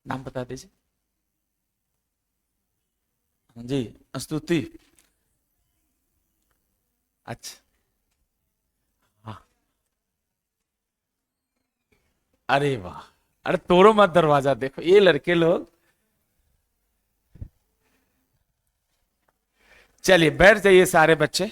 नाम बता दीजिए। जी, स्तुति। अच्छा। हाँ। अरे वाह। अरे तोड़ो मत दरवाजा, देखो ये लड़के लोग। चलिए बैठ जाइए सारे बच्चे।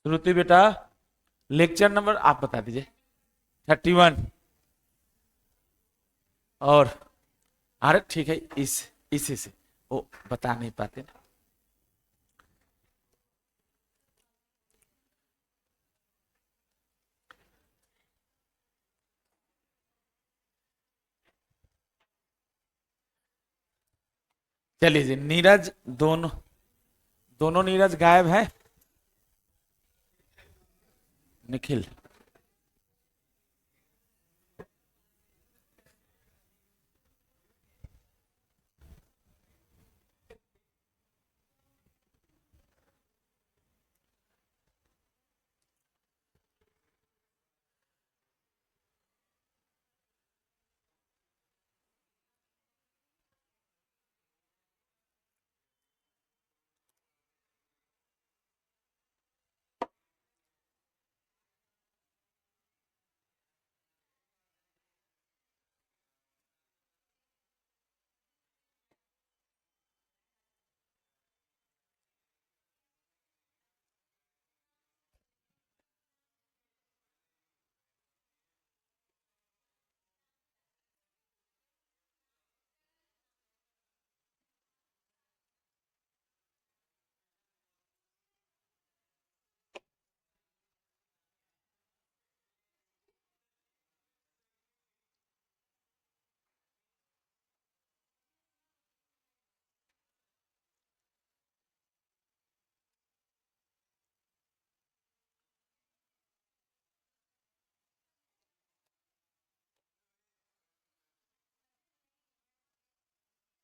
श्रुति बेटा, लेक्चर नंबर आप बता दीजिए। 31। और अरे ठीक है, इसी से वो बता नहीं पाते ना। चलिए जी, नीरज। दोनों दोनों नीरज गायब है। निखिल।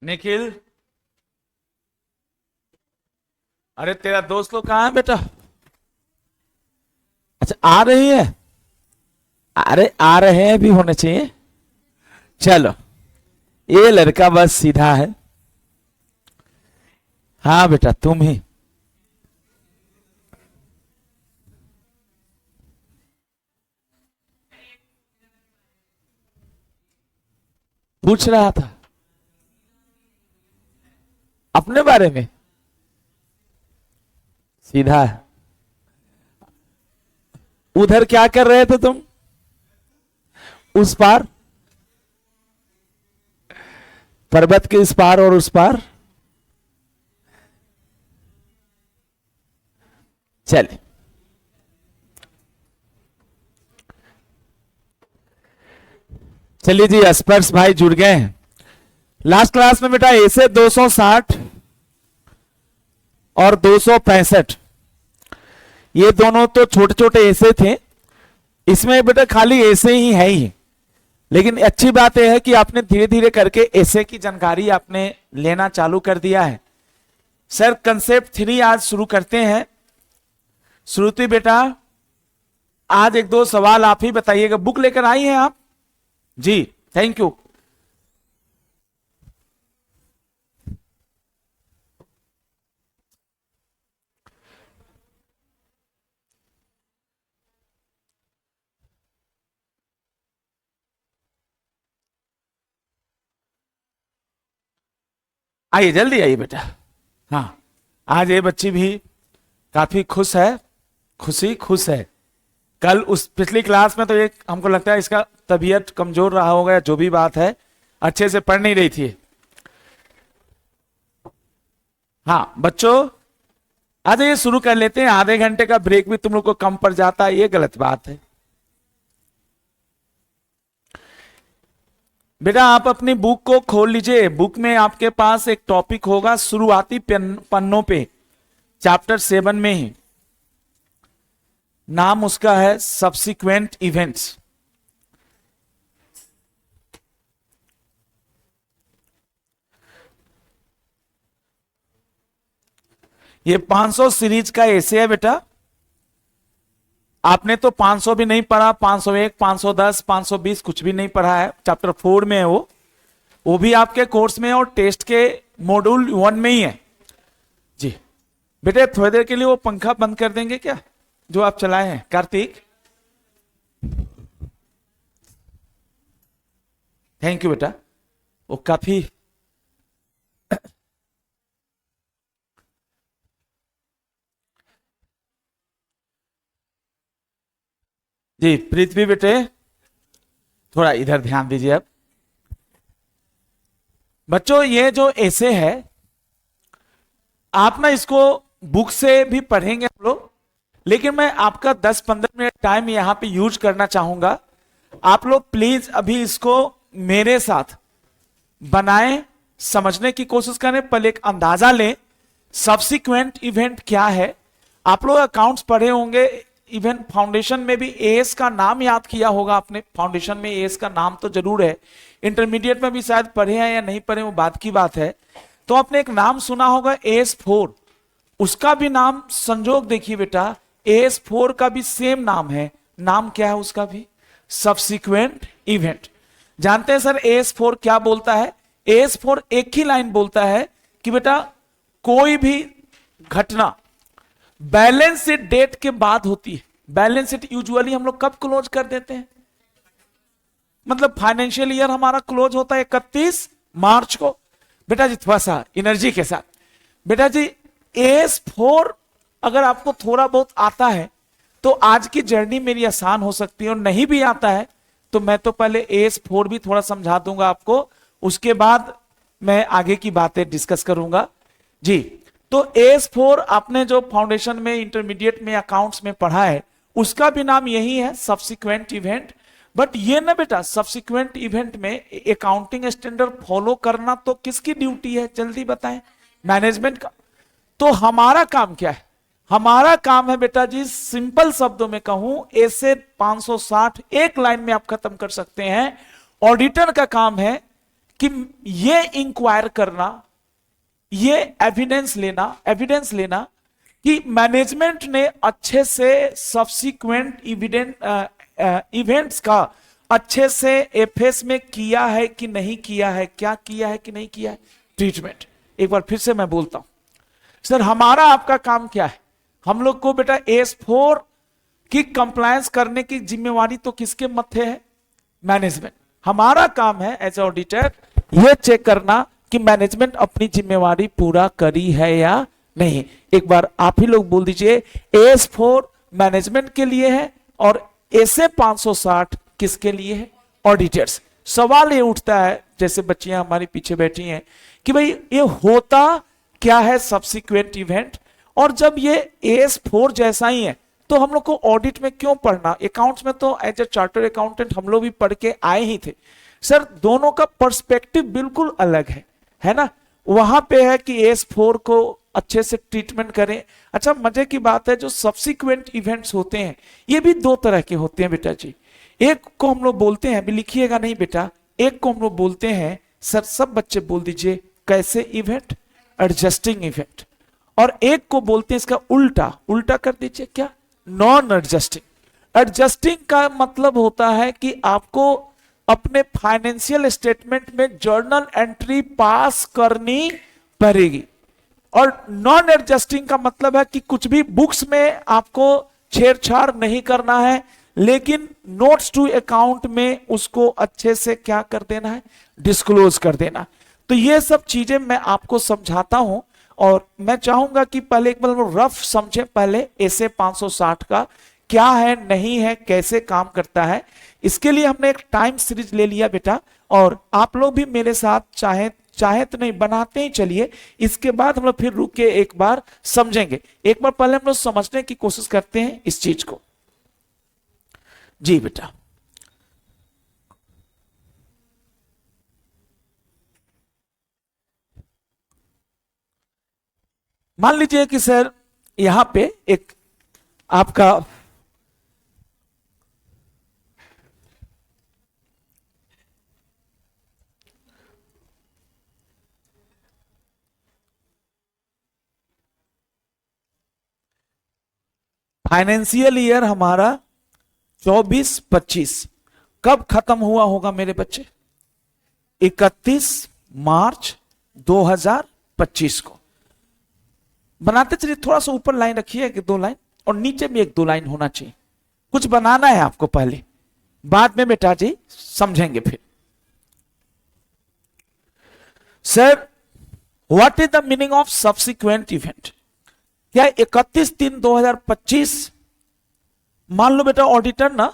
निखिल। अरे तेरा दोस्त लोग कहाँ है बेटा? अच्छा, आ रही है। अरे आ रहे हैं भी होने चाहिए। चलो, ये लड़का बस सीधा है। हाँ बेटा, तुम ही। पूछ रहा था अपने बारे में। सीधा है। उधर क्या कर रहे थे तुम? उस पार, पर्वत के इस पार और उस पार। चलिए, चलिए जी, स्पर्श भाई जुड़ गए हैं। लास्ट क्लास में बेटा ऐसे 260 और 265, ये दोनों तो छोटे छोटे ऐसे थे। इसमें बेटा खाली ऐसे ही है ही। लेकिन अच्छी बात यह है कि आपने धीरे धीरे करके ऐसे की जानकारी आपने लेना चालू कर दिया है। सर कंसेप्ट 3 आज शुरू करते हैं। श्रुति बेटा, आज एक दो सवाल आप ही बताइएगा। बुक लेकर आई हैं आप? जी, थैंक यू। आइए, जल्दी आइए बेटा। हाँ, आज ये बच्ची भी काफी खुश है। खुशी खुश है। कल उस पिछली क्लास में तो एक हमको लगता है इसका तबीयत कमजोर रहा होगा या जो भी बात है, अच्छे से पढ़ नहीं रही थी। हाँ बच्चों, आज ये शुरू कर लेते हैं। आधे घंटे का ब्रेक भी तुम लोग को कम पड़ जाता है, ये गलत बात है। बेटा आप अपनी बुक को खोल लीजिए, बुक में आपके पास एक टॉपिक होगा शुरुआती पन्नों पे, चैप्टर 7 में ही, नाम उसका है सब्सिक्वेंट इवेंट्स। ये 500 सीरीज का एसे है बेटा। आपने तो 500 भी नहीं पढ़ा, 501, 510, 520 कुछ भी नहीं पढ़ा है, चैप्टर 4 में है वो भी आपके कोर्स में है और टेस्ट के मॉड्यूल 1 में ही है जी। बेटे थोड़ी देर के लिए वो पंखा बंद कर देंगे क्या जो आप चलाए हैं कार्तिक? थैंक यू बेटा। वो काफी जी पृथ्वी बेटे थोड़ा इधर ध्यान दीजिए। अब बच्चों ये जो ऐसे है आप ना इसको बुक से भी पढ़ेंगे हम लोग, लेकिन मैं आपका 10-15 मिनट टाइम यहां पे यूज करना चाहूंगा। आप लोग प्लीज अभी इसको मेरे साथ बनाएं, समझने की कोशिश करें, पहले एक अंदाजा लें सब्सिक्वेंट इवेंट क्या है। आप लोग अकाउंट्स पढ़े होंगे, इवन फाउंडेशन में भी एएस का नाम याद किया होगा आपने, फाउंडेशन में एएस का नाम तो जरूर है, इंटरमीडिएट में भी शायद पढ़े हैं या नहीं पढ़े वो बात की बात है। तो आपने एक नाम सुना होगा AS4, उसका भी नाम संजोग देखिए बेटा, AS4 का भी सेम नाम है। नाम क्या है उसका भी? Subsequent event. जानते हैं सर AS4 क्या बोलता है? AS4 एक ही लाइन बोलता है कि बेटा कोई भी घटना बैलेंस शीट डेट के बाद होती है। बैलेंस शीट यूजुअली हम लोग कब क्लोज कर देते हैं? मतलब फाइनेंशियल ईयर हमारा क्लोज होता है 31 मार्च को। बेटा जी थोड़ा सा एनर्जी के साथ, बेटा जी AS4 अगर आपको थोड़ा बहुत आता है तो आज की जर्नी मेरी आसान हो सकती है, और नहीं भी आता है तो मैं तो पहले AS4 भी थोड़ा समझा दूंगा आपको, उसके बाद मैं आगे की बातें डिस्कस करूंगा जी। तो AS4 आपने जो फाउंडेशन में, इंटरमीडिएट में, अकाउंट्स में पढ़ा है उसका भी नाम यही है सब्सिक्वेंट इवेंट। बट ये ना बेटा सब्सिक्वेंट इवेंट में अकाउंटिंग स्टैंडर्ड फॉलो करना तो किसकी ड्यूटी है जल्दी बताएं? मैनेजमेंट का। तो हमारा काम क्या है? हमारा काम है बेटा जी, सिंपल शब्दों में कहूं ऐसे 560 एक लाइन में आप खत्म कर सकते हैं। ऑडिटर का काम है कि ये इंक्वायर करना, ये एविडेंस लेना कि मैनेजमेंट ने अच्छे से सब्सिक्वेंट इवेंट्स का अच्छे से एफएस में किया है कि नहीं किया है, क्या किया है कि नहीं किया है ट्रीटमेंट। एक बार फिर से मैं बोलता हूं सर, हमारा आपका काम क्या है? हम लोग को बेटा AS4 की कंप्लायंस करने की जिम्मेवारी तो किसके मत्थे है? मैनेजमेंट। हमारा काम है एज ऑडिटर यह चेक करना कि मैनेजमेंट अपनी जिम्मेवारी पूरा करी है या नहीं। एक बार आप ही लोग बोल दीजिए, AS4 मैनेजमेंट के लिए है और ऐसे 560 किसके लिए है? ऑडिटर्स। सवाल ये उठता है, जैसे बच्चियां हमारी पीछे बैठी हैं, कि भाई ये होता क्या है सब्सिक्वेंट इवेंट, और जब ये AS4 जैसा ही है तो हम लोग को ऑडिट में क्यों पढ़ना? अकाउंट्स में तो एज ए चार्टर्ड अकाउंटेंट हम लोग भी पढ़ के आए ही थे सर। दोनों का पर्सपेक्टिव बिल्कुल अलग है ना। वहां पे है कि AS4 को अच्छे से ट्रीटमेंट करें। अच्छा मजे की बात है, जो सब्सिक्वेंट इवेंट्स होते हैं ये भी दो तरह के होते हैं बेटा जी। एक को हम लोग बोलते हैं, अभी लिखिएगा नहीं बेटा, एक को हम लोग बोलते हैं सर, सब बच्चे बोल दीजिए कैसे इवेंट? Adjusting event. और एक को बोलते हैं इसका उल्टा कर दीजिए, क्या? Non adjusting. एडजस्टिंग का मतलब होता है कि आपको अपने फाइनेंशियल स्टेटमेंट में जर्नल एंट्री पास करनी पड़ेगी, और नॉन एडजस्टिंग का मतलब है कि कुछ भी बुक्स में आपको छेड़छाड़ नहीं करना है, लेकिन नोट्स टू अकाउंट में उसको अच्छे से क्या कर देना है? डिस्क्लोज कर देना। तो ये सब चीजें मैं आपको समझाता हूं, और मैं चाहूंगा कि पहले एक बार रफ समझे पहले ऐसे 560 का क्या है, नहीं है, कैसे काम करता है। इसके लिए हमने एक टाइम सीरीज ले लिया बेटा, और आप लोग भी मेरे साथ चाहे तो नहीं बनाते ही चलिए। इसके बाद हम लोग फिर रुक के एक बार समझेंगे। एक बार पहले हम लोग समझने की कोशिश करते हैं इस चीज को जी बेटा। मान लीजिए कि सर यहां पे एक आपका फाइनेंशियल ईयर हमारा 24-25 कब खत्म हुआ होगा मेरे बच्चे? 31 मार्च 2025 को। बनाते चलिए, थोड़ा सा ऊपर लाइन रखिए, 2 लाइन, और नीचे भी 1-2 लाइन होना चाहिए। कुछ बनाना है आपको पहले, बाद में बेटा जी समझेंगे फिर। Sir what is the meaning of subsequent event? क्या 31/3/2025, मान लो बेटा ऑडिटर ना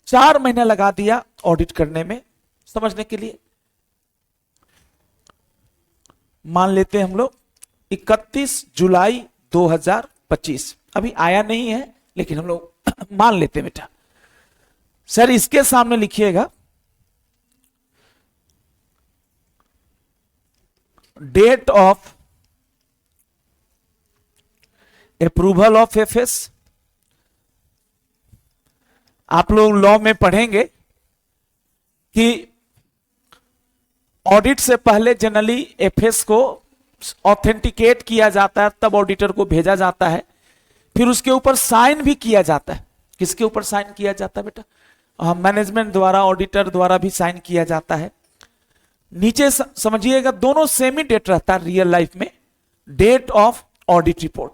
4 महीने लगा दिया ऑडिट करने में, समझने के लिए मान लेते हैं हम लोग 31 जुलाई 2025, अभी आया नहीं है लेकिन हम लोग मान लेते हैं बेटा। सर इसके सामने लिखिएगा date of approval of FS. आप लोग लॉ में पढ़ेंगे कि ऑडिट से पहले जनरली एफएस को ऑथेंटिकेट किया जाता है, तब ऑडिटर को भेजा जाता है, फिर उसके ऊपर साइन भी किया जाता है। किसके ऊपर साइन किया जाता है बेटा? मैनेजमेंट द्वारा, ऑडिटर द्वारा भी साइन किया जाता है। नीचे समझिएगा दोनों सेम ही डेट रहता है रियल लाइफ में, डेट ऑफ ऑडिट रिपोर्ट।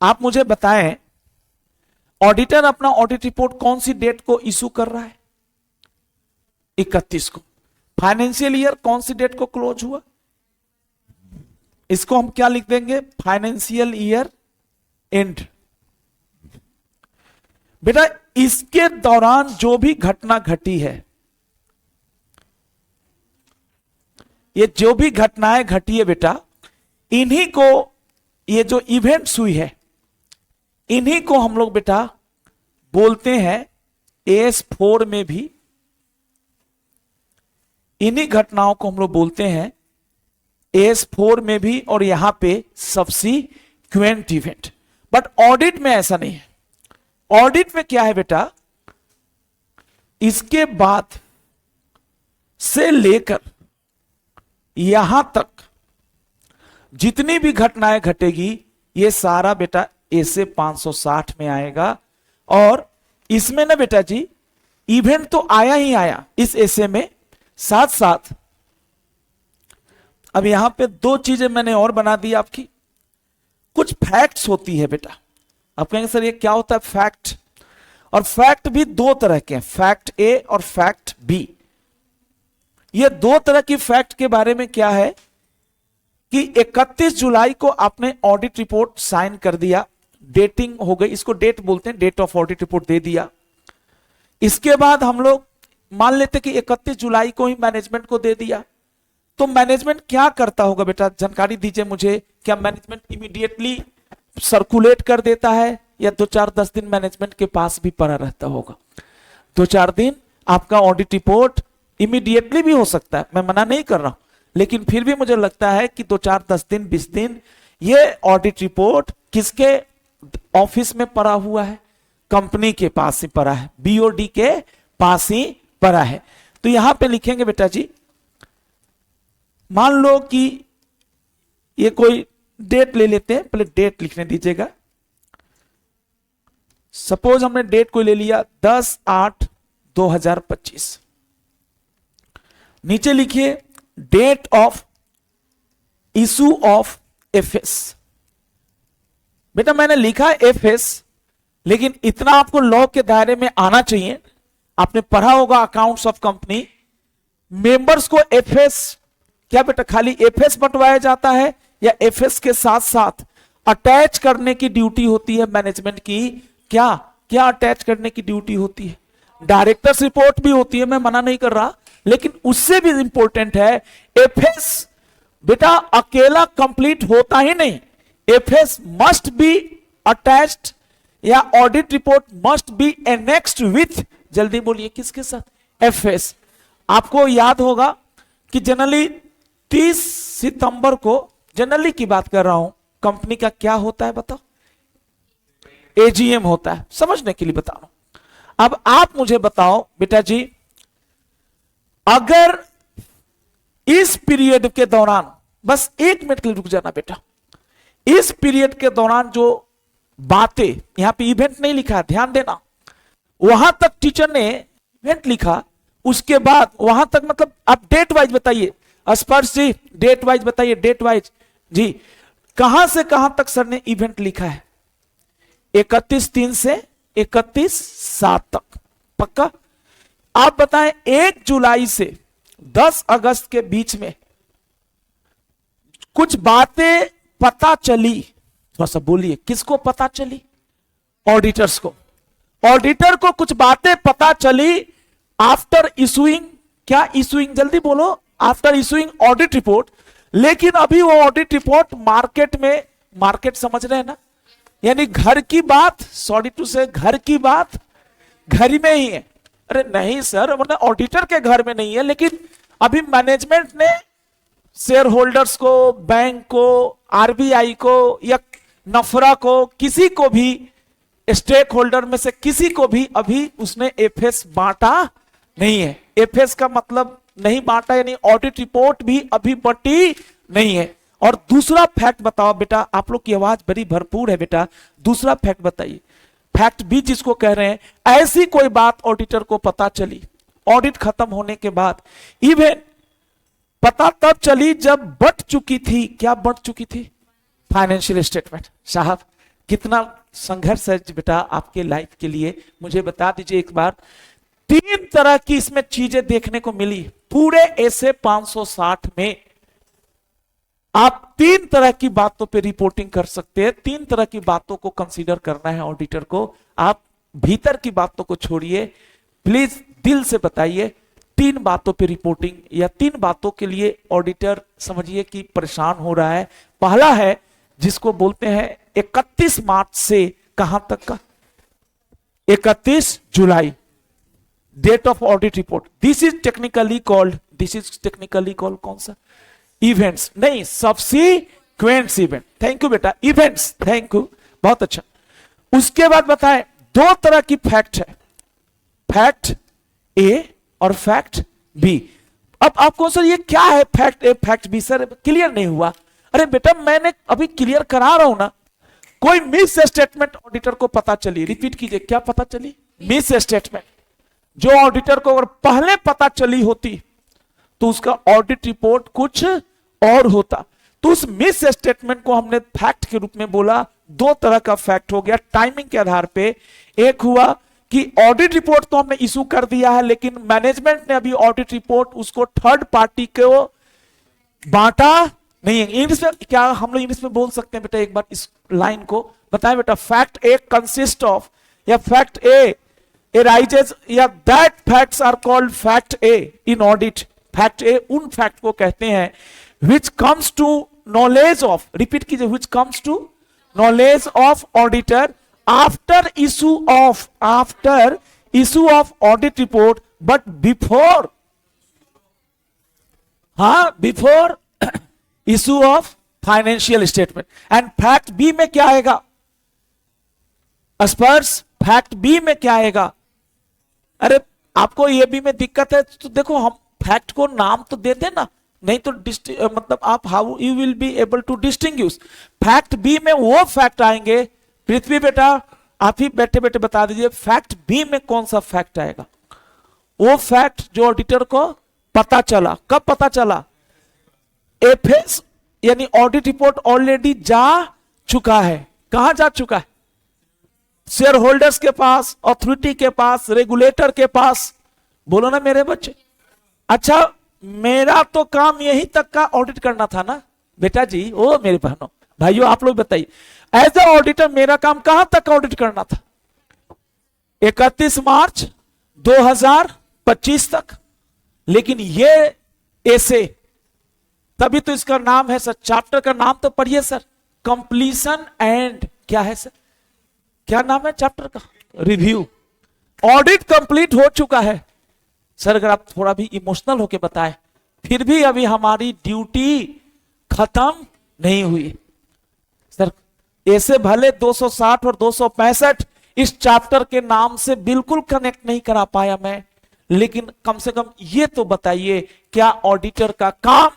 आप मुझे बताएं ऑडिटर अपना ऑडिट रिपोर्ट कौन सी डेट को इशू कर रहा है? 31 को। फाइनेंशियल ईयर कौन सी डेट को क्लोज हुआ? इसको हम क्या लिख देंगे? Financial year and. बेटा इसके दौरान जो भी घटना घटी है, ये जो भी घटनाएं घटी है बेटा, इन्हीं को, ये जो इवेंट्स हुई है, इन्हीं को हम लोग बेटा बोलते हैं AS4 में भी, इन्हीं घटनाओं को हम लोग बोलते हैं AS4 में भी, और यहां पे सब्सीक्वेंट इवेंट। बट ऑडिट में ऐसा नहीं है। ऑडिट में क्या है बेटा, इसके बाद से लेकर यहां तक जितनी भी घटनाएं घटेगी, ये सारा बेटा ऐसे 560 में आएगा। और इसमें ना बेटा जी इवेंट तो आया ही आया इस ऐसे में, साथ साथ अब यहां पे 2 चीजें मैंने और बना दी आपकी। कुछ फैक्ट्स होती है बेटा। आप कहेंगे सर ये क्या होता है फैक्ट? और फैक्ट भी 2 तरह के हैं, फैक्ट ए और फैक्ट बी। ये 2 तरह की फैक्ट के बारे में क्या है कि 31 जुलाई को आपने ऑडिट रिपोर्ट साइन कर दिया, डेटिंग हो गई, इसको डेट बोलते हैं, डेट ऑफ ऑडिट रिपोर्ट दे दिया। इसके बाद हम लोग मान लेते कि 31 जुलाई को ही मैनेजमेंट को दे दिया, तो मैनेजमेंट क्या करता होगा बेटा, जानकारी दीजिए मुझे। क्या मैनेजमेंट इमीडिएटली सर्कुलेट कर देता है, या 2-4-10 दिन मैनेजमेंट के पास भी पड़ा रहता होगा? 2-4 दिन आपका ऑडिट रिपोर्ट इमीडिएटली भी हो सकता है, मैं मना नहीं कर रहा हूं, लेकिन फिर भी मुझे लगता है कि 2-4-10 दिन 20 दिन ये ऑडिट रिपोर्ट किसके ऑफिस में पड़ा हुआ है? कंपनी के पास ही पड़ा है, BOD के पास ही पड़ा है। तो यहां पे लिखेंगे बेटा जी, मान लो कि ये कोई डेट ले लेते हैं, पहले डेट लिखने दीजिएगा। सपोज हमने डेट को ले लिया 10/8/2025। नीचे लिखिए date of issue of FS. बेटा मैंने लिखा एफएस, लेकिन इतना आपको लॉ के दायरे में आना चाहिए। आपने पढ़ा होगा अकाउंट्स ऑफ कंपनी, मेंबर्स को एफएस, क्या बेटा खाली एफएस बंटवाया जाता है, या एफएस के साथ साथ अटैच करने की ड्यूटी होती है मैनेजमेंट की? क्या क्या अटैच करने की ड्यूटी होती है? डायरेक्टर्स रिपोर्ट भी होती है, मैं मना नहीं कर रहा, लेकिन उससे भी इंपॉर्टेंट है एफएस। बेटा अकेला कंप्लीट होता ही नहीं, एफएस मस्ट बी अटैच्ड, या audit report must be annexed with, जल्दी बोलिए किसके साथ? एफएस। आपको याद होगा कि जनरली 30 सितंबर को जनरली की बात कर रहा हूं, कंपनी का क्या होता है बताओ? एजीएम होता है, समझने के लिए बता रहा हूं। अब आप मुझे बताओ बेटा जी, अगर इस पीरियड के दौरान, बस 1 मिनट के लिए रुक जाना बेटा, इस पीरियड के दौरान जो बातें, यहां पे इवेंट नहीं लिखा, ध्यान देना, वहां तक टीचर ने इवेंट लिखा, उसके बाद वहां तक मतलब आप डेट वाइज बताइए, स्पर्श जी डेट वाइज बताइए, डेट वाइज जी, कहां से कहां तक सर ने इवेंट लिखा है? 31/3 से 31/7 तक, पक्का? आप बताएं 1 जुलाई से 10 अगस्त के बीच में कुछ बातें पता चली, थोड़ा सा बोलिए, किसको पता चली? ऑडिटर्स को। ऑडिटर को कुछ बातें पता चली आफ्टर इशूइंग, क्या इशूइंग, जल्दी बोलो, आफ्टर इशूइंग ऑडिट रिपोर्ट। लेकिन अभी वो ऑडिट रिपोर्ट मार्केट में, मार्केट समझ रहे हैं ना, यानी घर की बात, सॉरी टू से, घर की बात घर में ही है। अरे नहीं सर, मतलब ऑडिटर के घर में नहीं है, लेकिन अभी मैनेजमेंट ने शेयर होल्डर्स को, बैंक को, आरबीआई को या नफरा को, किसी को भी, स्टेक होल्डर में से किसी को भी अभी उसने एफएस बांटा नहीं है। एफएस का मतलब नहीं बांटा, यानी ऑडिट रिपोर्ट भी अभी बटी नहीं है। और दूसरा फैक्ट बताओ बेटा, आप लोग की आवाज बड़ी भरपूर है बेटा, दूसरा फैक्ट बताइए, फैक्ट भी जिसको कह रहे हैं, ऐसी कोई बात ऑडिटर को पता चली ऑडिट खत्म होने के बाद, इवन पता तब चली जब बट चुकी थी, क्या बट चुकी थी? Financial statement. साहब कितना संघर्ष है बेटा आपके लाइफ के लिए, मुझे बता दीजिए एक बार। 3 तरह की इसमें चीजें देखने को मिली पूरे ऐसे 560 में। आप 3 तरह की बातों पे रिपोर्टिंग कर सकते हैं, 3 तरह की बातों को कंसीडर करना है ऑडिटर को। आप भीतर की बातों को छोड़िए, प्लीज दिल से बताइए, 3 बातों पे रिपोर्टिंग या 3 बातों के लिए ऑडिटर समझिए कि परेशान हो रहा है। पहला है जिसको बोलते हैं 31 मार्च से कहां तक का? 31 जुलाई, date of audit report. This is technically called कौन सा? इवेंट्स नहीं, सब्सीक्वेंट इवेंट। थैंक यू बेटा, इवेंट्स, थैंक यू, बहुत अच्छा। उसके बाद बताएं 2 तरह की फैक्ट है, फैक्ट ए और फैक्ट बी। अब आपको सर ये क्या है fact A fact B? Sir clear नहीं हुआ। अरे बेटा मैंने अभी क्लियर करा रहा हूं ना। कोई मिस स्टेटमेंट ऑडिटर को पता चली, रिपीट कीजिए, क्या पता चली? Miss statement. जो ऑडिटर को अगर पहले पता चली होती तो उसका ऑडिट रिपोर्ट कुछ और होता। तो उस मिस स्टेटमेंट को हमने फैक्ट के रूप में बोला। 2 तरह का फैक्ट हो गया टाइमिंग के आधार पे। एक हुआ कि ऑडिट रिपोर्ट तो हमने इशू कर दिया है, लेकिन मैनेजमेंट ने अभी ऑडिट रिपोर्ट उसको थर्ड पार्टी को बांटा नहीं है। इंग्लिश में क्या हम लोग इंग्लिश में बोल सकते हैं बेटा? एक बार इस लाइन को बताएं बेटा। फैक्ट ए कंसिस्ट ऑफ, या फैक्ट ए arises, या that facts are called fact A in audit. Fact A उन फैक्ट को कहते हैं which comes to knowledge of, repeat कीजिए, which comes to knowledge of auditor after issue of audit report but before issue of financial statement। and fact B में क्या आएगा? स्पर्श fact B में क्या आएगा? अरे आपको ये भी में दिक्कत है तो देखो, हम फैक्ट को नाम तो देते ना, नहीं तो मतलब आप how you will be able to distinguish. Fact B में वो फैक्ट आएंगे। पृथ्वी बेटा आप ही बैठे बैठे बता दीजिए, फैक्ट बी में कौन सा फैक्ट आएगा? वो फैक्ट जो ऑडिटर को पता चला। कब पता चला? एफएस यानी ऑडिट रिपोर्ट ऑलरेडी जा चुका है। कहां जा चुका है? शेयर होल्डर्स के पास, अथॉरिटी के पास, रेगुलेटर के पास। बोलो ना मेरे बच्चे। अच्छा मेरा तो काम यहीं तक का ऑडिट करना था ना बेटा जी। ओ मेरे बहनों भाइयों आप लोग बताइए, एज ए ऑडिटर मेरा काम कहां तक ऑडिट करना था? 31 मार्च 2025 तक। लेकिन ये ऐसे, तभी तो इसका नाम है सर, चैप्टर का नाम तो पढ़िए सर, कंप्लीशन एंड क्या है सर? क्या नाम है चैप्टर का? रिव्यू। ऑडिट कंप्लीट हो चुका है सर। अगर आप थोड़ा भी इमोशनल होके बताएं, फिर भी अभी हमारी ड्यूटी खत्म नहीं हुई। सर ऐसे भले 260 और 265 इस चैप्टर के नाम से बिल्कुल कनेक्ट नहीं करा पाया मैं, लेकिन कम से कम ये तो बताइए क्या ऑडिटर का काम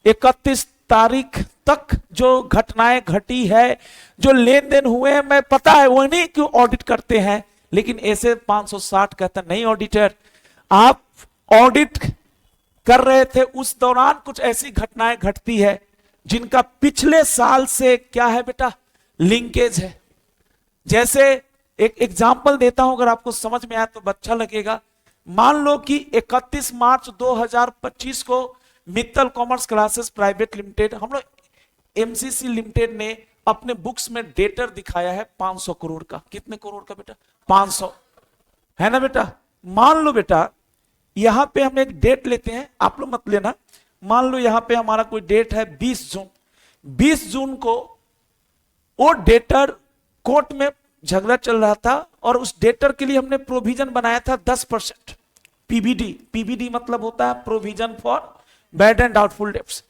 31 तारीख तक जो घटनाएं घटी है, जो लेन देन हुए हैं, मैं पता है वो नहीं क्यों ऑडिट करते हैं, लेकिन ऐसे 560 कहता नहीं ऑडिटर आप ऑडिट कर रहे थे, उस दौरान कुछ ऐसी घटनाएं घटती है जिनका पिछले साल से क्या है बेटा लिंकेज है। जैसे एक एग्जांपल देता हूं, अगर आपको समझ में आया तो अच्छा लगेगा। मान लो कि 31 मार्च 2025 को Mittal commerce classes private limited, हम लोग एमसीसी लिमिटेड ने अपने बुक्स में डेटर दिखाया है 500 करोड़ का। कितने करोड़ का बेटा? 500 है ना बेटा। मान लो बेटा यहां पे हम एक डेट लेते हैं, आप लोग मत लेना। मान लो यहां पे हमारा कोई डेट है 20 जून। 20 जून को वो डेटर कोर्ट में झगड़ा चल रहा था और उस डेटर के लिए हमने प्रोविजन बनाया था 10% पीबीडी। पीबीडी मतलब होता है provision for bad and doubtful debts.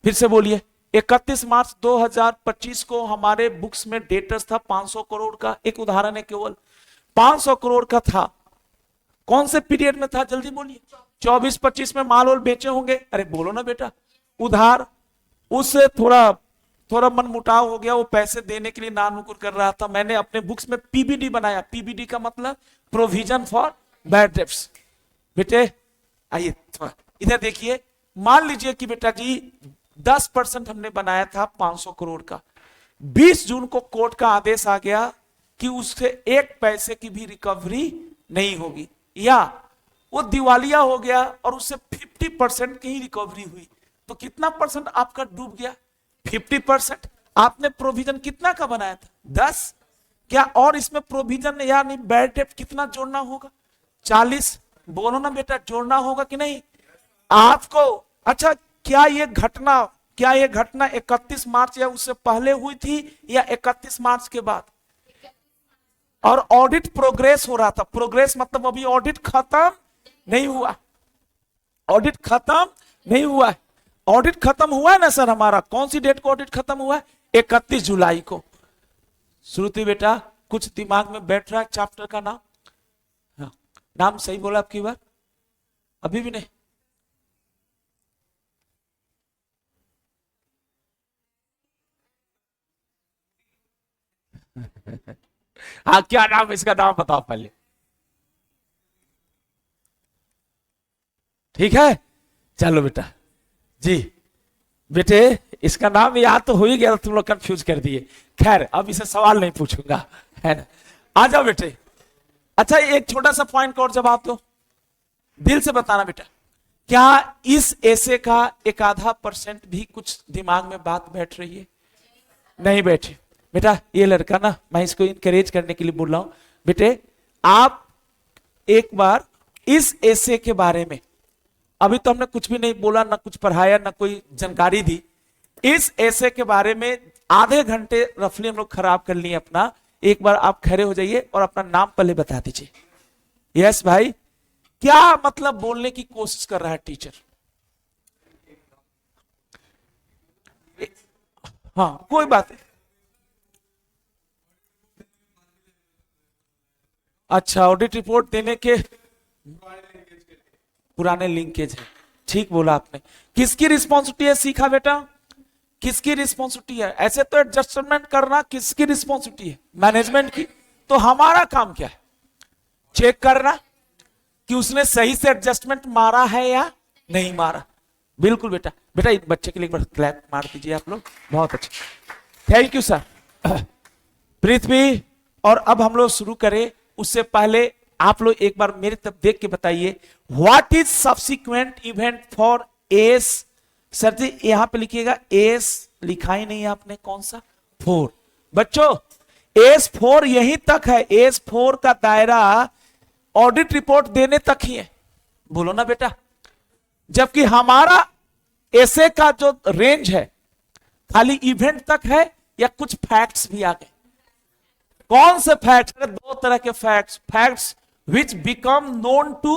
फिर से बोलिए, 31 मार्च 2025 को हमारे बुक्स में डेटर्स था 500 करोड़ का। एक उदाहरण है, केवल 500 करोड़ का था। कौन से पीरियड में था? जल्दी बोलिए। 24-25 में माल और बेचे होंगे। अरे बोलो ना बेटा। उधार, उससे थोड़ा मन मुटाव हो गया, वो पैसे देने के लिए नानुकुर कर रहा था। मैंने अपने बुक्स में पीबीडी बनाया। पीबीडी का मतलब प्रोविजन फॉर बैड डेट्स। बेटे आइए इधर देखिए, मान लीजिए कि बेटा जी 10% हमने बनाया था 500 करोड़ का। 20 जून को कोर्ट का आदेश आ गया कि उससे 1 पैसे की भी रिकवरी नहीं होगी, या वो दिवालिया हो गया और उससे 50% की ही रिकवरी हुई। तो कितना परसेंट आपका डूब गया? 50%। आपने प्रोविजन कितना का बनाया था? 10। क्या और इसमें प्रोविजन यानी बैड डेट कितना जोड़ना होगा? 40। बोलो ना बेटा, जोड़ना होगा कि नहीं आपको? अच्छा, क्या ये घटना 31 मार्च या उससे पहले हुई थी या 31 मार्च के बाद? और ऑडिट प्रोग्रेस हो रहा था। प्रोग्रेस मतलब अभी ऑडिट खत्म नहीं हुआ। ऑडिट खत्म नहीं हुआ है। ऑडिट खत्म हुआ है ना सर हमारा। कौन सी डेट को ऑडिट खत्म हुआ है? 31 जुलाई को। श्रुति बेटा कुछ दिमाग में बैठ रहा है चैप्टर का नाम? हाँ, नाम सही बोला आपकी बार? अभी भी नहीं? हाँ, क्या नाम? इसका नाम बताओ पहले। ठीक है, चलो बेटा जी। बेटे इसका नाम याद तो हो ही गया, तुम लोग कंफ्यूज कर दिए। खैर अब इसे सवाल नहीं पूछूंगा, है ना। आ जाओ बेटे। अच्छा, एक छोटा सा पॉइंट और जवाब दो, दिल से बताना बेटा। क्या इस ऐसे का 1.5% भी कुछ दिमाग में बात बैठ रही है? नहीं बैठी बेटा। ये लड़का ना, मैं इसको इनकरेज करने के लिए बोल रहा हूं। बेटे आप एक बार इस ऐसे के बारे में, अभी तो हमने कुछ भी नहीं बोला, ना कुछ पढ़ाया, ना कोई जानकारी दी। इस ऐसे के बारे में आधे घंटे रफली हम लोग खराब कर लिए अपना। एक बार आप खड़े हो जाइए और अपना नाम पहले बता दीजिए। यस भाई, क्या मतलब बोलने की कोशिश कर रहा है टीचर? हाँ कोई बात नहीं। अच्छा, ऑडिट रिपोर्ट देने के पुराने लिंकेज है। ठीक बोला आपने। किसकी रिस्पॉन्सिबिलिटी है? सीखा बेटा, किसकी रिस्पॉन्सिबिलिटी है? ऐसे तो एडजस्टमेंट करना किसकी रिस्पॉन्सिबिलिटी है? मैनेजमेंट की। तो हमारा काम क्या है? चेक करना कि उसने सही से एडजस्टमेंट मारा है या नहीं मारा। बिल्कुल बेटा। बेटा इस बच्चे के लिए एक बार क्लैप मार दीजिए आप लोग, बहुत अच्छा। Thank you sir. पृथ्वी, और अब हम लोग शुरू करें उससे पहले आप लोग एक बार मेरी तरफ देख के बताइए, what is subsequent event for S? Sir ji यहां पे लिखिएगा, एस लिखा ही नहीं है आपने, कौन सा? 4। बच्चों एस 4 यहीं तक है। एस 4 का दायरा ऑडिट रिपोर्ट देने तक ही है। बोलो ना बेटा। जबकि हमारा ऐसे का जो रेंज है खाली इवेंट तक है या कुछ फैक्ट्स भी आ गए। कौन से फैक्ट्स? 2 तरह के facts. Facts which become known to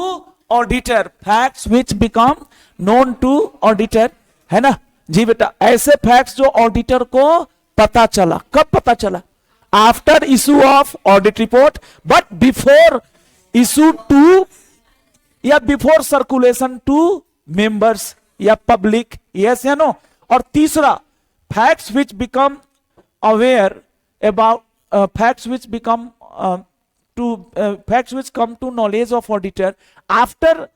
auditor, facts which become known to auditor, है ना। जी बेटा, ऐसे फैक्ट्स जो ऑडिटर को पता चला, कब पता चला? After issue of audit report, but before issue to या बिफोर सर्कुलेशन टू मेंबर्स या पब्लिक, यस या नो। और तीसरा, facts which become aware about facts which become facts which come to knowledge of auditor after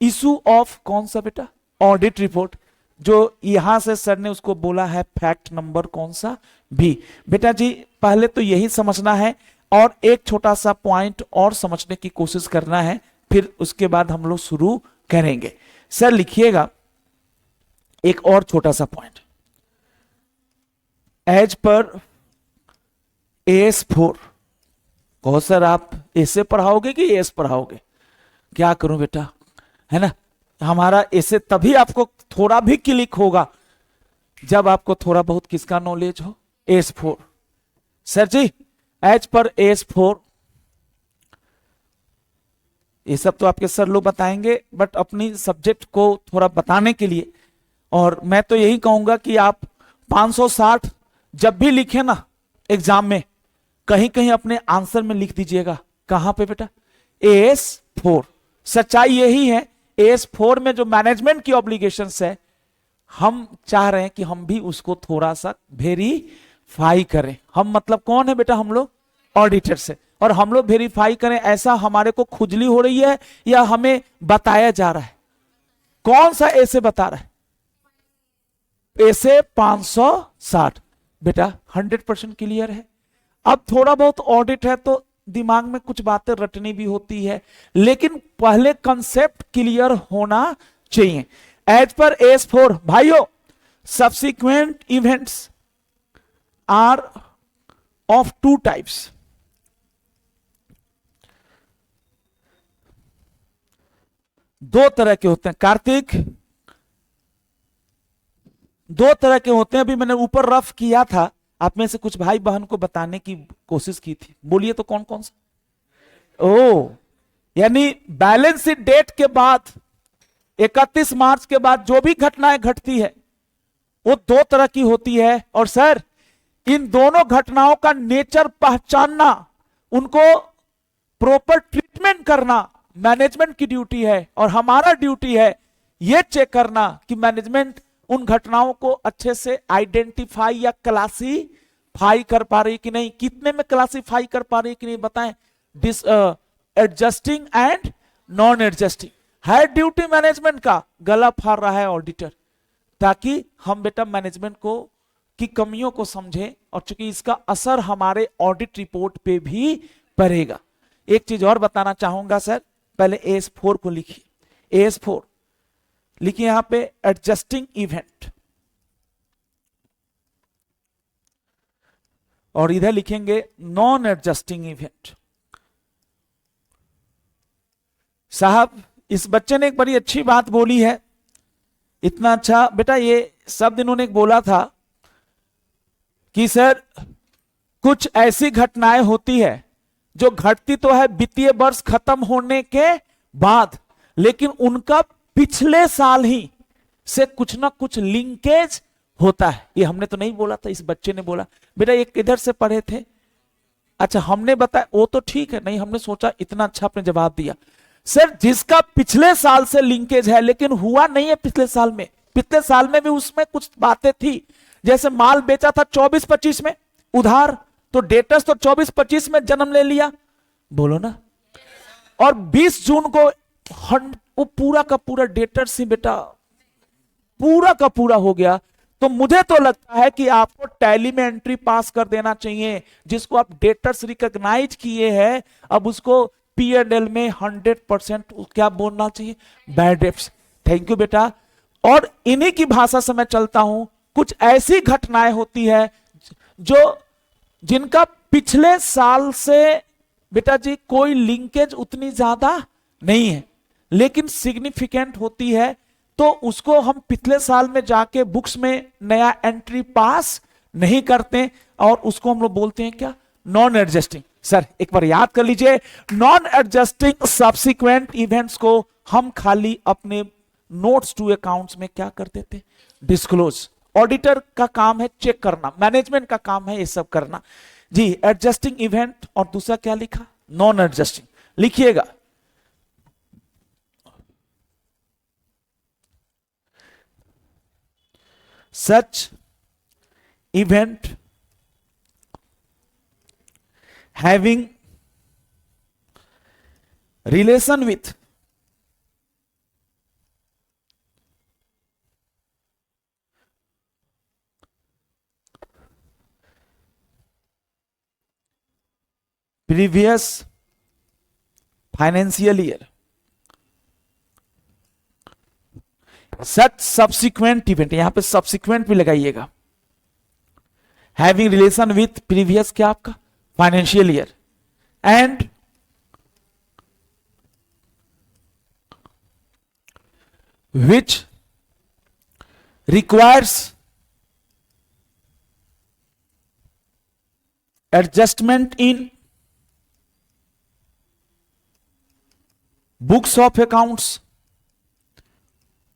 issue of कौन सा बेटा? Audit report. जो यहां से सर ने उसको बोला है फैक्ट नंबर कौन सा? बी। बेटा जी पहले तो यही समझना है और एक छोटा सा पॉइंट और समझने की कोशिश करना है, फिर उसके बाद हम लोग शुरू करेंगे। सर लिखिएगा एक और छोटा सा पॉइंट, एज पर AS4। कहो सर आप ऐसे पढ़ाओगे कि एस पढ़ाओगे? क्या करूं बेटा, है ना। हमारा ऐसे तभी आपको थोड़ा भी क्लिक होगा जब आपको थोड़ा बहुत किसका नॉलेज हो? AS4। सर जी एज पर AS4, ये सब तो आपके सर लोग बताएंगे, बट अपनी सब्जेक्ट को थोड़ा बताने के लिए, और मैं तो यही कहूंगा कि आप 560 जब भी लिखे ना एग्जाम में, कहीं कहीं अपने आंसर में लिख दीजिएगा। कहां पे बेटा? AS4। सच्चाई यही है, AS4 में जो मैनेजमेंट की ऑब्लिगेशंस है, हम चाह रहे हैं कि हम भी उसको थोड़ा सा वेरीफाई करें। हम मतलब कौन है बेटा? हम लोग ऑडिटर से, और हम लोग वेरीफाई करें। ऐसा हमारे को खुजली हो रही है या हमें बताया जा रहा है? कौन सा ऐसे बता रहा है? ऐसे 560 बेटा 100% क्लियर है। अब थोड़ा बहुत ऑडिट है तो दिमाग में कुछ बातें रटनी भी होती है, लेकिन पहले कंसेप्ट क्लियर होना चाहिए। एज पर AS4 भाइयों, subsequent events are of two types. दो तरह के होते हैं कार्तिक, दो तरह के होते हैं। अभी मैंने ऊपर रफ किया था, आप में से कुछ भाई बहन को बताने की कोशिश की थी। बोलिए तो कौन कौन सा? ओ, यानी बैलेंस शीट डेट के बाद 31 मार्च के बाद जो भी घटनाएं घटती है वो दो तरह की होती है। और सर इन दोनों घटनाओं का नेचर पहचानना, उनको प्रॉपर ट्रीटमेंट करना मैनेजमेंट की ड्यूटी है, और हमारा ड्यूटी है यह चेक करना कि मैनेजमेंट उन घटनाओं को अच्छे से आइडेंटिफाई या क्लासीफाई कर पा रही कि नहीं। कितने में क्लासीफाई कर पा रही कि नहीं बताएं? एडजस्टिंग एंड नॉन एडजस्टिंग है ड्यूटी मैनेजमेंट का। गला फाड़ रहा है ऑडिटर, ताकि हम बेटा मैनेजमेंट को की कमियों को समझें, और चूंकि इसका असर हमारे ऑडिट रिपोर्ट पे भी पड़ेगा। एक चीज और बताना चाहूंगा सर, पहले AS4 को लिखिए। AS4 लिखिए यहां पे एडजस्टिंग इवेंट, और इधर लिखेंगे नॉन एडजस्टिंग इवेंट। साहब इस बच्चे ने एक बड़ी अच्छी बात बोली है, इतना अच्छा बेटा ये शब्द इन्होंने बोला था कि सर कुछ ऐसी घटनाएं होती है जो घटती तो है वित्तीय वर्ष खत्म होने के बाद, लेकिन उनका पिछले साल ही से कुछ ना कुछ लिंकेज होता है। ये हमने तो नहीं बोला था, इस बच्चे ने बोला। बेटा ये किधर से पढ़े थे? अच्छा हमने बताया, वो तो ठीक है, नहीं हमने सोचा इतना अच्छा आपने जवाब दिया। सर जिसका पिछले साल से लिंकेज है लेकिन हुआ नहीं है पिछले साल में, पिछले साल में भी उसमें कुछ बातें थी, जैसे माल बेचा था 24-25 में उधार, तो डेटर्स तो 24-25 में जन्म ले लिया, बोलो ना। और 20 जून को वो पूरा का पूरा डेटर्स ही बेटा पूरा का पूरा हो गया। तो मुझे तो लगता है कि आपको टैली में एंट्री पास कर देना चाहिए, जिसको आप डेटर्स रिकॉग्नाइज किए हैं, अब उसको P&L में 100% क्या बोलना चाहिए? Bad debts. थैंक यू बेटा। और इन्हीं की भाषा से मैं चलता हूं। कुछ ऐसी घटनाएं होती है जो जिनका पिछले साल से बेटा जी कोई लिंकेज उतनी ज्यादा नहीं है, लेकिन सिग्निफिकेंट होती है, तो उसको हम पिछले साल में जाके बुक्स में नया एंट्री पास नहीं करते, और उसको हम लोग बोलते हैं क्या? Non adjusting. सर एक बार याद कर लीजिए, नॉन एडजस्टिंग सब्सिक्वेंट इवेंट्स को हम खाली अपने नोट्स टू अकाउंट्स में क्या कर देते? डिस्क्लोज। ऑडिटर का काम है चेक करना, मैनेजमेंट का काम है ये सब करना जी। एडजस्टिंग इवेंट, और दूसरा क्या लिखा, नॉन एडजस्टिंग, लिखिएगा। सच event having relation with previous financial year, such subsequent event, यहां पे subsequent भी लगाइएगा, having relation with previous क्या आपका financial year, and which requires adjustment in books of accounts.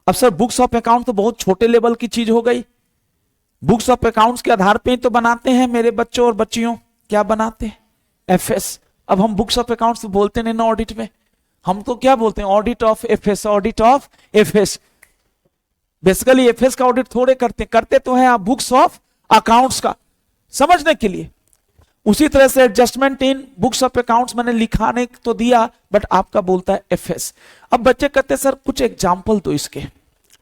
अब सर बुक्स ऑफ अकाउंट तो बहुत छोटे लेवल की चीज हो गई, बुक्स ऑफ अकाउंट्स के आधार पे ही तो बनाते हैं मेरे बच्चों और बच्चियों, क्या बनाते हैं, एफएस। अब हम बुक्स ऑफ अकाउंट्स बोलते नहीं ना ऑडिट में, हम तो क्या बोलते हैं, audit of FS, audit of FS. Basically FS का ऑडिट थोड़े करते तो हैं आप बुक्स ऑफ अकाउंट्स का, समझने के लिए। उसी तरह से adjustment in books of accounts मैंने लिखाने तो दिया, बट आपका बोलता है एफएस। अब बच्चे कहते हैं सर कुछ एग्जाम्पल दो इसके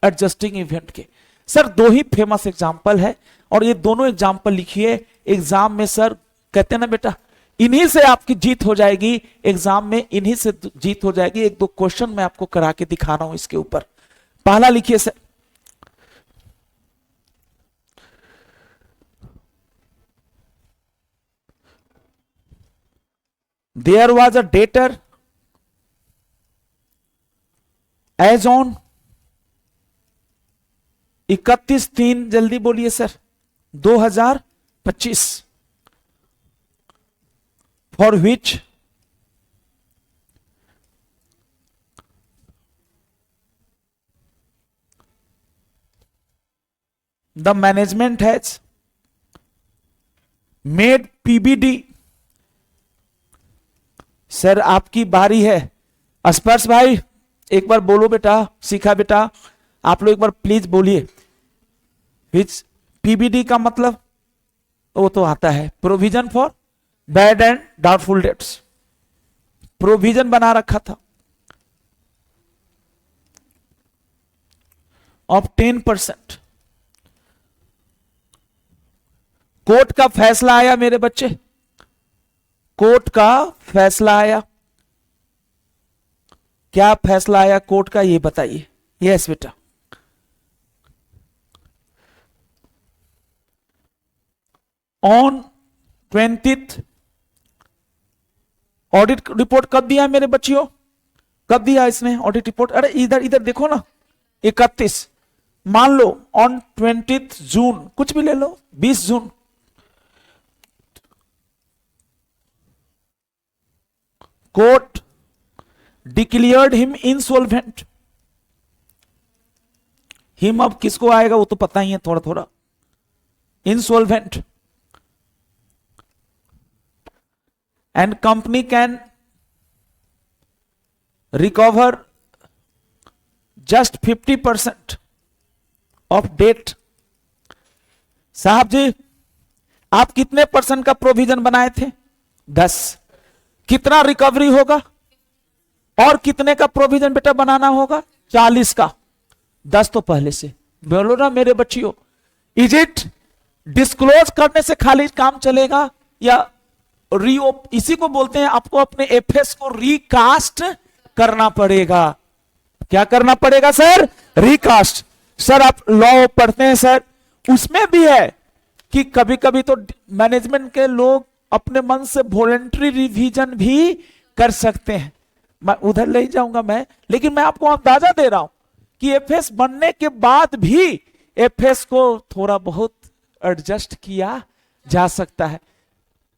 एडजस्टिंग इवेंट के। सर दो ही फेमस एग्जाम्पल है, और ये दोनों एग्जाम्पल लिखिए एग्जाम में। सर कहते हैं ना बेटा, इन्हीं से आपकी जीत हो जाएगी एग्जाम में, इन्हीं से जीत हो जाएगी। एक दो क्वेश्चन मैं आपको करा के दिखा रहा हूं इसके ऊपर। पहला लिखिए सर, there was a debtor as on 31/3, जल्दी बोलिए सर, 2025, for which the management has made PBD। सर आपकी बारी है, स्पर्श भाई एक बार बोलो बेटा, सीखा बेटा, आप लोग एक बार प्लीज बोलिए। which PBD का मतलब वो तो आता है provision for bad and doubtful debts, provision बना रखा था ऑफ 10%। कोर्ट का फैसला आया मेरे बच्चे, कोर्ट का फैसला आया, क्या फैसला आया कोर्ट का ये बताइए। यस बेटा, ऑन 20th ऑडिट रिपोर्ट कब दिया मेरे बच्चियों, कब दिया इसने ऑडिट रिपोर्ट? अरे इधर इधर देखो ना, 31, मान लो ऑन 20th जून, कुछ भी ले लो, 20 जून। Court declared him insolvent. Him अब किसको आएगा वो तो पता ही है थोड़ा थोड़ा। Insolvent, and company can recover just 50% of debt। साहब जी आप कितने परसेंट का प्रोविजन बनाए थे? 10। कितना रिकवरी होगा और कितने का प्रोविजन बेटा बनाना होगा? 40 का। 10 तो पहले से बोलो ना मेरे बच्चियों। इज इट डिस्क्लोज करने से खाली काम चलेगा या इसी को बोलते हैं आपको अपने एफएस को रिकास्ट करना पड़ेगा। क्या करना पड़ेगा सर? रिकास्ट। सर आप लॉ पढ़ते हैं सर, उसमें भी है कि कभी कभी तो मैनेजमेंट के लोग अपने मन से वॉलेंट्री रिवीजन भी कर सकते हैं। मैं उधर ले जाऊंगा मैं, लेकिन मैं आपको अंदाजा दे रहा हूं कि एफएस बनने के बाद भी एफएस को थोड़ा बहुत एडजस्ट किया जा सकता है।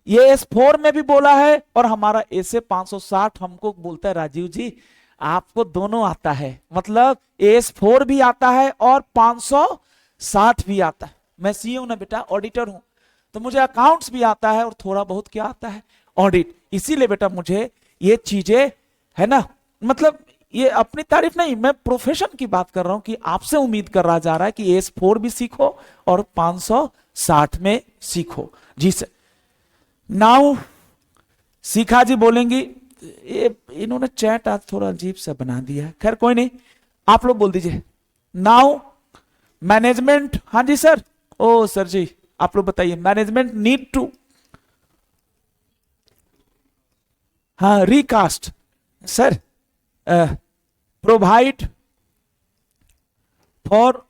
ये S4 में भी बोला है और हमारा एसे 560 हमको बोलता है राजीव जी आपको दोनों आता है, मतलब S4 भी आता है और 560 60 भी आता है। मैं सीए हूं ना बेटा, ऑडिटर हूं, तो मुझे अकाउंट्स भी आता है और थोड़ा बहुत क्या आता है, ऑडिट। इसीलिए बेटा मुझे ये चीजें, है ना, मतलब ये अपनी तारीफ नहीं, मैं प्रोफेशन की बात कर रहा हूं कि आपसे उम्मीद कर रहा जा रहा है कि एस4 भी सीखो और 560 में सीखो। जी सर। नाउ शिखा जी बोलेंगी, ये इन्होंने चैट आज थोड़ा अजीब सा बना दिया है, खैर कोई नहीं, आप लोग बोल दीजिए। नाउ मैनेजमेंट, हाँ जी सर, ओ सर जी आप लोग बताइए। मैनेजमेंट नीड टू, हाँ रिकास्ट सर, प्रोवाइड फॉर,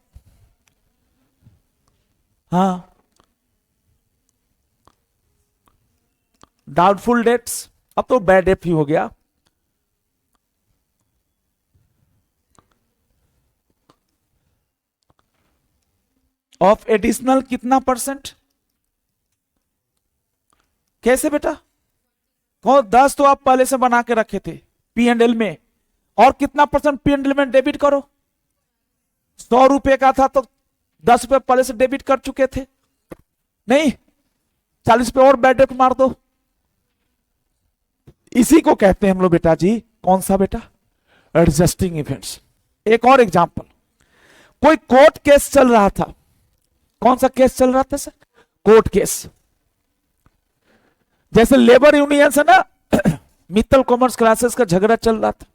हाँ डाउटफुल डेट्स, अब तो बैड डेट ही हो गया। ऑफ एडिशनल कितना परसेंट, कैसे बेटा, कौन 10 तो आप पहले से बना के रखे थे पी एंड एल में, और कितना परसेंट पी एंड एल में डेबिट करो, 100 रुपए का था तो 10 रुपए पहले से डेबिट कर चुके थे, नहीं 40 पे और बैड डेट मार दो। इसी को कहते हैं हम लोग बेटा जी, कौन सा बेटा, एडजस्टिंग इवेंट्स। एक और एग्जांपल, कोई कोर्ट केस चल रहा था, कौन सा केस चल रहा था सर, कोर्ट केस, जैसे लेबर यूनियन से ना मित्तल कॉमर्स क्लासेस का झगड़ा चल रहा था,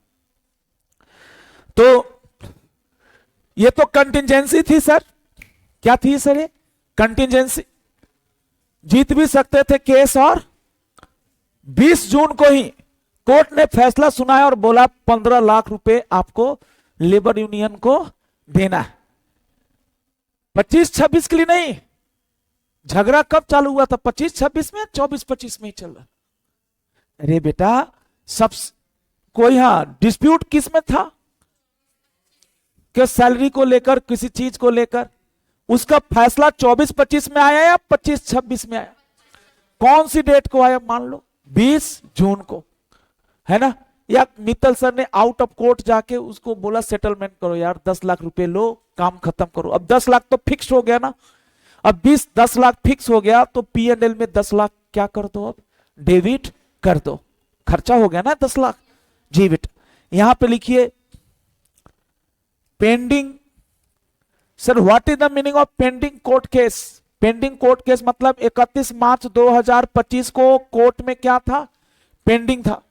तो ये तो कंटिजेंसी थी सर, क्या थी सर ये, कंटिजेंसी, जीत भी सकते थे केस, और 20 जून को ही कोर्ट ने फैसला सुनाया और बोला 15 लाख रुपए आपको लेबर यूनियन को देना है। 25-26 के लिए नहीं, झगड़ा कब चालू हुआ था, 25-26 में, 24-25 में ही चल रहा। अरे बेटा सब कोई, हाँ डिस्प्यूट किस में था, कि सैलरी को लेकर, किसी चीज को लेकर, उसका फैसला 24-25 में आया या 25-26 में आया, कौन सी डेट को आया, मान लो 20 जून को, है ना, या मित्तल सर ने आउट ऑफ कोर्ट जाके उसको बोला सेटलमेंट करो यार, 10 लाख रुपए लो, काम खत्म करो। अब 10 लाख तो फिक्स हो गया ना, अब 10 लाख फिक्स हो गया तो पी एंड एल में 10 लाख क्या कर दो, अब डेबिट कर दो, खर्चा हो गया ना 10 लाख। जी बेटा यहां पे लिखिए pending, sir what is the meaning of pending court case, pending court case मतलब 31 मार्च 2025 को कोर्ट में क्या था, पेंडिंग था।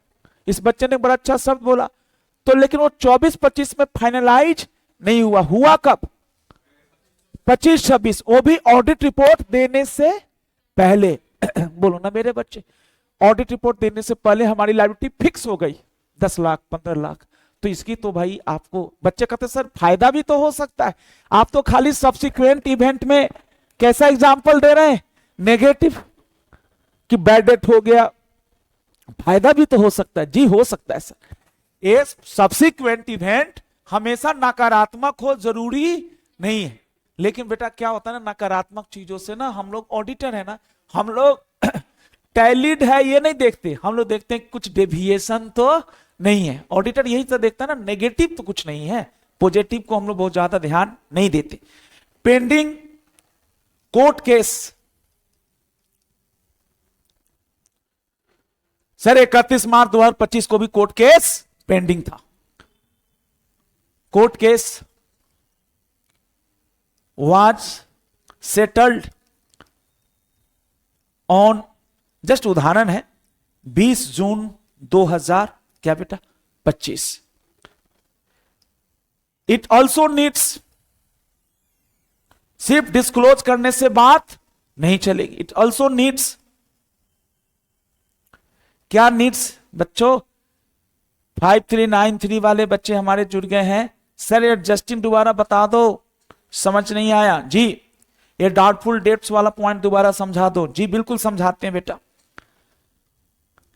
इस बच्चे ने बड़ा अच्छा शब्द बोला, तो लेकिन वो 24-25 में फाइनलाइज नहीं हुआ, हुआ कब, 25-26, वो भी ऑडिट रिपोर्ट देने से पहले बोलो ना मेरे बच्चे, ऑडिट रिपोर्ट देने से पहले हमारी लायबिलिटी फिक्स हो गई 10 लाख 15 लाख, तो इसकी तो भाई आपको, बच्चे कहते सर फायदा भी तो हो सकता है, आप तो खाली सब्सिक्वेंट इवेंट में कैसा एग्जांपल दे रहे हैं, नेगेटिव, कि बैड डेट हो गया, फायदा भी तो हो सकता है। जी हो सकता है सर, ये सब्सिक्वेंट इवेंट हमेशा नकारात्मक हो जरूरी नहीं है, लेकिन बेटा क्या होता है ना, नकारात्मक चीजों से ना, हम लोग ऑडिटर है ना, हम लोग टैलिड है ये नहीं देखते, हम लोग देखते हैं कुछ डेविएशन तो नहीं है, ऑडिटर यही तो देखता है ना, नेगेटिव तो कुछ नहीं है, पॉजिटिव को हम लोग बहुत ज्यादा ध्यान नहीं देते। पेंडिंग कोर्ट केस, सर 31 मार्च 2025 को भी कोर्ट केस पेंडिंग था, court case was settled on, just उदाहरण है, 20 जून 2000 क्या बेटा 25। इट ऑल्सो नीड्स, सिर्फ डिस्क्लोज करने से बात नहीं चलेगी, इट ऑल्सो नीड्स, क्या नीड्स बच्चों, 5393 वाले बच्चे हमारे जुड़ गए हैं, सर एडजस्टिंग दोबारा बता दो, समझ नहीं आया जी, ये डाउटफुल डेट्स वाला पॉइंट दोबारा समझा दो। जी बिल्कुल समझाते हैं बेटा,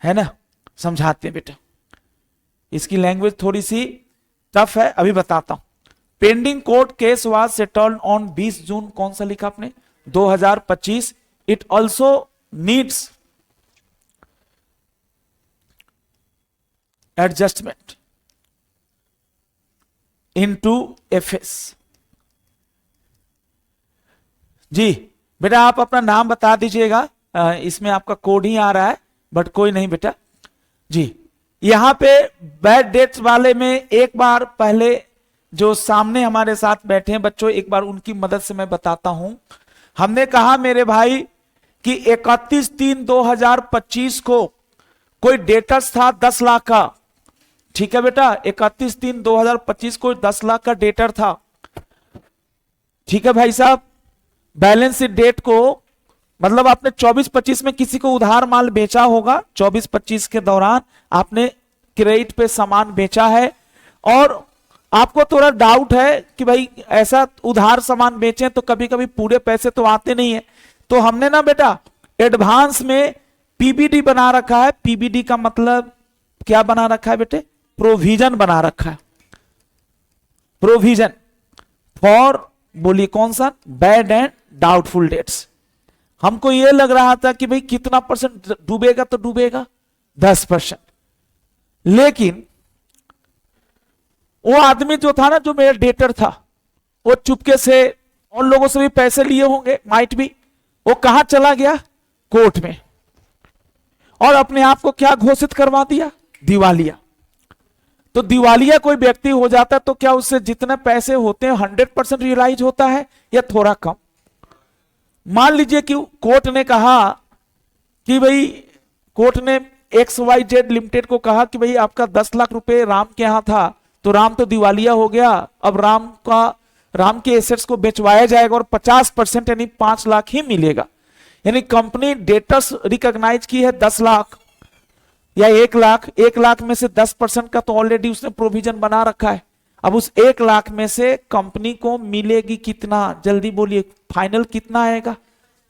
है ना, समझाते हैं बेटा, इसकी लैंग्वेज थोड़ी सी टफ है, अभी बताता हूं। Pending court case was settled on 20 June, कौन सा लिखा आपने, 2025। It also needs adjustment into FS, जी बेटा आप अपना नाम बता दीजिएगा, इसमें आपका कोड ही आ रहा है बट कोई नहीं बेटा। जी यहाँ पे बैड डेट्स वाले में एक बार पहले जो सामने हमारे साथ बैठे हैं बच्चों, एक बार उनकी मदद से मैं बताता हूं। हमने कहा मेरे भाई कि 31/3/2025 को कोई डेटर्स था 10 लाख का, ठीक है बेटा, 31/3/2025 को 10 लाख का डेटर था, ठीक है भाई साहब। बैलेंस शीट डेट को मतलब आपने 24-25 में किसी को उधार माल बेचा होगा, 24-25 के दौरान आपने क्रेडिट पे सामान बेचा है और आपको थोड़ा डाउट है कि भाई ऐसा उधार सामान बेचें तो कभी कभी पूरे पैसे तो आते नहीं है, तो हमने ना बेटा एडवांस में पीबीडी बना रखा है। पीबीडी का मतलब क्या बना रखा है बेटे? प्रोविजन बना रखा है। प्रोविजन फॉर, बोलिए कौन सा? Bad and doubtful debts. हमको यह लग रहा था कि भाई कितना परसेंट डूबेगा, तो डूबेगा 10%, लेकिन वो आदमी जो था ना, जो मेरा डेटर था, वो चुपके से और लोगों से भी पैसे लिए होंगे, माइट भी, वो कहां चला गया? कोर्ट में, और अपने आप को क्या घोषित करवा दिया? दिवालिया। तो दिवालिया कोई व्यक्ति हो जाता है तो क्या उससे जितने पैसे होते हैं 100% रियलाइज होता है या थोड़ा कम? मान लीजिए कि कोर्ट ने कहा कि भाई, कोर्ट ने XYZ लिमिटेड को कहा कि भाई आपका 10 लाख रुपए राम के यहां था, तो राम तो दिवालिया हो गया, अब राम के एसेट्स को बेचवाया जाएगा और 50% यानी 5 लाख ही मिलेगा। यानी कंपनी डेटर्स रिकॉग्नाइज की है 10 लाख या 1 लाख, 1 लाख में से 10% का तो ऑलरेडी उसने प्रोविजन बना रखा है। अब उस 1 लाख में से कंपनी को मिलेगी कितना? जल्दी बोलिए, फाइनल कितना आएगा?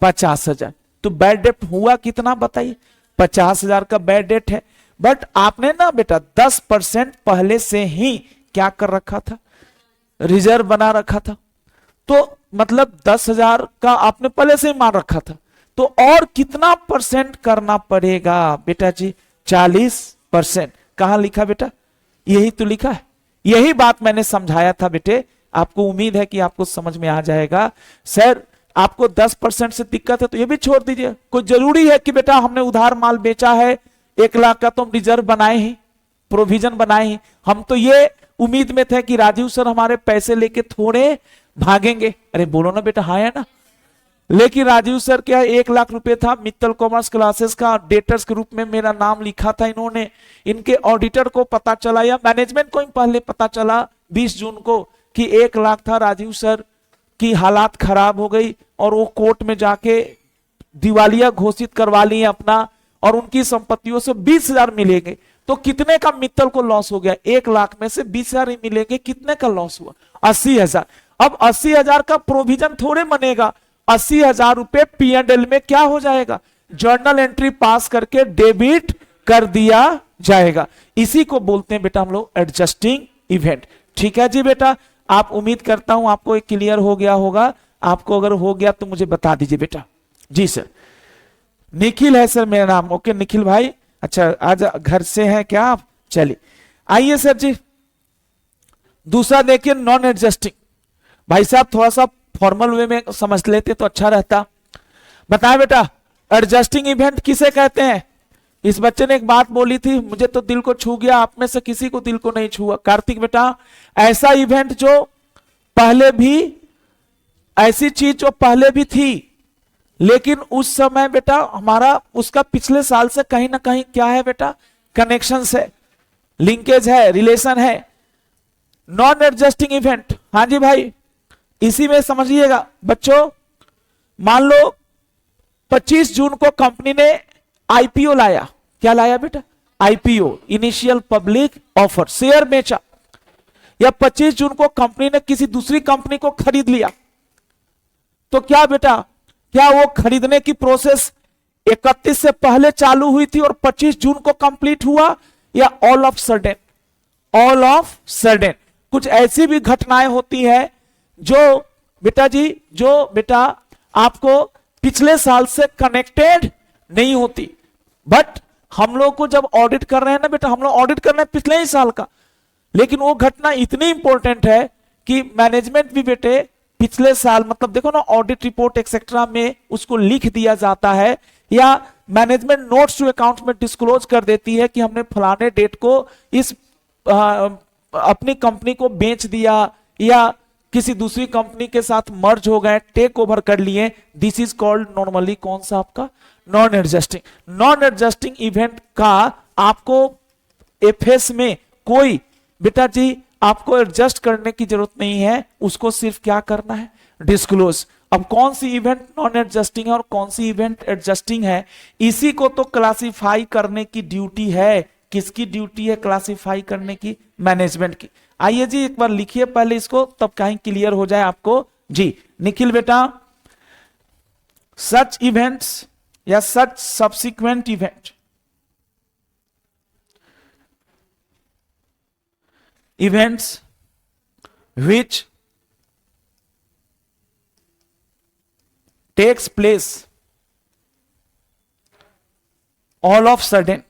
50,000। तो बैड डेट हुआ कितना बताइए? 50,000 का बैड डेट है। बट आपने ना बेटा 10% पहले से ही क्या कर रखा था? रिजर्व बना रखा था। तो मतलब 10,000 का आपने पहले से ही मान रखा था, तो और कितना परसेंट करना पड़ेगा बेटा जी? 40%। कहां लिखा बेटा? यही तो लिखा है। यही बात मैंने समझाया था बेटे, आपको उम्मीद है कि आपको समझ में आ जाएगा। सर आपको 10% से दिक्कत है तो ये भी छोड़ दीजिए, कोई जरूरी है कि बेटा हमने उधार माल बेचा है 1 लाख का तो हम रिजर्व बनाए ही, प्रोविजन बनाए ही। हम तो ये उम्मीद में थे कि राजीव सर हमारे पैसे लेके थोड़े भागेंगे। अरे बोलो ना बेटा, हाँ है ना? लेकिन राजीव सर क्या 1 लाख रुपए था, मित्तल कॉमर्स क्लासेस का डेटर्स के रूप में मेरा नाम लिखा था इन्होंने। इनके ऑडिटर को पता चला या मैनेजमेंट को ही पहले पता चला 20 जून को कि 1 लाख था, राजीव सर की हालात खराब हो गई और वो कोर्ट में जाके दिवालिया घोषित करवा लिए अपना, और उनकी संपत्तियों से 20,000 मिलेंगे। तो कितने का मित्तल को लॉस हो गया? 1 लाख में से 20,000 ही मिलेंगे, कितने का लॉस हुआ? 80,000। अब 80,000 का प्रोविजन थोड़े बनेगा, 80,000 रुपए P&L में क्या हो जाएगा? जर्नल एंट्री पास करके डेबिट कर दिया जाएगा। इसी को बोलते हैं बेटा हम लोग एडजस्टिंग इवेंट। ठीक है जी बेटा, आप उम्मीद करता हूं आपको एक क्लियर हो गया होगा। आपको अगर हो गया तो मुझे बता दीजिए बेटा। जी सर, निखिल है सर मेरा नाम। ओके निखिल भाई, अच्छा आज घर से हैं क्या आप? चलिए आइए सर जी। दूसरा देखिए नॉन एडजस्टिंग। भाई साहब थोड़ा सा फॉर्मल वे में समझ लेते तो अच्छा रहता। बताएं बेटा एडजस्टिंग इवेंट किसे कहते हैं? इस बच्चे ने एक बात बोली थी, मुझे तो दिल को छू गया, आप में से किसी को दिल को नहीं छुआ। कार्तिक बेटा, ऐसा इवेंट जो पहले भी, ऐसी चीज जो पहले भी थी लेकिन उस समय बेटा हमारा उसका पिछले साल से कहीं ना कहीं क्या है बेटा? कनेक्शन है, लिंकेज है, रिलेशन है। नॉन एडजस्टिंग इवेंट, हाँ जी भाई, इसी में समझिएगा बच्चों। मान लो 25 जून को कंपनी ने आईपीओ लाया। क्या लाया बेटा? IPO, initial public offer, share बेचा। या 25 जून को कंपनी ने किसी दूसरी कंपनी को खरीद लिया। तो क्या बेटा, क्या वो खरीदने की प्रोसेस 31 से पहले चालू हुई थी और 25 जून को कंप्लीट हुआ, या all of sudden? All of sudden कुछ ऐसी भी घटनाएं होती है जो बेटा जी, जो बेटा आपको पिछले साल से कनेक्टेड नहीं होती। बट हम लोग को जब ऑडिट कर रहे हैं ना बेटा, हम लोग ऑडिट कर रहे हैं पिछले ही साल का, लेकिन वो घटना इतनी इंपॉर्टेंट है कि मैनेजमेंट भी बेटे पिछले साल, मतलब देखो ना ऑडिट रिपोर्ट एक्सेट्रा में उसको लिख दिया जाता है, या मैनेजमेंट नोट्स टू अकाउंट में डिस्क्लोज कर देती है कि हमने फलाने डेट को इस अपनी कंपनी को बेच दिया या किसी दूसरी कंपनी के साथ मर्ज हो गए, टेक ओवर कर लिए। दिस इज कॉल्ड नॉर्मली कौन सा आपका non adjusting. Non adjusting event का आपको एफएस में कोई बेटा जी आपको एडजस्ट करने की जरूरत नहीं है, उसको सिर्फ क्या करना है, डिस्क्लोज। अब कौन सी इवेंट नॉन एडजस्टिंग है और कौन सी इवेंट एडजस्टिंग है, इसी को तो क्लासिफाई करने की ड्यूटी है। किसकी ड्यूटी है क्लासिफाई करने की? मैनेजमेंट की। आइए जी एक बार लिखिए पहले इसको, तब कहीं क्लियर हो जाए आपको जी। निखिल बेटा, सच इवेंट्स या such subsequent event, events which takes place all of sudden.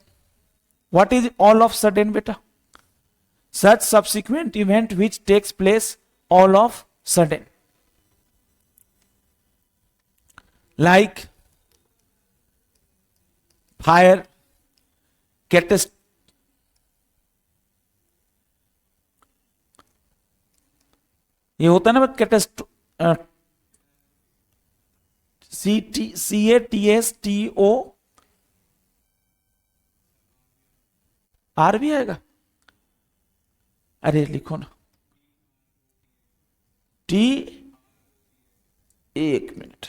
What is all of sudden beta? Such subsequent event which takes place all of sudden, like fire, catastrophe, ये होता है ना CATSTO are भी आएगा, अरे लिखो ना टी, एक मिनट,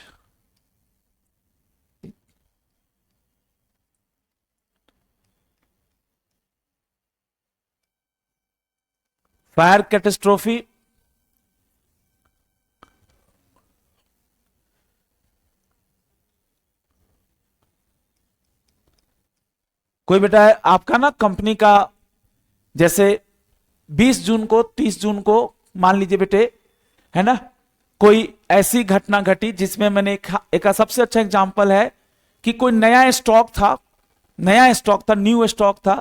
फायर कैटेस्ट्रोफी, कोई बेटा है आपका ना कंपनी का, जैसे 20 जून को 30 जून को मान लीजिए बेटे, है ना, कोई ऐसी घटना घटी जिसमें मैंने एक सबसे अच्छा एग्जांपल है कि कोई नया स्टॉक था, न्यू स्टॉक था,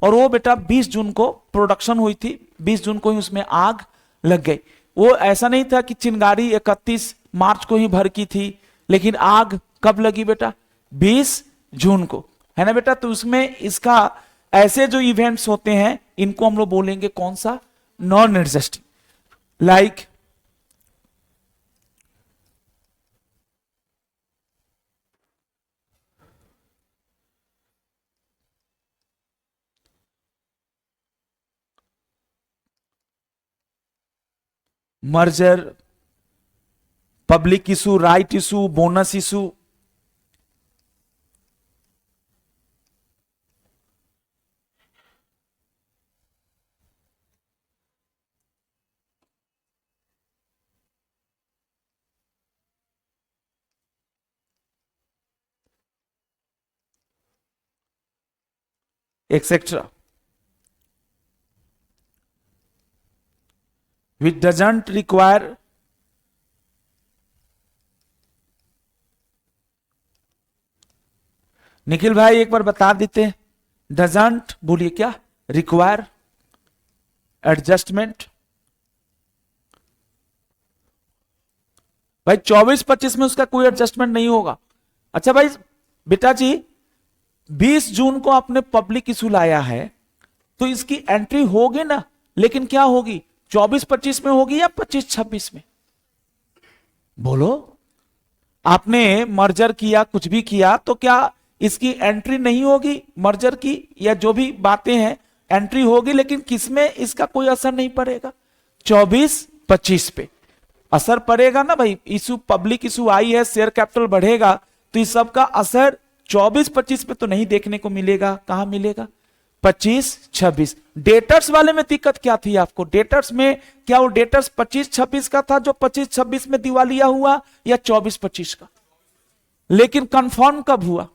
और वो बेटा 20 जून को प्रोडक्शन हुई थी, 20 जून को ही उसमें आग लग गई। वो ऐसा नहीं था कि चिंगारी 31 मार्च को ही भर की थी, लेकिन आग कब लगी बेटा? 20 जून को, है ना बेटा। तो उसमें इसका ऐसे जो इवेंट्स होते हैं इनको हम लोग बोलेंगे कौन सा? Non adjusting. Like merger, public issue, right issue, bonus issue, etc. which doesn't require Nikhil भाई एक बार बता देते हैं, डजंट बोलिए क्या? Require adjustment. भाई 24-25 में उसका कोई एडजस्टमेंट नहीं होगा। अच्छा भाई बेटा जी 20 जून को आपने पब्लिक इशू लाया है तो इसकी एंट्री होगी ना, लेकिन क्या होगी? 24-25 में होगी या 25-26 में? बोलो। आपने मर्जर किया, कुछ भी किया, तो क्या इसकी एंट्री नहीं होगी? मर्जर की या जो भी बातें हैं एंट्री होगी, लेकिन किसमें इसका कोई असर नहीं पड़ेगा? 24-25 पे असर पड़ेगा ना भाई। इशू, पब्लिक इशू आई है, शेयर कैपिटल बढ़ेगा, तो इस सब का असर 24-25 पे तो नहीं देखने को मिलेगा। कहां मिलेगा? 25-26। डेटर्स वाले में दिक्कत क्या थी आपको? डेटर्स में क्या वो डेटर्स 25-26 का था जो 25-26 में दिवालिया हुआ, या 24-25 का? लेकिन कंफर्म कब हुआ?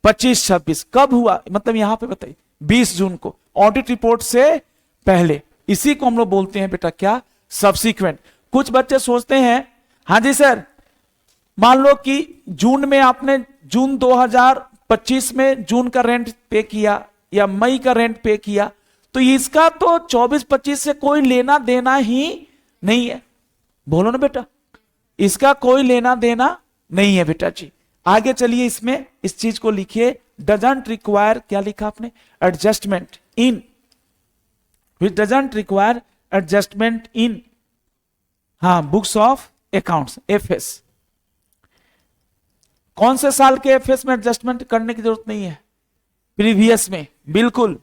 25-26 कब हुआ? मतलब यहां पे बताइए 20 जून को, ऑडिट रिपोर्ट से पहले। इसी को हम लोग बोलते हैं बेटा क्या? सब्सिक्वेंट। कुछ बच्चे सोचते हैं हाँ जी सर, मान लो कि जून में आपने जून 2025 में जून का रेंट पे किया या मई का रेंट पे किया, तो इसका तो 24-25 से कोई लेना देना ही नहीं है। बोलो ना बेटा, इसका कोई लेना देना नहीं है बेटा जी। आगे चलिए, इसमें इस चीज को लिखिए, डजंट रिक्वायर, क्या लिखा आपने, adjustment in, which doesn't require adjustment in, हाँ, बुक्स ऑफ अकाउंट्स, एफएस। कौन से साल के एफएस में एडजस्टमेंट करने की जरूरत नहीं है, प्रीवियस में, बिल्कुल।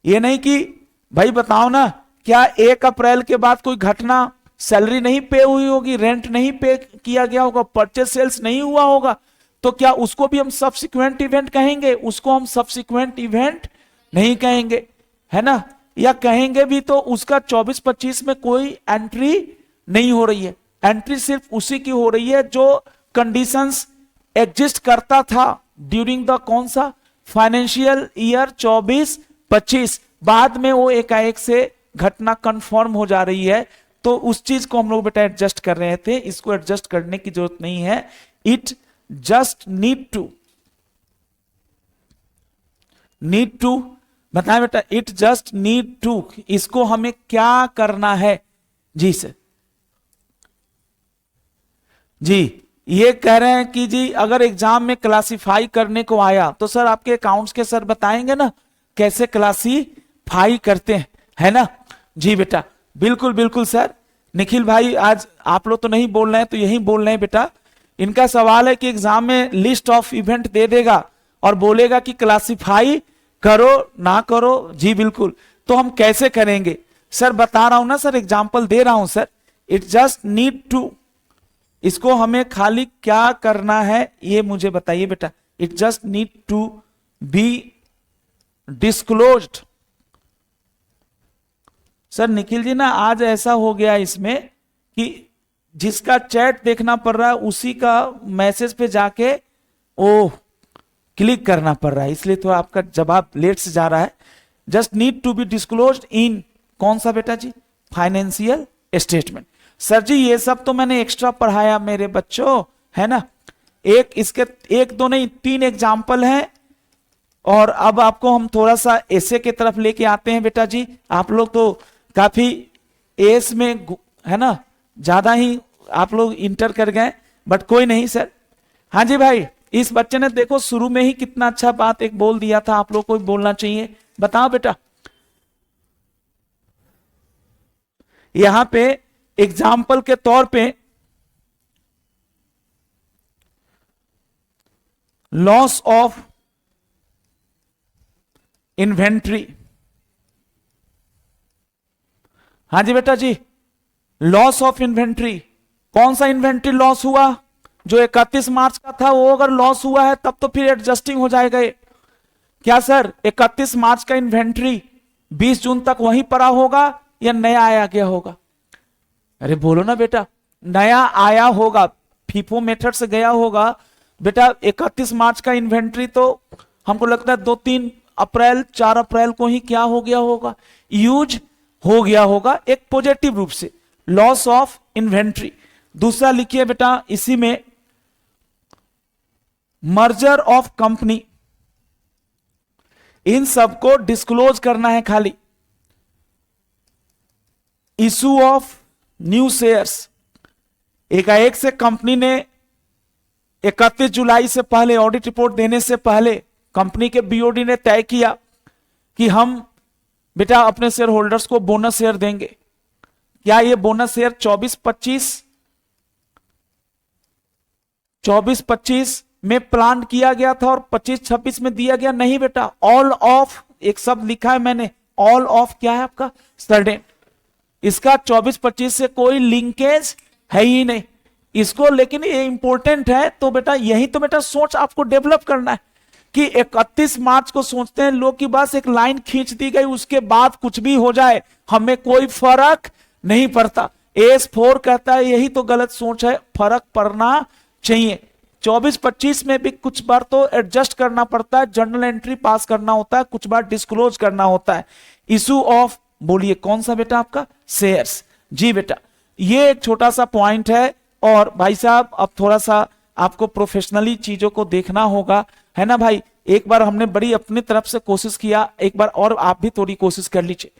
ये नहीं कि भाई बताओ ना, क्या 1 अप्रैल के बाद कोई घटना, सैलरी नहीं पे हुई होगी, रेंट नहीं पे किया गया होगा, परचेज सेल्स नहीं हुआ होगा, तो क्या उसको भी हम सब्सिक्वेंट इवेंट कहेंगे? उसको हम सब्सिक्वेंट इवेंट नहीं कहेंगे, है ना। या कहेंगे भी तो उसका 24-25 में कोई एंट्री नहीं हो रही है। एंट्री सिर्फ उसी की हो रही है जो कंडीशंस एग्जिस्ट करता था ड्यूरिंग द कौन सा फाइनेंशियल ईयर 24-25, बाद में वो एकाएक से घटना कंफर्म हो जा रही है, तो उस चीज को हम लोग बेटा एडजस्ट कर रहे थे। इसको एडजस्ट करने की जरूरत नहीं है, इट जस्ट नीड टू, बताएं बेटा, इट जस्ट नीड टू, इसको हमें क्या करना है जी सर, जी ये कह रहे हैं कि जी अगर एग्जाम में क्लासिफाई करने को आया तो सर आपके अकाउंट्स के सर बताएंगे ना कैसे क्लासिफाई करते हैं, है ना। जी बेटा, बिल्कुल बिल्कुल सर। निखिल भाई आज आप लोग तो नहीं बोल रहे हैं, तो यही बोल रहे हैं बेटा। इनका सवाल है कि एग्जाम में लिस्ट ऑफ इवेंट दे देगा और बोलेगा कि क्लासिफाई करो ना करो। जी बिल्कुल, तो हम कैसे करेंगे सर, बता रहा हूं ना सर, एग्जाम्पल दे रहा हूं सर। इट जस्ट नीड टू, इसको हमें खाली क्या करना है ये मुझे बताइए बेटा। It just need to be disclosed. Sir Nikhil ji ना आज ऐसा हो गया इसमें कि जिसका चैट देखना पड़ रहा है उसी का मैसेज पे जाके ओ क्लिक करना पड़ रहा है, इसलिए तो आपका जवाब लेट से जा रहा है। Just need to be disclosed in कौन सा बेटा जी, फाइनेंशियल स्टेटमेंट। सर जी ये सब तो मैंने एक्स्ट्रा पढ़ाया मेरे बच्चों, है ना। इसके 1-2 नहीं 3 एग्जाम्पल हैं, और अब आपको हम थोड़ा सा एसे की तरफ लेके आते हैं बेटा जी। आप लोग तो काफी एस में, है ना, ज्यादा ही आप लोग इंटर कर गए, बट कोई नहीं सर। हाँ जी भाई, इस बच्चे ने देखो शुरू में ही कितना अच्छा बात एक बोल दिया था, आप लोग को भी बोलना चाहिए। बताओ बेटा, यहां पे एग्जाम्पल के तौर पे लॉस ऑफ इन्वेंट्री, हाँ जी बेटा जी, लॉस ऑफ इन्वेंट्री। कौन सा इन्वेंट्री लॉस हुआ, जो 31 मार्च का था, वो अगर लॉस हुआ है तब तो फिर एडजस्टिंग हो जाएगा ये। क्या सर 31 मार्च का इन्वेंट्री 20 जून तक वहीं पड़ा होगा या नया आया गया होगा? अरे बोलो ना बेटा, नया आया होगा, फीफो मेथड से गया होगा बेटा। 31 मार्च का इन्वेंट्री तो हमको लगता है 2-3 अप्रैल 4 अप्रैल को ही क्या हो गया होगा, यूज हो गया होगा, एक पॉजिटिव रूप से लॉस ऑफ इन्वेंट्री। दूसरा लिखिए बेटा इसी में, मर्जर ऑफ कंपनी। इन सबको डिस्क्लोज करना है खाली। इशू ऑफ न्यू शेयर्स, एकाएक से कंपनी ने 31 जुलाई से पहले, ऑडिट रिपोर्ट देने से पहले कंपनी के बीओडी ने तय किया कि हम बेटा अपने शेयर होल्डर्स को बोनस शेयर देंगे। क्या ये बोनस शेयर 24-25 में प्लान किया गया था और 25-26 में दिया गया? नहीं बेटा, ऑल ऑफ, एक शब्द लिखा है मैंने, ऑल ऑफ क्या है आपका, सर्टेन। इसका 24-25 से कोई लिंकेज है ही नहीं इसको, लेकिन ये इंपॉर्टेंट है। तो बेटा यही तो बेटा सोच आपको डेवलप करना है कि 31 मार्च को सोचते हैं लोग कि बस एक लाइन खींच दी गई, उसके बाद कुछ भी हो जाए हमें कोई फर्क नहीं पड़ता। AS4 कहता है यही तो गलत सोच है, फर्क पड़ना चाहिए। 24-25 में भी कुछ बार तो एडजस्ट करना पड़ता है, जर्नल एंट्री पास करना होता है, कुछ बार डिस्क्लोज करना होता है। इशू ऑफ, बोलिए कौन सा बेटा आपका, शेयर्स। जी बेटा, ये एक छोटा सा पॉइंट है। और भाई साहब अब थोड़ा सा आपको प्रोफेशनली चीजों को देखना होगा, है ना भाई। एक बार हमने बड़ी अपनी तरफ से कोशिश किया, एक बार और आप भी थोड़ी कोशिश कर लीजिए,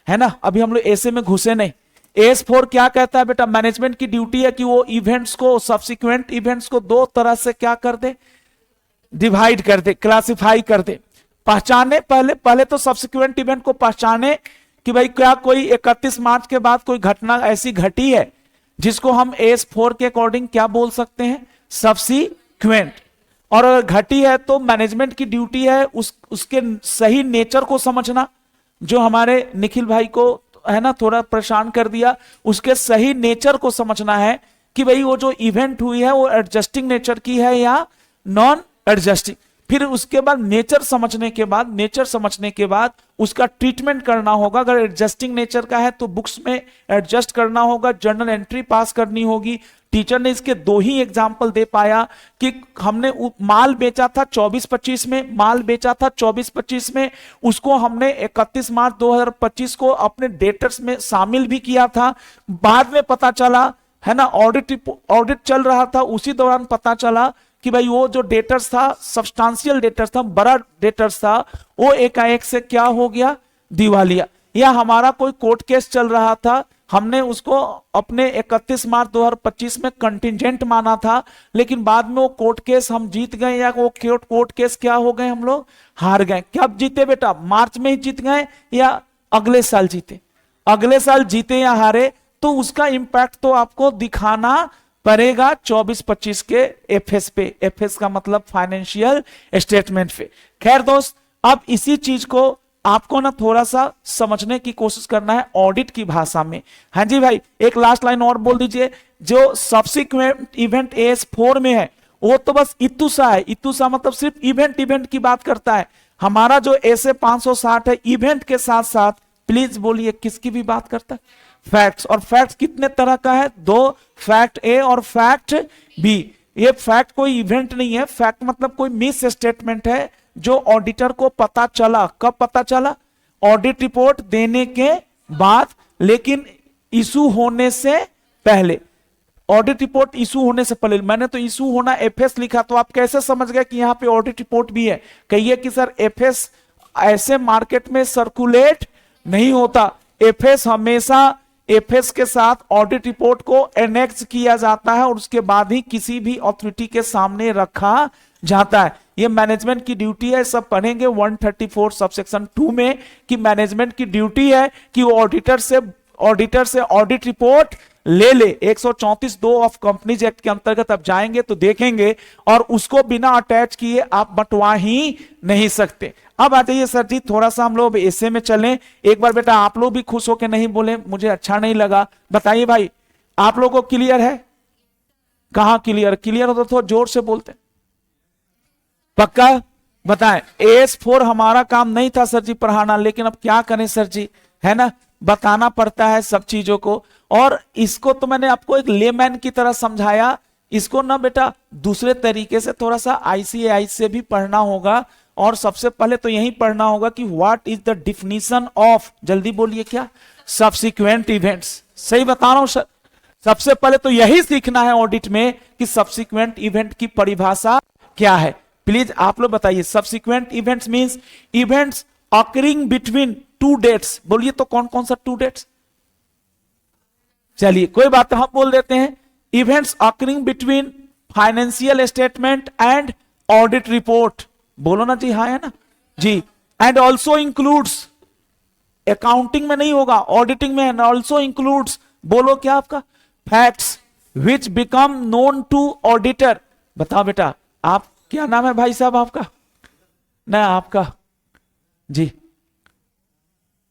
है ना। अभी हम लोग ऐसे में घुसे नहीं, AS4 क्या कहता है बेटा, मैनेजमेंट की ड्यूटी है कि वो इवेंट्स को, सब्सिक्वेंट इवेंट्स को दो तरह से क्या कर दे, डिवाइड कर दे, क्लासिफाई कर दे, पहचाने। पहले पहले तो सब्सिक्वेंट इवेंट को पहचाने कि भाई क्या कोई 31 मार्च के बाद कोई घटना ऐसी घटी है जिसको हम AS4 के अकॉर्डिंग क्या बोल सकते हैं, सब्सिक्वेंट। और अगर घटी है तो मैनेजमेंट की ड्यूटी है उसके सही नेचर को समझना, जो हमारे निखिल भाई को है ना थोड़ा परेशान कर दिया, उसके सही नेचर को समझना है कि भाई वो जो इवेंट हुई है वो एडजस्टिंग नेचर की है या नॉन एडजस्टिंग। फिर उसके बाद नेचर समझने के बाद उसका ट्रीटमेंट करना होगा। अगर एडजस्टिंग नेचर का है तो बुक्स में एडजस्ट करना होगा, जर्नल एंट्री पास करनी होगी। टीचर ने इसके दो ही एग्जाम्पल दे पाया कि हमने माल बेचा था 24-25 में, उसको हमने 31 मार्च 2025 को अपने डेटर्स में शामिल भी किया था। बाद में पता चला है ना, ऑडिट चल रहा था, उसी दौरान पता चला कि भाई वो जो डेटर्स था, सब्सटेंशियल डेटर्स था, बड़ा डेटर्स था, वो एकाएक से क्या हो गया, दिवालिया। या हमारा कोई कोर्ट केस चल रहा था, हमने उसको अपने 31 मार्च 2025 में कंटिजेंट माना था, लेकिन बाद में वो कोर्ट केस हम जीत गए, या वो कोर्ट केस क्या हो गए, हम लोग हार गए। कब जीते बेटा, मार्च में ही जीत गए या अगले साल जीते? अगले साल जीते या हारे, तो उसका इंपैक्ट तो आपको दिखाना पड़ेगा 24-25 के एफएस पे। एफएस का मतलब फाइनेंशियल स्टेटमेंट पे। खैर दोस्त, अब इसी चीज को आपको ना थोड़ा सा समझने की कोशिश करना है ऑडिट की भाषा में। हाँ जी भाई, एक लास्ट लाइन और बोल दीजिए। जो सब्सिक्वेंट इवेंट AS4 में है वो तो बस इतुसा है। इतुसा मतलब सिर्फ इवेंट की बात करता है। हमारा जो SA 560 है, इवेंट के साथ साथ प्लीज बोलिए किसकी भी बात करता है, फैक्ट्स। और फैक्ट्स कितने तरह का है, दो, फैक्ट ए और फैक्ट बी। ये फैक्ट कोई इवेंट नहीं है, फैक्ट मतलब कोई मिस स्टेटमेंट है जो ऑडिटर को पता चला। कब पता चला, ऑडिट रिपोर्ट देने के बाद, लेकिन इशू होने से पहले। ऑडिट रिपोर्ट इशू होने से पहले, मैंने तो इशू होना एफएस लिखा, तो आप कैसे समझ गए कि यहां पे ऑडिट रिपोर्ट भी है? कहिए कि सर एफएस ऐसे मार्केट में सर्कुलेट नहीं होता। एफएस हमेशा, एफएस के साथ ऑडिट रिपोर्ट को एनेक्स किया जाता है और उसके बाद ही किसी भी अथॉरिटी के सामने रखा जाता है। ये मैनेजमेंट की ड्यूटी है, सब पढ़ेंगे 134 सबसेक्शन 2 में कि मैनेजमेंट की ड्यूटी है कि वो ऑडिटर से ऑडिट रिपोर्ट ले ले। 134(2) ऑफ कंपनीज एक्ट के अंतर्गत आप जाएंगे तो देखेंगे, और उसको बिना अटैच किए आप बंटवा ही नहीं सकते। अब आ जाइए सर जी, थोड़ा सा हम लोग ऐसे में चलें। एक बार बेटा आप लोग भी खुश होकर नहीं बोले, मुझे अच्छा नहीं लगा। बताइए भाई, आप लोगों को क्लियर है? कहां क्लियर? क्लियर हो तो थोड़ा जोर से बोलते। पक्का बताएं। AS4 हमारा काम नहीं था सर जी पढ़ाना, लेकिन अब क्या करें सर जी, है ना, बताना पड़ता है सब चीजों को। और इसको तो मैंने आपको एक लेमैन की तरह समझाया, इसको ना बेटा दूसरे तरीके से थोड़ा सा ICAI से भी पढ़ना होगा। और सबसे पहले तो यही पढ़ना होगा कि what is the definition of, जल्दी बोलिए क्या, सब्सिक्वेंट इवेंट्स। सही बता रहा हूं सर? सबसे पहले तो यही सीखना है ऑडिट में कि सब्सिक्वेंट इवेंट की परिभाषा क्या है। प्लीज आप लोग बताइए। Subsequent events means events occurring between two dates. बोलिए तो कौन कौन सा टू डेट्स? चलिए कोई बात, हम बोल देते हैं events occurring between financial statement and audit report. बोलो ना जी, हाँ है ना जी। एंड ऑल्सो इंक्लूड्स, अकाउंटिंग में नहीं होगा, ऑडिटिंग में, एंड ऑल्सो इंक्लूड्स, बोलो क्या आपका, facts which become known to auditor. बताओ बेटा, आप क्या नाम है भाई साहब आपका? ना आपका जी,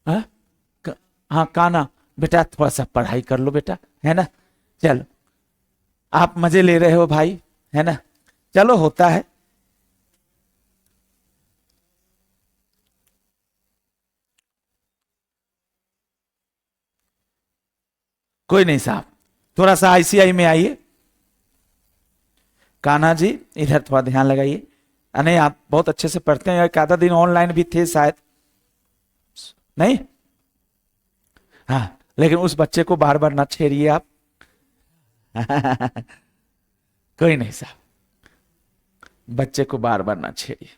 हाँ काना। बेटा थोड़ा सा पढ़ाई कर लो बेटा, है ना। चलो आप मजे ले रहे हो भाई, है ना, चलो होता है। कोई नहीं साहब, थोड़ा सा ICAI में आइए। कान्हा जी इधर थोड़ा ध्यान लगाइए। नहीं आप बहुत अच्छे से पढ़ते हैं, एक आधा दिन ऑनलाइन भी थे शायद, नहीं? हाँ, लेकिन उस बच्चे को बार बार ना छेड़िए आप। कोई नहीं साहब, बच्चे को बार बार ना छेड़िए।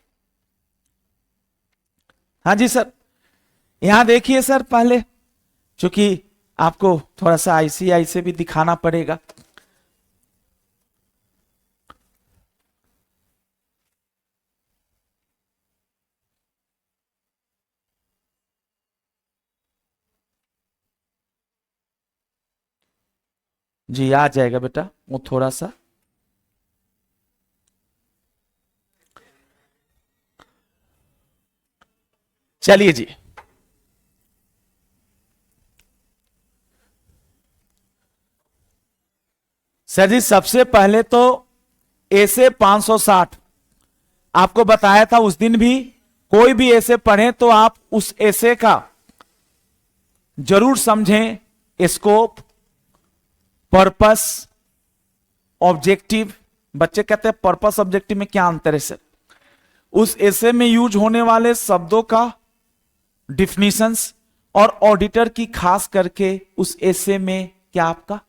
हाँ जी सर, यहां देखिए सर, पहले चूंकि आपको थोड़ा सा आईसीआई से भी दिखाना पड़ेगा। जी आ जाएगा बेटा, वो थोड़ा सा चलिए जी। सर जी सबसे पहले तो ऐसे 560 आपको बताया था उस दिन भी, कोई भी ऐसे पढ़े तो आप उस ऐसे का जरूर समझें, स्कोप, पर्पस, ऑब्जेक्टिव। बच्चे कहते हैं पर्पस ऑब्जेक्टिव में क्या अंतर है सर? उस ऐसे में यूज होने वाले शब्दों का डिफिनीशंस और ऑडिटर की खास करके उस ऐसे में क्या आपका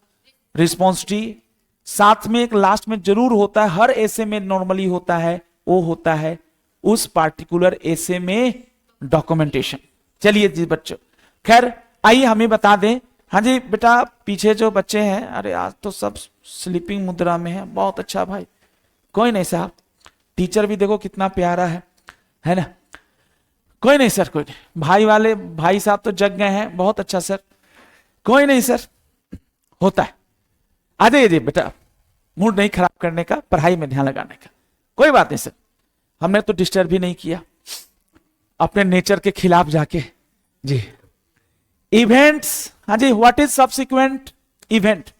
रिस्पॉन्सिबिलिटी, साथ में एक लास्ट में जरूर होता है, हर ऐसे में नॉर्मली होता है, वो होता है उस पार्टिकुलर ऐसे में डॉक्यूमेंटेशन। चलिए जी बच्चों, खैर आइए हमें बता दें। हाँ जी बेटा, पीछे जो बच्चे हैं, अरे आज तो सब स्लीपिंग मुद्रा में है, बहुत अच्छा भाई, कोई नहीं साहब, टीचर भी देखो कितना प्यारा है ना, कोई नहीं सर, कोई नहीं, भाई वाले भाई साहब तो जग गए हैं, बहुत अच्छा सर, कोई नहीं सर, होता है। आ जाइए बेटा, मूड नहीं खराब करने का, पढ़ाई में ध्यान लगाने का, कोई बात नहीं सर, हमने तो डिस्टर्ब भी नहीं किया अपने नेचर के खिलाफ जाके जी। इवेंट्स, हाँ जी, what is subsequent event,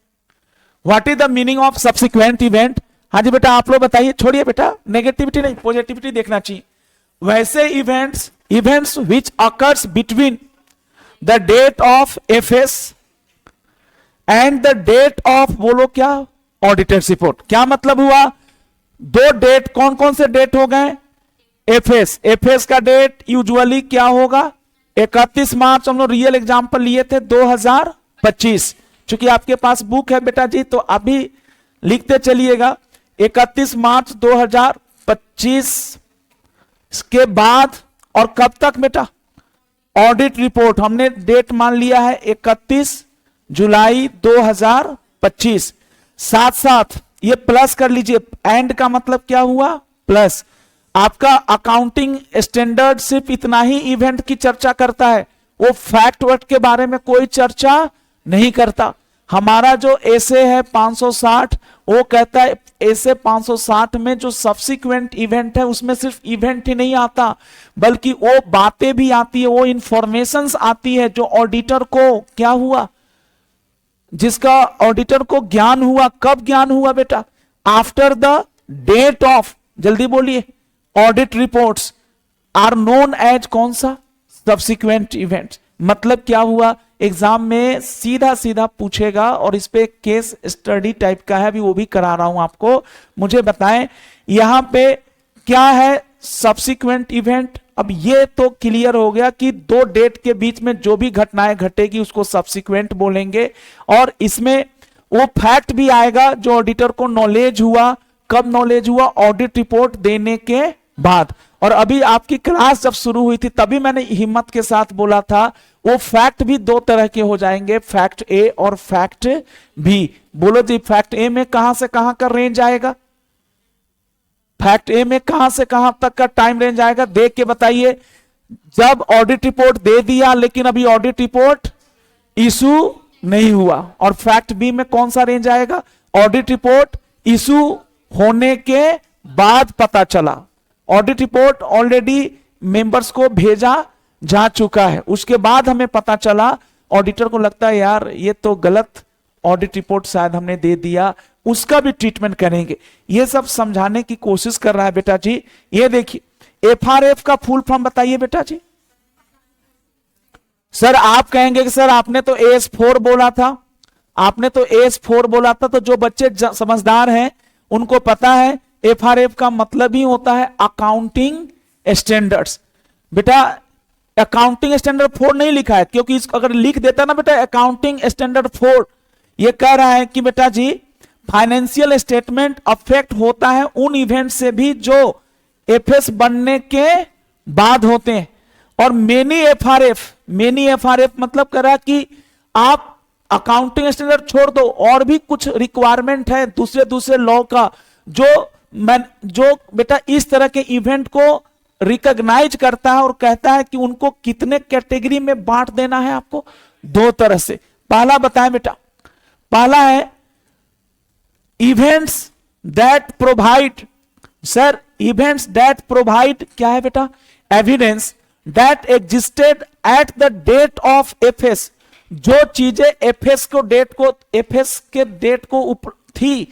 what is the meaning of subsequent event? हाँ जी बेटा आप लोग बताइए, छोड़िए बेटा, नेगेटिविटी नहीं पॉजिटिविटी देखना चाहिए। वैसे events which occurs between the date of FS and the date of, बोलो क्या, ऑडिटर्स रिपोर्ट। क्या मतलब हुआ? दो डेट, कौन कौन से डेट हो गए? एफएस का डेट यूजुअली क्या होगा? 31 मार्च, हम लोग रियल एग्जाम्पल लिए थे 2025। चूंकि आपके पास बुक है बेटा जी, तो अभी लिखते चलिएगा 31 मार्च 2025 के बाद, और कब तक बेटा? ऑडिट रिपोर्ट हमने डेट मान लिया है 31 जुलाई 2025। साथ साथ ये प्लस कर लीजिए, एंड का मतलब क्या हुआ? प्लस। आपका अकाउंटिंग स्टैंडर्ड सिर्फ इतना ही इवेंट की चर्चा करता है, वो फैक्ट वर्ट के बारे में कोई चर्चा नहीं करता। हमारा जो ऐसे है 560, वो कहता है ऐसे 560 में जो सब्सिक्वेंट इवेंट है उसमें सिर्फ इवेंट ही नहीं आता, बल्कि वो बातें भी आती है, वो इंफॉर्मेशंस आती है जो ऑडिटर को क्या हुआ, जिसका ऑडिटर को ज्ञान हुआ। कब ज्ञान हुआ बेटा? आफ्टर द डेट ऑफ, जल्दी बोलिए, audit reports are known as कौन सा? Subsequent event. मतलब क्या हुआ? एग्जाम में सीधा सीधा पूछेगा, और इस पे केस स्टडी टाइप का है, अभी वो भी करा रहा हूं आपको। मुझे बताएं यहां पे क्या है सब्सिक्वेंट इवेंट? अब ये तो क्लियर हो गया कि दो डेट के बीच में जो भी घटनाएं घटेगी उसको सब्सिक्वेंट बोलेंगे, और इसमें वो फैक्ट भी आएगा जो ऑडिटर को नॉलेज हुआ। कब नॉलेज हुआ? ऑडिट रिपोर्ट देने के बाद। और अभी आपकी क्लास जब शुरू हुई थी तभी मैंने हिम्मत के साथ बोला था वो फैक्ट भी दो तरह के हो जाएंगे, फैक्ट ए और फैक्ट बी। बोलो जी, फैक्ट ए में कहां से कहां का रेंज आएगा? फैक्ट ए में कहां से कहां तक का टाइम रेंज आएगा? देख के बताइए। जब ऑडिट रिपोर्ट दे दिया लेकिन अभी ऑडिट रिपोर्ट इशू नहीं हुआ। और फैक्ट बी में कौन सा रेंज आएगा? ऑडिट रिपोर्ट इशू होने के बाद पता चला, ऑडिट रिपोर्ट ऑलरेडी मेंबर्स को भेजा जा चुका है, उसके बाद हमें पता चला, ऑडिटर को लगता है यार ये तो गलत ऑडिट रिपोर्ट शायद हमने दे दिया, उसका भी ट्रीटमेंट करेंगे। ये सब समझाने की कोशिश कर रहा है बेटा जी। ये देखिए, एफआरएफ का फुल फॉर्म बताइए बेटा जी। सर आप कहेंगे कि सर आपने तो AS4 बोला था, आपने तो AS4 बोला था, तो जो बच्चे समझदार हैं उनको पता है एफआरएफ का मतलब ही होता है अकाउंटिंग स्टैंडर्ड्स। बेटा अकाउंटिंग स्टैंडर्ड 4 नहीं लिखा है, क्योंकि अगर लिख देता ना बेटा अकाउंटिंग स्टैंडर्ड 4, ये कह रहा है कि बेटा जी फाइनेंशियल स्टेटमेंट अफेक्ट होता है उन इवेंट से भी जो एफएस बनने के बाद होते हैं। और मेनी एफआरएफ मतलब कह रहा कि आप अकाउंटिंग स्टैंडर्ड छोड़ दो, और भी कुछ रिक्वायरमेंट है दूसरे दूसरे लॉ का, जो बेटा इस तरह के इवेंट को रिकॉग्नाइज करता है और कहता है कि उनको कितने कैटेगरी में बांट देना है आपको, दो तरह से। पहला बताएं बेटा, पहला है events that provide, sir events that provide क्या है बेटा, evidence that existed at the date of FS, जो चीजें एफएस के डेट को ऊपर थी,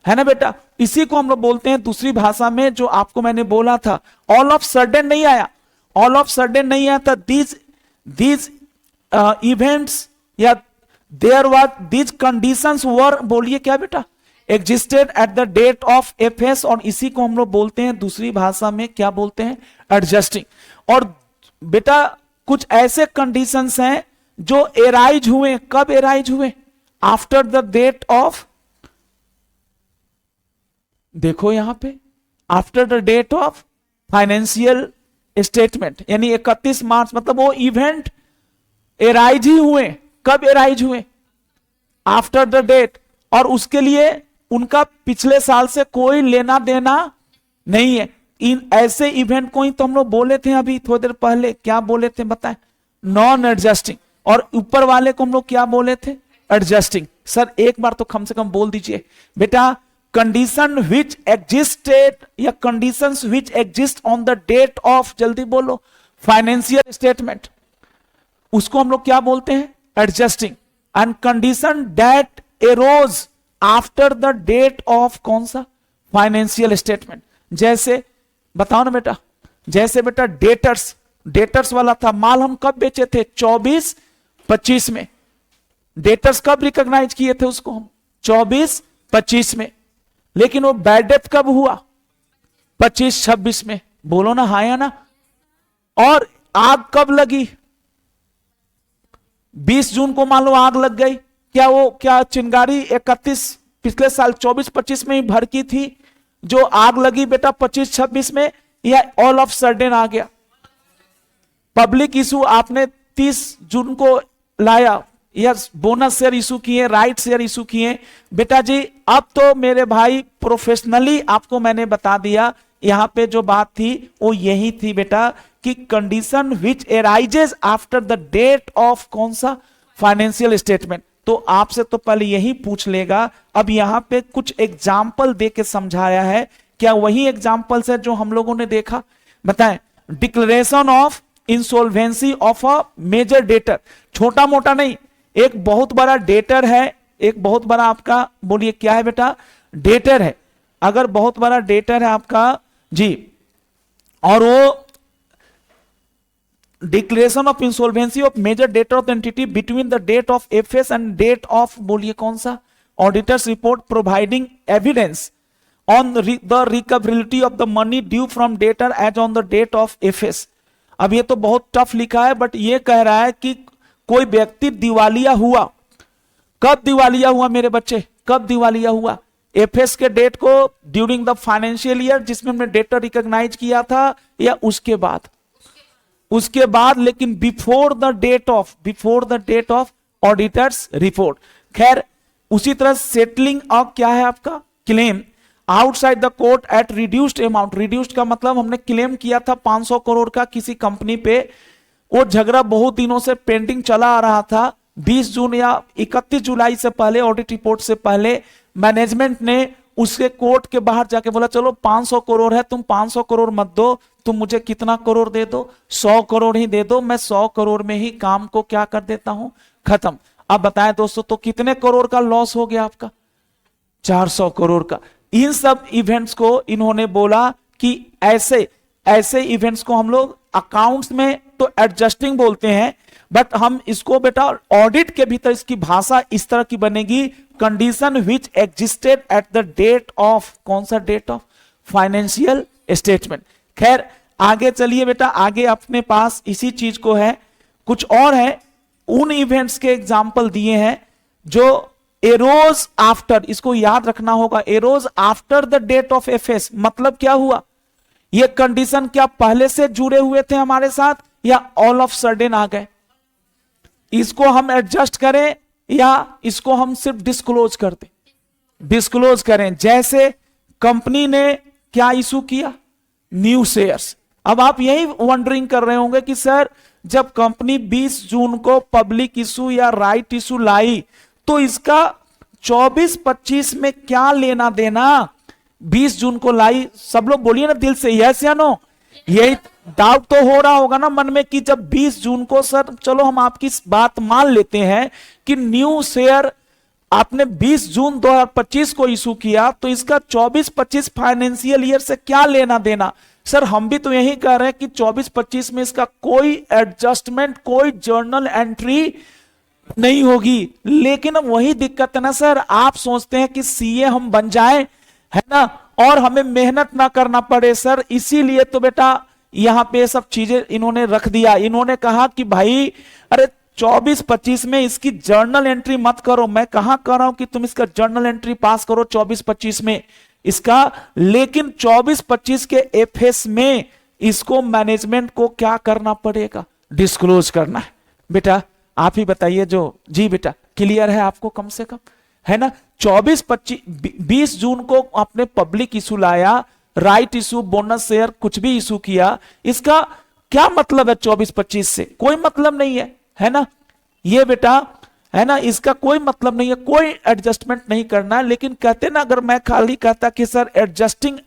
है ना बेटा, इसी को हम लोग बोलते हैं दूसरी भाषा में, जो आपको मैंने बोला था ऑल ऑफ सडन नहीं आया, ऑल ऑफ सडन नहीं आया था, दीज इवेंट्स या there was these conditions were, बोलिए क्या बेटा, existed at the date of FS, और इसी को हम लोग बोलते हैं दूसरी भाषा में क्या बोलते हैं, एडजस्टिंग। और बेटा कुछ ऐसे कंडीशंस हैं जो एराइज हुए, कब एराइज हुए, आफ्टर द डेट ऑफ, देखो यहां पे after the date of financial statement, यानी 31 मार्च, मतलब वो इवेंट एराइज ही हुए, कब एराइज हुए, आफ्टर द डेट, और उसके लिए उनका पिछले साल से कोई लेना देना नहीं है। इन ऐसे इवेंट को ही तो हम लोग बोले थे अभी थोड़ी देर पहले, क्या बोले थे बताएं, नॉन एडजस्टिंग, और ऊपर वाले को हम लोग क्या बोले थे, एडजस्टिंग। सर एक बार तो कम से कम बोल दीजिए बेटा, कंडीशन विच एग्जिस्टेड या conditions which exist on the date of, जल्दी बोलो, फाइनेंशियल स्टेटमेंट, उसको हम लोग क्या बोलते हैं, adjusting. And condition that arose after the date of कौन सा, फाइनेंशियल स्टेटमेंट। जैसे बताओ ना बेटा, जैसे बेटा डेटर्स वाला था, माल हम कब बेचे थे, 24-25 में, डेटर्स कब रिकॉग्नाइज किए थे उसको हम, 24-25 में, लेकिन वो बैड डेट कब हुआ, 25-26 में, बोलो ना हाँ या ना। और आग कब लगी, 20 जून को मान लो आग लग गई, क्या चिंगारी 31 पिछले साल 24-25 में ही भर की थी, जो आग लगी बेटा 25-26 में, या ऑल ऑफ सडन आ गया। पब्लिक इशू आपने 30 जून को लाया, या बोनस शेयर इशू किए, राइट शेयर इशू किए, बेटा जी अब तो मेरे भाई प्रोफेशनली आपको मैंने बता दिया, यहां पे जो बात थी वो यही थी बेटा कि condition which arises after the date of कौन सा, फाइनेंशियल स्टेटमेंट। तो आपसे तो पहले यही पूछ लेगा, अब यहां पे कुछ एग्जाम्पल दे के समझाया है, क्या वही एग्जाम्पल्स है जो हम लोगों ने देखा, बताएं। Declaration of insolvency of a major debtor, छोटा मोटा नहीं, एक बहुत बड़ा डेटर है, एक बहुत बड़ा आपका, बोलिए क्या है बेटा, डेटर है। अगर बहुत बड़ा डेटर है आपका जी, और वो declaration of insolvency of major debtor of entity between the date of FS and date of, बोलिए कौन सा, auditor's report providing evidence on the recoverability of the money due from debtor as on the date of FS. अब ये तो बहुत tough लिखा है, but ये कह रहा है कि कोई व्यक्ति दिवालिया हुआ, कब दिवालिया हुआ मेरे बच्चे, कब दिवालिया हुआ, एफएस के डेट को ड्यूरिंग द फाइनेंशियल ईयर जिसमें हमने डेटर रिकॉग्नाइज किया था, या उसके बाद, उसके बाद, लेकिन before the date of auditor's report. खैर उसी तरह सेटलिंग ऑफ क्या है आपका, claim outside the court at reduced amount, reduced का मतलब हमने क्लेम किया था 500 करोड़ का किसी कंपनी पे, वो झगड़ा बहुत दिनों से पेंडिंग चला आ रहा था, 20 जून या 31 जुलाई से पहले, ऑडिट रिपोर्ट से पहले मैनेजमेंट ने उसके कोर्ट के बाहर जाके बोला चलो 500 करोड़ है, तुम 500 करोड़ मत दो, तुम मुझे कितना करोड़ दे दो, 100 करोड़ ही दे दो, मैं 100 करोड़ में ही काम को क्या कर देता हूं, खत्म। अब बताएं दोस्तों, तो कितने करोड़ का लॉस हो गया आपका, 400 करोड़ का। इन सब इवेंट्स को इन्होंने बोला कि ऐसे इवेंट्स को हम लोग अकाउंट्स में तो एडजस्टिंग बोलते हैं, बट हम इसको बेटा ऑडिट के भीतर इसकी भाषा इस तरह की बनेगी, condition which existed at the date of कौन सा, डेट ऑफ फाइनेंशियल स्टेटमेंट। खैर आगे चलिए बेटा, आगे अपने पास इसी चीज को है, कुछ और है, उन इवेंट्स के एग्जाम्पल दिए हैं जो एरोज आफ्टर, इसको याद रखना होगा, arose after the date of FS, मतलब क्या हुआ, ये कंडीशन क्या पहले से जुड़े हुए थे हमारे साथ या ऑल ऑफ सडन आ गए, इसको हम एडजस्ट करें या इसको हम सिर्फ डिस्क्लोज कर दें? डिस्क्लोज करें। जैसे कंपनी ने क्या इशू किया? New shares. अब आप यही वंडरिंग कर रहे होंगे कि सर जब कंपनी 20 जून को पब्लिक इशू या राइट इशू लाई तो इसका 24-25 में क्या लेना देना? 20 जून को लाई, सब लोग बोलिए ना दिल से यस या नो। यही डाउट तो हो रहा होगा ना मन में कि जब 20 जून को, सर चलो हम आपकी बात मान लेते हैं कि न्यू शेयर आपने 20 जून 2025 को इशू किया तो इसका 24-25 फाइनेंशियल ईयर से क्या लेना देना? सर हम भी तो यही कह रहे हैं कि 24-25 में इसका कोई एडजस्टमेंट, कोई जर्नल एंट्री नहीं होगी। लेकिन अब वही दिक्कत है ना सर, आप सोचते हैं कि सीए हम बन जाएं, है ना, और हमें मेहनत ना करना पड़े। सर इसीलिए तो बेटा यहां पे सब चीजें इन्होंने रख दिया। इन्होंने कहा कि भाई अरे 24-25 में इसकी जर्नल एंट्री मत करो। मैं कहां कर रहा हूं कि तुम इसका जर्नल एंट्री पास करो 24-25 में इसका, लेकिन 24-25 के एफएस में इसको मैनेजमेंट को क्या करना पड़ेगा? डिस्क्लोज करना है। बेटा आप ही बताइए जो, जी बेटा क्लियर है आपको कम से कम, है ना? 20 जून को आपने पब्लिक इशू लाया, राइट इशू, बोनस शेयर, कुछ भी इशू किया, इसका क्या मतलब है 24-25 से? कोई मतलब नहीं है, है ना? ये बेटा है ना, इसका कोई मतलब नहीं है, कोई एडजस्टमेंट नहीं करना है। लेकिन कहते ना, अगर मैं खाली कहता कि सर एडजस्टिंग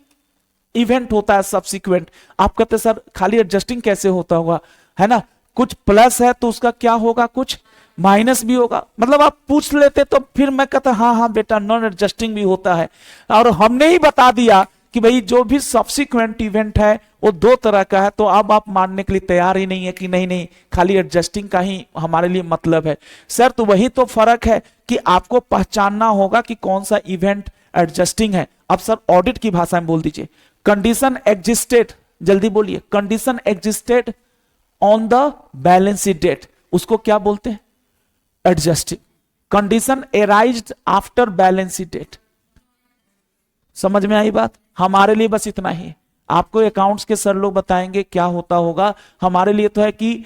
इवेंट होता है सब्सिक्वेंट, आप कहते सर खाली एडजस्टिंग कैसे होता होगा, है ना? कुछ प्लस है तो उसका क्या होगा, कुछ माइनस भी होगा। मतलब आप पूछ लेते तो फिर मैं कहता हाँ हाँ बेटा नॉन एडजस्टिंग भी होता है। और हमने ही बता दिया कि भाई जो भी सब्सिक्वेंट इवेंट है वो 2 तरह का है, तो अब आप मानने के लिए तैयार ही नहीं है कि नहीं नहीं खाली एडजस्टिंग का ही हमारे लिए मतलब है। सर तो वही तो फर्क है कि आपको पहचानना होगा कि कौन सा इवेंट एडजस्टिंग है। अब सर ऑडिट की भाषा में बोल दीजिए, कंडीशन एग्जिस्टेड, जल्दी बोलिए, condition existed on the balance sheet date, उसको क्या बोलते हैं? Adjusting. Condition arised after balance sheet date. समझ में आई बात? हमारे लिए बस इतना ही है, आपको अकाउंट्स के सर लोग बताएंगे क्या होता होगा। हमारे लिए तो है कि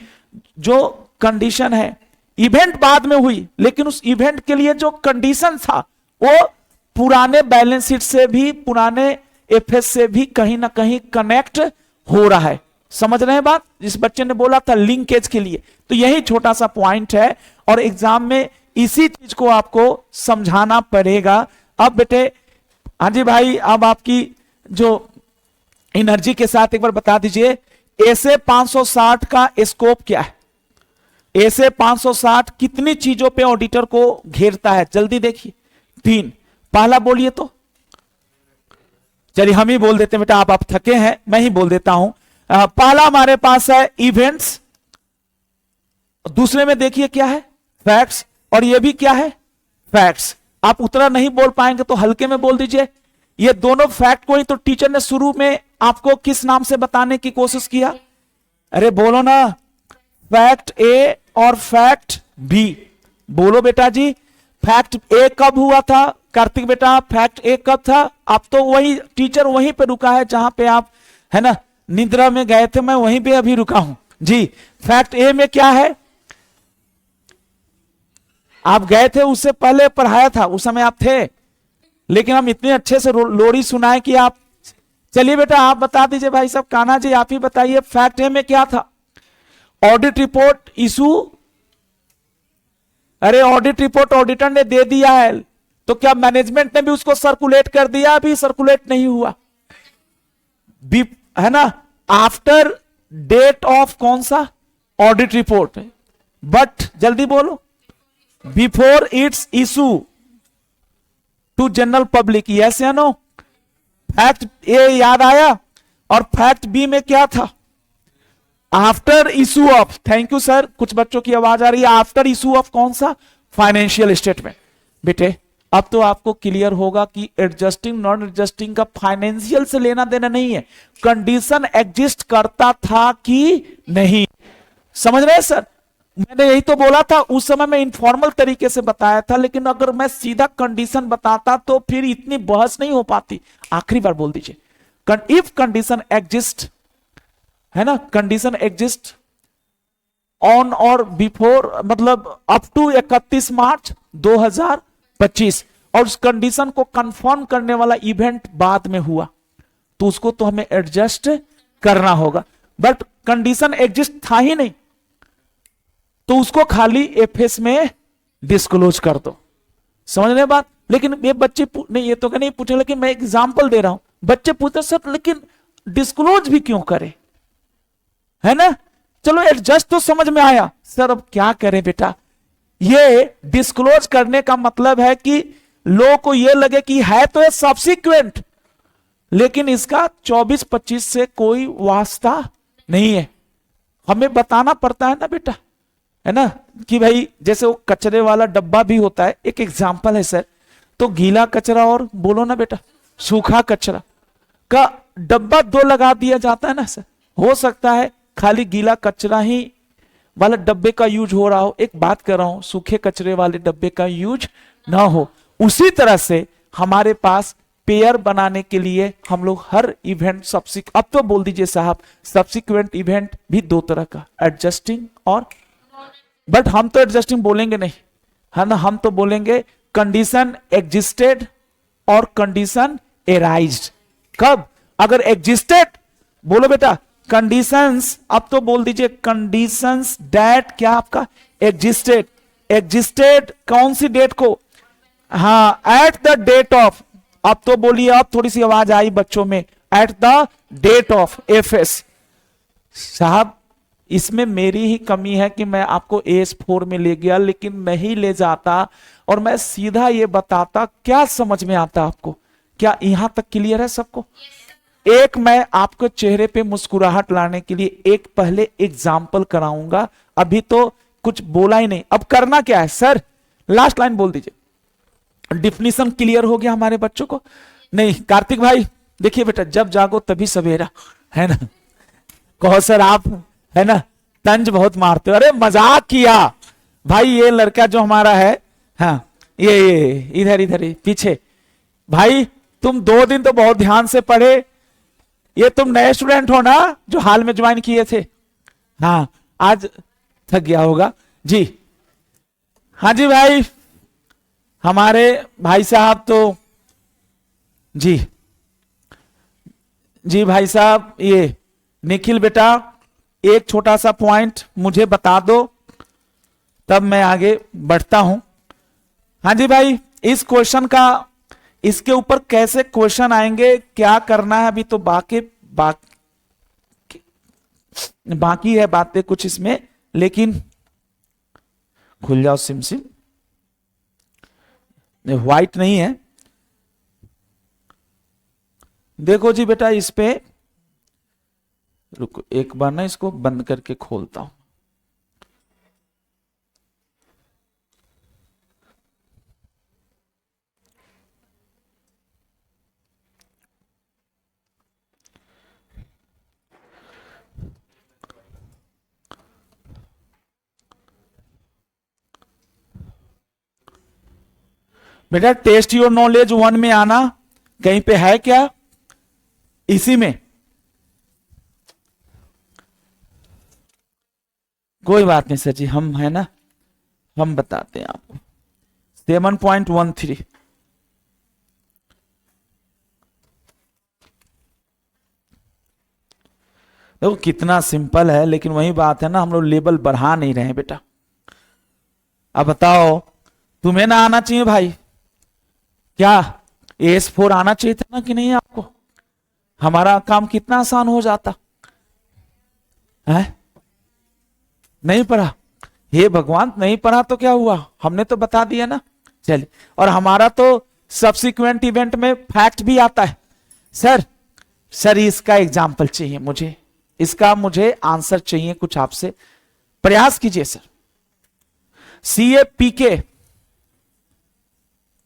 जो कंडीशन है, इवेंट बाद में हुई लेकिन उस इवेंट के लिए जो कंडीशन था वो पुराने बैलेंस शीट से भी, पुराने एफएस से भी कहीं ना कहीं कनेक्ट हो रहा है। समझ रहे हैं बात? जिस बच्चे ने बोला था लिंकेज के लिए, तो यही छोटा सा पॉइंट है और एग्जाम में इसी चीज को आपको समझाना पड़ेगा। अब बेटे हाँ जी भाई, अब आपकी जो एनर्जी के साथ एक बार बता दीजिए, एसे 560 का स्कोप क्या है? एसे 560 कितनी चीजों पे ऑडिटर को घेरता है? जल्दी देखिए, 3। पहला बोलिए तो, चलिए हम ही बोल देते हैं बेटा, आप थके हैं, मैं ही बोल देता हूं। पहला हमारे पास है इवेंट्स, दूसरे में देखिए क्या है? फैक्ट्स, और ये भी क्या है? फैक्ट्स। आप उतना नहीं बोल पाएंगे तो हल्के में बोल दीजिए। ये दोनों फैक्ट को ही तो टीचर ने शुरू में आपको किस नाम से बताने की कोशिश किया? अरे बोलो ना, फैक्ट ए और फैक्ट बी। बोलो बेटा जी, फैक्ट ए कब हुआ था कार्तिक बेटा? फैक्ट ए कब था? आप तो वही टीचर वहीं पे रुका है जहां पे आप, है ना, निद्रा में गए थे, मैं वहीं पे अभी रुका हूं जी। फैक्ट ए में क्या है? आप गए थे, उससे पहले पढ़ाया था, उस समय आप थे, लेकिन हम इतने अच्छे से लोरी सुनाए कि आप, चलिए बेटा आप बता दीजिए भाई साहब, कान्हा जी आप ही बताइए, फैक्ट ए में क्या था? Audit report issue. अरे ऑडिट रिपोर्ट ऑडिटर ने दे दिया है, तो क्या मैनेजमेंट ने भी उसको सर्कुलेट कर दिया? अभी सर्कुलेट नहीं हुआ, है ना, आफ्टर डेट ऑफ कौन सा ऑडिट रिपोर्ट, बट जल्दी बोलो, before its issue to general public, yes या नो? फैक्ट ए याद आया? और फैक्ट बी में क्या था? After issue of, thank you sir, कुछ बच्चों की आवाज आ रही है, आफ्टर इशू ऑफ कौन सा? Financial statement. बेटे अब तो आपको क्लियर होगा कि एडजस्टिंग नॉन एडजस्टिंग का फाइनेंशियल से लेना देना नहीं है, कंडीशन एग्जिस्ट करता था कि नहीं। समझ रहे हैं सर? मैंने यही तो बोला था, उस समय मैं इनफॉर्मल तरीके से बताया था, लेकिन अगर मैं सीधा कंडीशन बताता तो फिर इतनी बहस नहीं हो पाती। आखिरी बार बोल दीजिए, इफ कंडीशन एग्जिस्ट, है ना, कंडीशन एग्जिस्ट ऑन और बिफोर, मतलब अप टू 31 मार्च 2025, और उस कंडीशन को कंफर्म करने वाला इवेंट बाद में हुआ, तो उसको तो हमें एडजस्ट करना होगा। बट कंडीशन एग्जिस्ट था ही नहीं, तो उसको खाली एफएस में डिस्क्लोज कर दो। समझ रहे बात? लेकिन ये बच्चे नहीं, ये तो नहीं पूछे, लेकिन मैं एग्जांपल दे रहा हूं। बच्चे पूछते सर लेकिन डिस्क्लोज भी क्यों करें, है ना? चलो एडजस्ट तो समझ में आया, सर अब क्या करें बेटा? ये डिस्क्लोज करने का मतलब है कि लोगों को ये लगे कि है तो ये सब्सिक्वेंट, लेकिन इसका 24-25 से कोई वास्ता नहीं है। हमें बताना पड़ता है ना बेटा, है ना, कि भाई जैसे वो कचरे वाला डब्बा भी होता है, एक एग्जांपल है सर, तो गीला कचरा और बोलो ना बेटा सूखा कचरा का डब्बा दो लगा दिया जाता है ना सर। हो सकता है खाली गीला कचरा ही वाला डब्बे का यूज हो रहा हो, एक बात कर रहा हूं सूखे कचरे वाले डब्बे का यूज ना हो। उसी तरह से हमारे पास पेयर बनाने के लिए हम लोग हर इवेंट अब तो बोल दीजिए साहब सब्सिक्वेंट इवेंट भी दो तरह का, एडजस्टिंग और, बट हम तो एडजस्टिंग बोलेंगे नहीं, है ना, हम तो बोलेंगे कंडीशन एग्जिस्टेड और कंडीशन एराइज्ड। कब? अगर एग्जिस्टेड, बोलो बेटा कंडीशंस, अब तो बोल दीजिए कंडीशंस दैट क्या आपका एग्जिस्टेड। एग्जिस्टेड कौन सी डेट को? हाँ, एट द डेट ऑफ, अब तो बोलिए, अब थोड़ी सी आवाज आई बच्चों में, at the date of FS. साहब इसमें मेरी ही कमी है कि मैं आपको AS4 में ले गया, लेकिन नहीं ले जाता और मैं सीधा ये बताता, क्या समझ में आता आपको? क्या यहां तक क्लियर है सबको? एक मैं आपके चेहरे पे मुस्कुराहट लाने के लिए एक पहले एग्जाम्पल कराऊंगा, अभी तो कुछ बोला ही नहीं। अब करना क्या है सर? लास्ट लाइन बोल दीजिए। डिफिनीशन क्लियर हो गया हमारे बच्चों को? नहीं कार्तिक भाई देखिए बेटा, जब जागो तभी सवेरा, है ना? कहो सर आप, है ना, तंज बहुत मारते हो। अरे मजाक किया भाई, ये लड़का जो हमारा है, हाँ ये इधर इधर पीछे, भाई तुम 2 दिन तो बहुत ध्यान से पढ़े। ये तुम नए स्टूडेंट हो ना जो हाल में ज्वाइन किए थे? हाँ, आज थक गया होगा जी। हाँ जी भाई, हमारे भाई साहब तो जी जी भाई साहब, ये निखिल बेटा एक छोटा सा पॉइंट मुझे बता दो, तब मैं आगे बढ़ता हूं। हाँ जी भाई, इस क्वेश्चन का, इसके ऊपर कैसे क्वेश्चन आएंगे, क्या करना है, अभी तो बाकी है बातें कुछ इसमें, लेकिन खुल जाओ सिम सिम, व्हाइट नहीं है। देखो जी बेटा, इस पे रुको एक बार ना, इसको बंद करके खोलता हूं। बेटा टेस्ट योर नॉलेज 1 में आना कहीं पे है क्या? इसी में कोई बात नहीं सर जी, हम है ना, हम बताते हैं आपको। 7.13 देखो कितना सिंपल है, लेकिन वही बात है ना, हम लोग लेवल बढ़ा नहीं रहे हैं बेटा। अब बताओ, तुम्हें ना आना चाहिए भाई, क्या AS4 आना चाहिए था ना कि नहीं आपको? हमारा काम कितना आसान हो जाता है। नहीं पढ़ा? हे भगवान, नहीं पढ़ा तो क्या हुआ, हमने तो बता दिया ना। चलिए, और हमारा तो सब्सिक्वेंट इवेंट में फैक्ट भी आता है। सर इसका एग्जाम्पल चाहिए मुझे, इसका मुझे आंसर चाहिए कुछ आपसे, प्रयास कीजिए सर। CA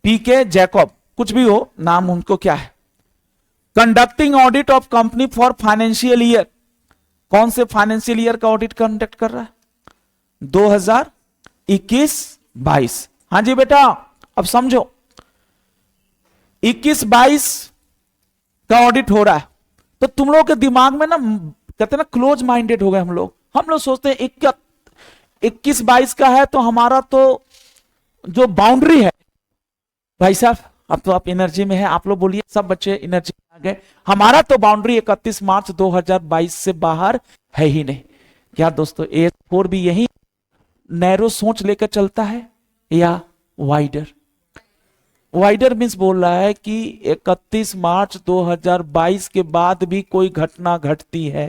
पीके जैकब, कुछ भी हो नाम उनको, क्या है? Conducting audit of company for financial year, कौन से फाइनेंशियल ईयर का ऑडिट कंडक्ट कर रहा है? 2021-22। हाँ जी बेटा, अब समझो 21-22 का ऑडिट हो रहा है, तो तुम लोगों के दिमाग में ना, कहते हैं ना क्लोज माइंडेड हो गए हम लोग सोचते हैं 21-22 का है तो हमारा तो जो बाउंड्री है, भाई साहब अब तो आप एनर्जी में है, आप लोग बोलिए, सब बच्चे एनर्जी में आ गए। हमारा तो बाउंड्री 31 मार्च 2022 से बाहर है ही नहीं। क्या दोस्तों AS4 भी यही नैरो सोच लेकर चलता है या वाइडर? वाइडर मीन्स बोल रहा है कि 31 मार्च 2022 के बाद भी कोई घटना घटती है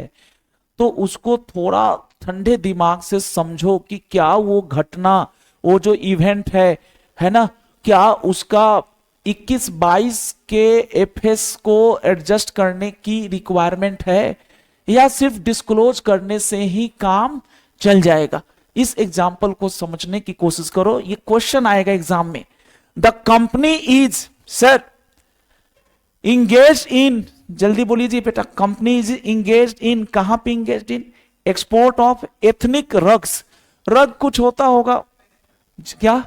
तो उसको थोड़ा ठंडे दिमाग से समझो कि क्या वो घटना, वो जो इवेंट है ना, क्या उसका 21-22 के एफएस को एडजस्ट करने की रिक्वायरमेंट है या सिर्फ डिस्क्लोज करने से ही काम चल जाएगा। इस एग्जाम्पल को समझने की कोशिश करो, ये क्वेश्चन आएगा एग्जाम में। The company is sir engage in, जल्दी बोलिए जी बेटा, कंपनी इज इंगेज इन, कहां पे engage in? Export of ethnic rugs. रग कुछ होता होगा क्या?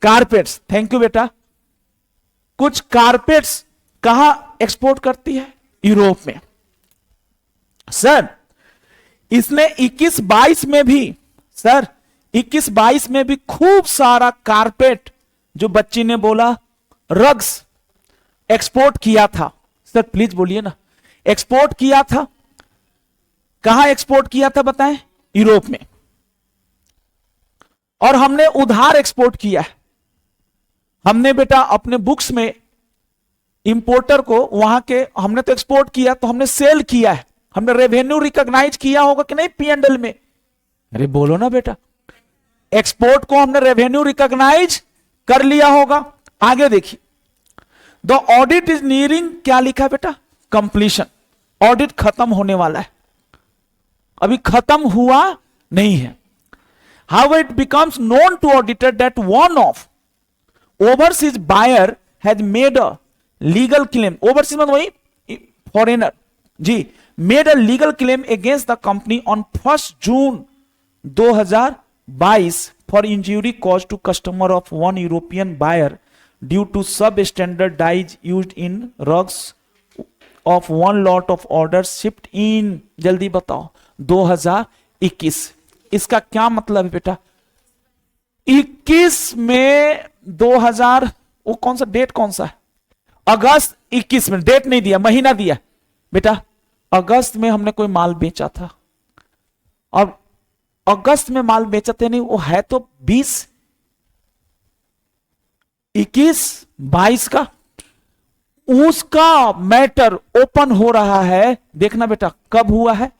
कारपेट्स। थैंक यू बेटा। कुछ कारपेट्स कहां एक्सपोर्ट करती है? यूरोप में। सर इसने 21-22 में भी, सर 21-22 में भी खूब सारा कारपेट, जो बच्ची ने बोला रग्स एक्सपोर्ट किया था। सर प्लीज बोलिए ना, एक्सपोर्ट किया था, कहां एक्सपोर्ट किया था बताएं? यूरोप में। और हमने उधार एक्सपोर्ट किया है। हमने बेटा अपने बुक्स में इंपोर्टर को वहां के, हमने तो एक्सपोर्ट किया तो हमने सेल किया है, हमने रेवेन्यू रिकॉग्नाइज किया होगा कि नहीं P&L में? अरे बोलो ना बेटा, एक्सपोर्ट को हमने रेवेन्यू रिकॉग्नाइज कर लिया होगा। आगे देखिए, द ऑडिट इज नियरिंग, क्या लिखा है बेटा? कंप्लीशन। ऑडिट खत्म होने वाला है, अभी खत्म हुआ नहीं है। How it becomes known to auditor that one of overseas buyer has made a legal claim, overseas मतलब वही फॉरेनर जी, made a legal claim against the company on 1 June 2022 for injury caused to customer of one European buyer due to substandard dyes used in rugs of one lot of orders shipped in, जल्दी बताओ, 2021। इसका क्या मतलब है बेटा? 21 में 2000, वो कौन सा डेट, कौन सा है? अगस्त 21 में, डेट नहीं दिया, महीना दिया बेटा। अगस्त में हमने कोई माल बेचा था और अगस्त में माल बेचते नहीं, वो है तो 20, 21, 22 का, उसका मैटर ओपन हो रहा है। देखना बेटा कब हुआ है?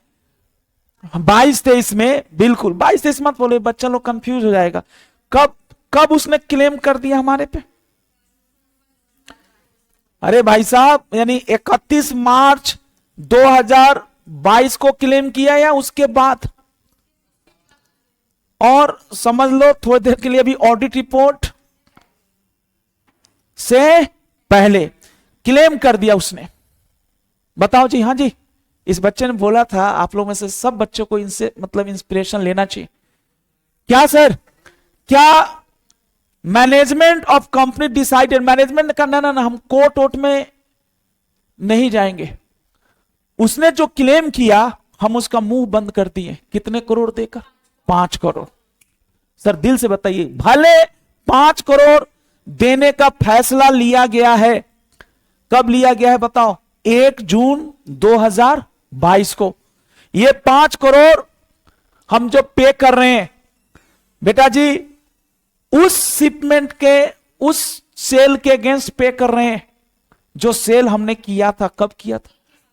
22-23 में। बिल्कुल 22-23 मत बोले, बच्चा लोग कंफ्यूज हो जाएगा। कब उसने क्लेम कर दिया हमारे पे? अरे भाई साहब, यानी 31 मार्च 2022 को क्लेम किया या उसके बाद? और समझ लो थोड़ी देर के लिए अभी ऑडिट रिपोर्ट से पहले क्लेम कर दिया उसने। बताओ जी। हाँ जी, इस बच्चे ने बोला था आप लोग में से सब बच्चों को इनसे मतलब इंस्पिरेशन लेना चाहिए। क्या सर, क्या management of company decided, management का ना हम कोर्ट वोट में नहीं जाएंगे। उसने जो क्लेम किया हम उसका मुंह बंद कर दिए। कितने करोड़ देकर? 5 करोड़। सर दिल से बताइए, भले 5 करोड़ देने का फैसला लिया गया है, कब लिया गया है बताओ? 1 जून 2022 को। ये 5 करोड़ हम जो पे कर रहे हैं बेटा जी, उस शिपमेंट के, उस सेल के अगेंस्ट पे कर रहे हैं जो सेल हमने किया था। कब किया था?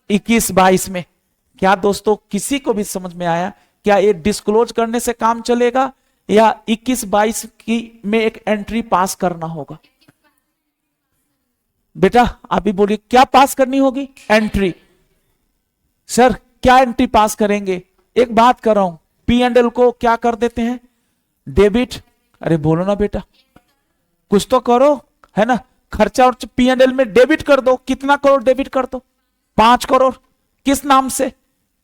21-22 में। क्या दोस्तों किसी को भी समझ में आया? क्या ये डिस्क्लोज करने से काम चलेगा या 21-22 की में एक एंट्री पास करना होगा? बेटा आप भी बोलिए, क्या पास करनी होगी? एंट्री। सर क्या एंट्री पास करेंगे? एक बात कर रहा हूं, P&L को क्या कर देते हैं? डेबिट। अरे बोलो ना बेटा, कुछ तो करो, है ना? खर्चा और P&L में डेबिट कर दो। कितना करोड़ डेबिट कर दो? 5 करोड़। किस नाम से?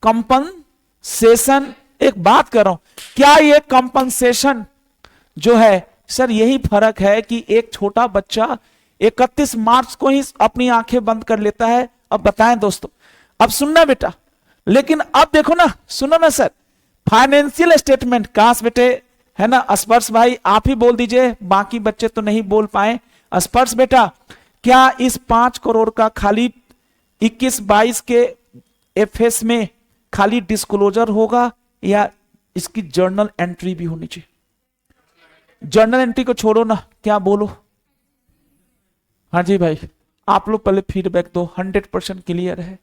कंपनसेशन। एक बात कर रहा हूं, क्या ये कंपनसेशन जो है सर, यही फर्क है कि एक छोटा बच्चा 31 मार्च को ही अपनी आंखें बंद कर लेता है। अब बताएं दोस्तों, अब सुनना बेटा, लेकिन अब देखो ना, सुनो ना सर, फाइनेंशियल स्टेटमेंट, काश बेटे, है ना, स्पर्श भाई आप ही बोल दीजिए, बाकी बच्चे तो नहीं बोल पाए। स्पर्श बेटा, क्या इस 5 करोड़ का खाली 21-22 के एफएस में खाली डिस्क्लोजर होगा या इसकी जर्नल एंट्री भी होनी चाहिए? जर्नल एंट्री को छोड़ो ना, क्या बोलो? हाँ जी भाई, आप लोग पहले फीडबैक दो। 100% क्लियर है?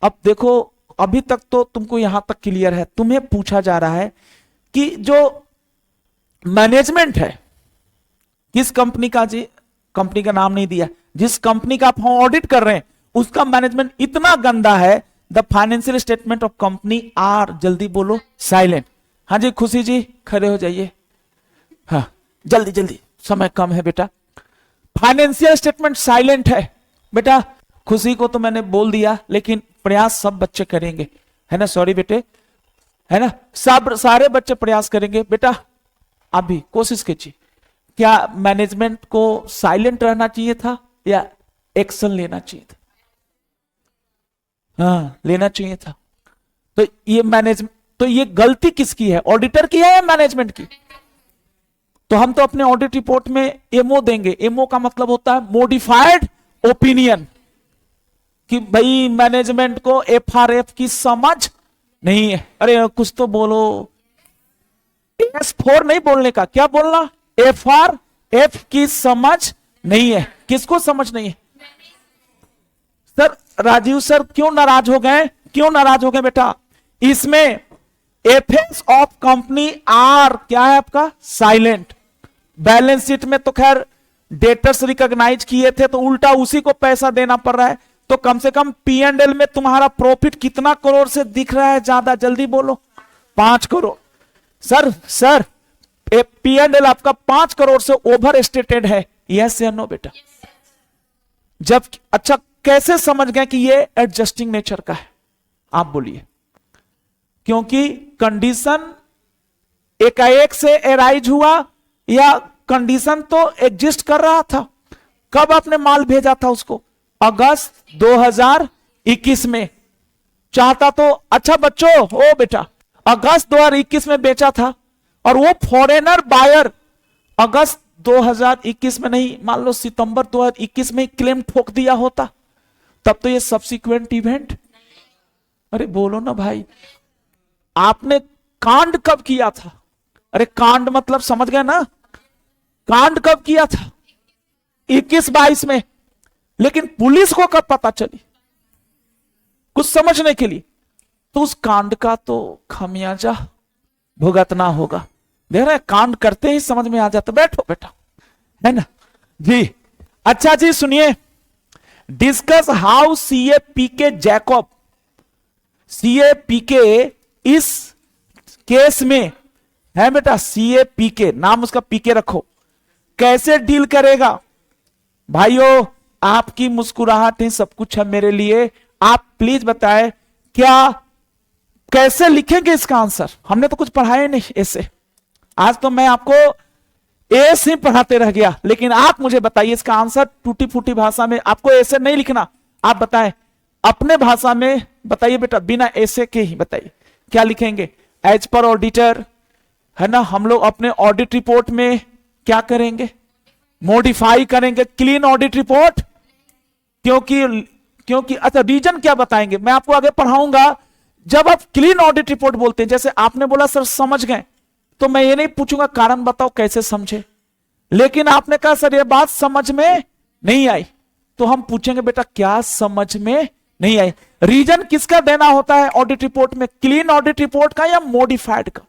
अब देखो, अभी तक तो तुमको यहां तक क्लियर है। तुम्हें पूछा जा रहा है कि जो मैनेजमेंट है किस कंपनी का, जी कंपनी का नाम नहीं दिया, जिस कंपनी का आप ऑडिट कर रहे हैं उसका मैनेजमेंट इतना गंदा है, the financial statement of company are, जल्दी बोलो, साइलेंट। हाँ जी खुशी जी खड़े हो जाइए, हाँ जल्दी जल्दी, समय कम है बेटा। फाइनेंशियल स्टेटमेंट साइलेंट है बेटा। खुशी को तो मैंने बोल दिया, लेकिन प्रयास सब बच्चे करेंगे, है ना, सॉरी बेटे, है ना, सब सारे बच्चे प्रयास करेंगे बेटा। आप भी कोशिश कीजिए। क्या मैनेजमेंट को साइलेंट रहना चाहिए था या एक्शन लेना चाहिए था? हाँ लेना चाहिए था। तो ये गलती किसकी है, ऑडिटर की है या मैनेजमेंट की? तो हम तो अपने ऑडिट रिपोर्ट में एमओ देंगे। एमओ का मतलब होता है मोडिफाइड ओपिनियन, कि भाई मैनेजमेंट को एफआरएफ की समझ नहीं है। अरे कुछ तो बोलो, S4 नहीं बोलने का, क्या बोलना? एफआरएफ की समझ नहीं है। किसको समझ नहीं है? सर राजीव सर क्यों नाराज हो गए? क्यों नाराज हो गए बेटा? इसमें एथिक्स ऑफ कंपनी आर क्या है आपका? साइलेंट। बैलेंस शीट में तो खैर डेटर्स रिकॉग्नाइज किए थे, तो उल्टा उसी को पैसा देना पड़ रहा है। तो कम से कम P&L में तुम्हारा प्रॉफिट कितना करोड़ से दिख रहा है ज्यादा? जल्दी बोलो। 5 करोड़। सर P&L आपका 5 करोड़ से ओवर स्टेटेड है, यस या नो बेटा? जब अच्छा कैसे समझ गए कि ये एडजस्टिंग नेचर का है? आप बोलिए। क्योंकि कंडीशन एकाएक से एराइज हुआ या कंडीशन तो एग्जिस्ट कर रहा था? कब आपने माल भेजा था उसको? अगस्त 2021 में। चाहता तो अच्छा बच्चों, ओ बेटा, अगस्त 2021 में बेचा था, और वो फॉरेनर बायर अगस्त 2021 में नहीं, मान लो सितंबर 2021 में क्लेम ठोक दिया होता, तब तो ये सब्सिक्वेंट इवेंट। अरे बोलो ना भाई, आपने कांड कब किया था? अरे कांड मतलब समझ गए ना, कांड कब किया था? 21-22 में। लेकिन पुलिस को कब पता चली? कुछ समझने के लिए। तो उस कांड का तो खामियाजा भुगतना होगा। देख रहे हैं, कांड करते ही समझ में आ जाता। बैठो बेटा, है ना जी। अच्छा जी सुनिए, discuss how CA PK Jacob, CA PK इस केस में है बेटा, सीए पीके नाम उसका, पीके रखो, कैसे डील करेगा? भाइयों आपकी मुस्कुराहट ही सब कुछ है मेरे लिए। आप प्लीज बताएं क्या कैसे लिखेंगे इसका आंसर? हमने तो कुछ पढ़ाया नहीं ऐसे, आज तो मैं आपको ऐसे ही पढ़ाते रह गया, लेकिन आप मुझे बताइए इसका आंसर टूटी फूटी भाषा में। आपको ऐसे नहीं लिखना, आप बताएं अपने भाषा में बताइए बेटा, बिना ऐसे के ही बताइए क्या लिखेंगे। एज पर ऑडिटर, है ना, हम लोग अपने ऑडिट रिपोर्ट में क्या करेंगे? मॉडिफाई करेंगे क्लीन ऑडिट रिपोर्ट। क्योंकि अच्छा रीजन क्या बताएंगे, मैं आपको आगे पढ़ाऊंगा। जब आप क्लीन ऑडिट रिपोर्ट बोलते हैं, जैसे आपने बोला सर समझ गए, तो मैं ये नहीं पूछूंगा कारण बताओ कैसे समझे, लेकिन आपने कहा सर ये बात समझ में नहीं आई, तो हम पूछेंगे बेटा क्या समझ में नहीं आई? रीजन किसका देना होता है ऑडिट रिपोर्ट में? क्लीन ऑडिट रिपोर्ट का या मॉडिफाइड का?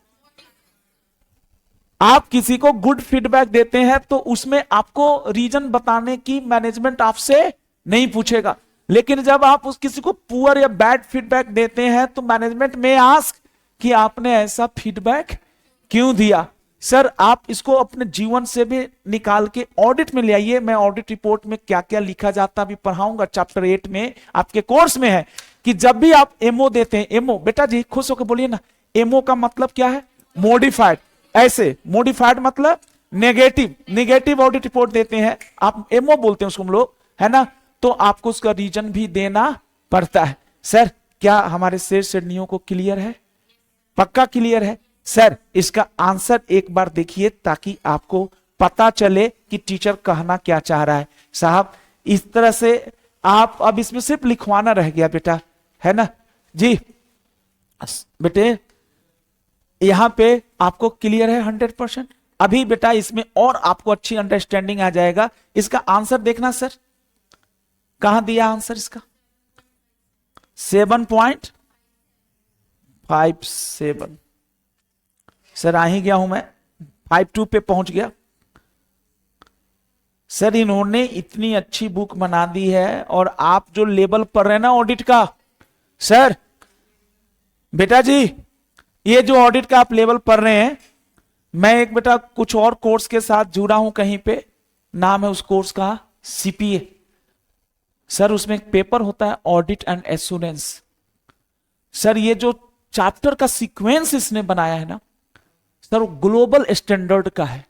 आप किसी को गुड फीडबैक देते हैं तो उसमें आपको रीजन बताने की मैनेजमेंट आपसे नहीं पूछेगा, लेकिन जब आप उस किसी को पुअर या बैड फीडबैक देते हैं तो मैनेजमेंट में आस्क कि आपने ऐसा फीडबैक क्यों दिया? सर आप इसको अपने जीवन से भी निकाल के ऑडिट में ले आइए। मैं ऑडिट रिपोर्ट में क्या क्या लिखा जाता अभी पढ़ाऊंगा, चैप्टर 8 में आपके कोर्स में है कि जब भी आप एमओ देते हैं, एमओ बेटा जी खुश होकर बोलिए ना, एमओ का मतलब क्या है? मॉडिफाइड। ऐसे मॉडिफाइड मतलब नेगेटिव ऑडिट रिपोर्ट देते हैं, आप एमओ बोलते हैं उसको हम लोग, है ना, तो आपको उसका रीजन भी देना पड़ता है। सर क्या हमारे शेर शेरनियों को क्लियर है? पक्का क्लियर है सर? इसका आंसर एक बार देखिए ताकि आपको पता चले कि टीचर कहना क्या चाह रहा है। साहब इस तरह से आप, अब इसमें सिर्फ लिखवाना रह गया बेटा, है ना जी? बेटे यहां पे आपको क्लियर है 100%? अभी बेटा इसमें और आपको अच्छी अंडरस्टैंडिंग आ जाएगा। इसका आंसर देखना सर, कहां दिया आंसर इसका? 7.57 सर, आ ही गया हूं मैं, 52 पे पहुंच गया सर। इन्होंने इतनी अच्छी बुक बना दी है और आप जो लेवल पढ़ रहे हैं ना ऑडिट का, सर बेटा जी ये जो ऑडिट का आप लेवल पढ़ रहे हैं, मैं एक बेटा कुछ और कोर्स के साथ जुड़ा हूं कहीं पे, नाम है उस कोर्स का सीपीए। सर उसमें एक पेपर होता है ऑडिट एंड एश्योरेंस। सर ये जो चैप्टर का सीक्वेंस इसने बनाया है ना सर, ग्लोबल स्टैंडर्ड का है।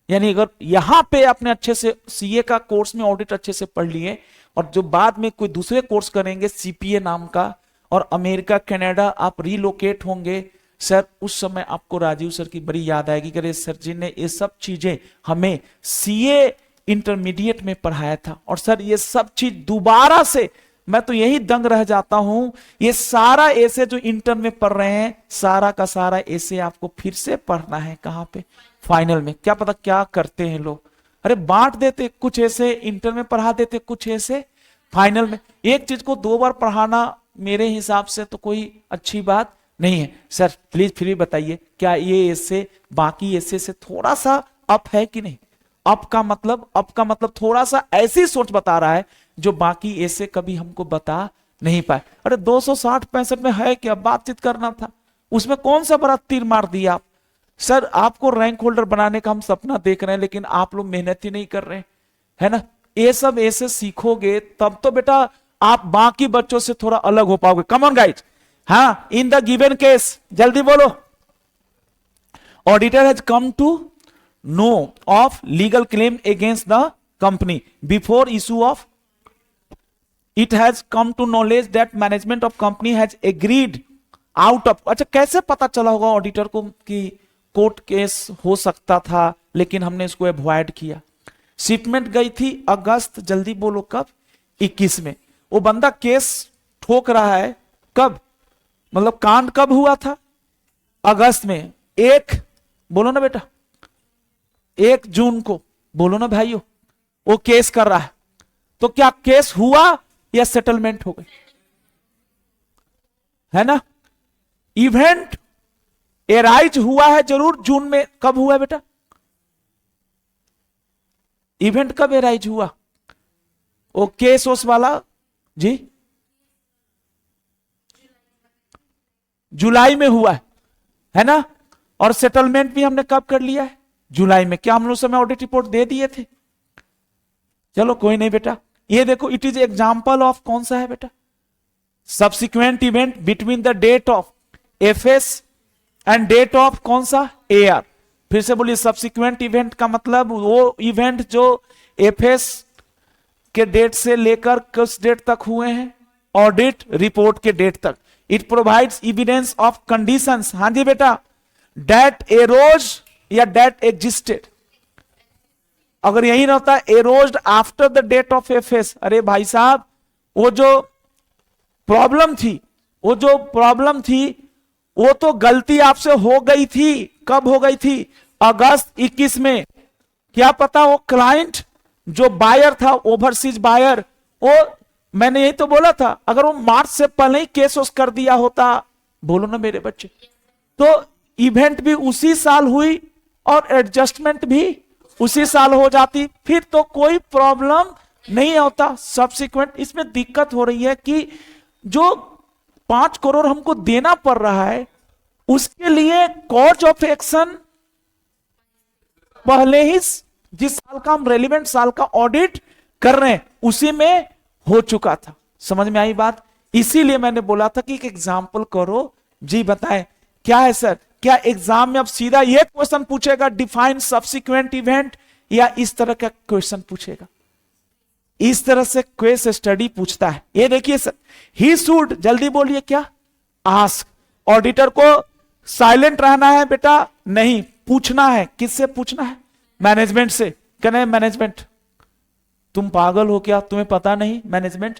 यानी अगर यहां पे आपने अच्छे से सीए का कोर्स में ऑडिट अच्छे से पढ़ लिए और जो बाद में कोई दूसरे कोर्स करेंगे सीपीए नाम का, और अमेरिका कनाडा आप रिलोकेट होंगे सर, उस समय आपको राजीव सर की बड़ी याद आएगी कि अरे सर जी ने ये सब चीजें हमें सीए इंटरमीडिएट में पढ़ाया था। और सर ये सब चीज दोबारा से, मैं तो यही दंग रह जाता हूं, ये सारा ऐसे जो इंटर में पढ़ रहे हैं सारा का सारा ऐसे आपको फिर से पढ़ना है। कहां पे? फाइनल में। क्या पता क्या करते हैं लोग, अरे बांट देते, कुछ ऐसे इंटर में पढ़ा देते, कुछ ऐसे फाइनल में। एक चीज को 2 बार पढ़ाना मेरे हिसाब से तो कोई अच्छी बात नहीं है। सर प्लीज फिर भी बताइए, क्या ये ऐसे बाकी ऐसे से थोड़ा सा अप है कि नहीं? अप का मतलब थोड़ा सा ऐसी सोच बता रहा है जो बाकी ऐसे कभी हमको बता नहीं पाए। अरे 260-65 में है क्या, बातचीत करना था, उसमें कौन सा बड़ा तीर मार दिया आप? सर आपको रैंक होल्डर बनाने का हम सपना देख रहे हैं, लेकिन आप लोग मेहनत ही नहीं कर रहे हैं, है ना? ये सब ऐसे सीखोगे तब तो बेटा आप बाकी बच्चों से थोड़ा अलग हो पाओगे। कम ऑन गाइज, हाँ, इन द गिवन केस, जल्दी बोलो। Auditor has come to know of legal claim against the company before issue of, it has come to knowledge that management of company has agreed out of. अच्छा कैसे पता चला होगा auditor को कि court case हो सकता था लेकिन हमने इसको अवॉइड किया? शिपमेंट गई थी अगस्त, जल्दी बोलो कब? 21 में। वो बंदा केस ठोक रहा है कब, मतलब कांड कब हुआ था? अगस्त में। बोलो ना बेटा, 1 जून को, बोलो ना भाइयों, वो केस कर रहा है। तो क्या केस हुआ या सेटलमेंट हो गई? है ना? इवेंट एराइज हुआ है जरूर जून में। कब हुआ बेटा इवेंट? कब एराइज हुआ? वो केस उस वाला जी जुलाई में हुआ है ना? और सेटलमेंट भी हमने कब कर लिया है? जुलाई में। क्या हम लोग समय ऑडिट रिपोर्ट दे दिए थे? चलो कोई नहीं बेटा, ये देखो इट इज एग्जांपल ऑफ कौन सा है बेटा? Subsequent event between the date of FS and date of कौन सा? एआर। फिर से बोलिए, सब्सिक्वेंट इवेंट का मतलब वो इवेंट जो एफएस के डेट से लेकर किस डेट तक हुए हैं? ऑडिट रिपोर्ट के डेट तक। It provides evidence of conditions, हाँ जी बेटा, डेट एरोज या डेट एग्जिस्टेड। अगर यही ना होता arosed after the date of FS, अरे भाई साहब वो जो प्रॉब्लम थी वो तो गलती आपसे हो गई थी। कब हो गई थी? अगस्त 21 में। क्या पता वो क्लाइंट जो बायर था, ओवरसीज बायर, वो, मैंने यही तो बोला था, अगर वो मार्च से पहले ही केस कर दिया होता, बोलो ना मेरे बच्चे, तो इवेंट भी उसी साल हुई और एडजस्टमेंट भी उसी साल हो जाती, फिर तो कोई प्रॉब्लम नहीं होता। सब्सिक्वेंट इसमें दिक्कत हो रही है कि जो 5 करोड़ हमको देना पड़ रहा है उसके लिए कॉज ऑफ एक्शन पहले ही जिस साल का हम रेलिवेंट साल का ऑडिट कर रहे हैं उसी में हो चुका था। समझ में आई बात? इसीलिए मैंने बोला था कि एक एग्जाम्पल करो। जी बताएं क्या है सर? क्या एग्जाम में अब सीधा ये क्वेश्चन पूछेगा डिफाइन सब्सिक्वेंट इवेंट, या इस तरह का क्वेश्चन पूछेगा? इस तरह से क्वेस स्टडी पूछता है। ये देखिए सर, ही शुड, जल्दी बोलिए क्या? आस्क। ऑडिटर को साइलेंट रहना है बेटा नहीं, पूछना है। किससे पूछना है? मैनेजमेंट से। कहना मैनेजमेंट तुम पागल हो क्या, तुम्हें पता नहीं मैनेजमेंट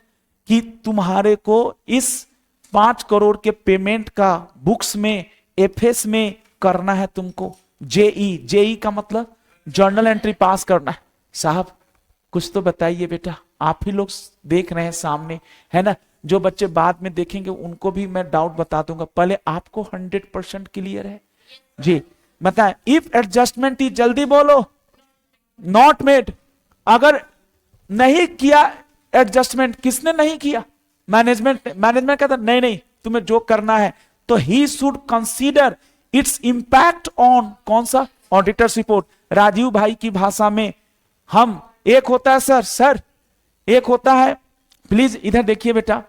कि तुम्हारे को इस 5 करोड़ के पेमेंट का बुक्स में एफएस में करना है तुमको। जेई का मतलब जर्नल एंट्री पास करना है। साहब कुछ तो बताइए बेटा, आप ही लोग देख रहे हैं सामने, है ना। जो बच्चे बाद में देखेंगे उनको भी मैं डाउट बता दूंगा, पहले आपको 100% क्लियर है जी। बताएं, इफ एडजस्टमेंट इज, जल्दी बोलो, नॉट मेड, अगर नहीं किया एडजस्टमेंट, किसने नहीं किया? मैनेजमेंट। मैनेजमेंट कहता नहीं नहीं तुम्हें जो करना है, तो he should consider it's impact on, कौन सा? Auditor's report. राजीव भाई की भाषा में हम, एक होता है सर एक होता है, प्लीज इधर देखिए बेटा,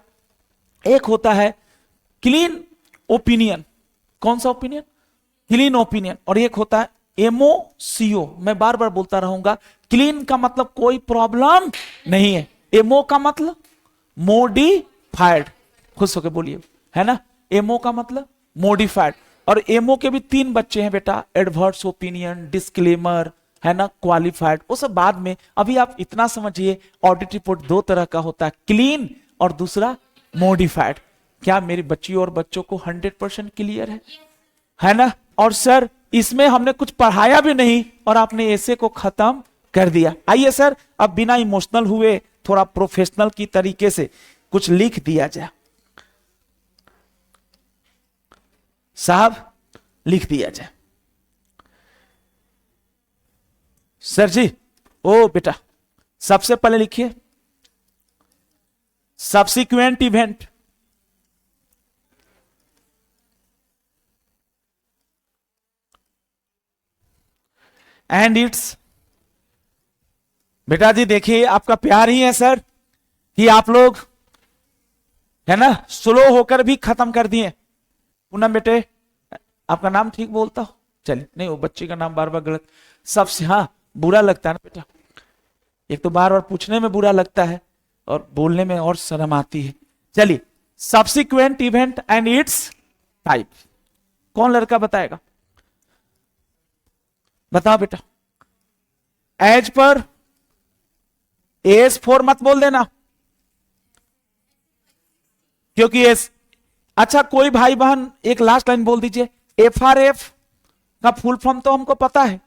एक होता है क्लीन ओपिनियन। कौन सा ओपिनियन? Clean opinion. और एक होता है एमओसीओ। मैं बार बार बोलता रहूंगा, क्लीन का मतलब कोई प्रॉब्लम नहीं है, एमओ का मतलब मोडिफाइड। खुश होकर बोलिए, है ना। एमओ का मतलब मोडिफाइड। और एमओ के भी 3 बच्चे हैं बेटा, एडवर्स ओपिनियन, डिस्क्लेमर, है ना, क्वालिफाइड, वो सब बाद में। अभी आप इतना समझिए, ऑडिट रिपोर्ट 2 तरह का होता है, क्लीन और दूसरा मोडिफाइड। क्या मेरी बच्ची और बच्चों को 100% क्लियर है ना। और सर इसमें हमने कुछ पढ़ाया भी नहीं और आपने ऐसे को खत्म कर दिया। आइए सर अब बिना इमोशनल हुए थोड़ा प्रोफेशनल की तरीके से कुछ लिख दिया जाए। साहब लिख दिया जाए। सर जी, ओ बेटा सबसे पहले लिखिए सब्सिक्वेंट इवेंट, एंड इट्स। बेटा जी देखिए आपका प्यार ही है सर कि आप लोग, है ना, स्लो होकर भी खत्म कर दिए। पूनम बेटे आपका नाम ठीक बोलता हो? चलिए, नहीं वो बच्चे का नाम बार बार गलत, सबसे, हाँ बुरा लगता है ना बेटा, एक तो बार बार पूछने में बुरा लगता है और बोलने में और शर्म आती है। चलिए, subsequent event and it's type. कौन लड़का बताएगा? बताओ बेटा। एज पर AS4 मत बोल देना, क्योंकि एस, अच्छा कोई भाई बहन एक लास्ट लाइन बोल दीजिए। FRF का फुल फॉर्म तो हमको पता है,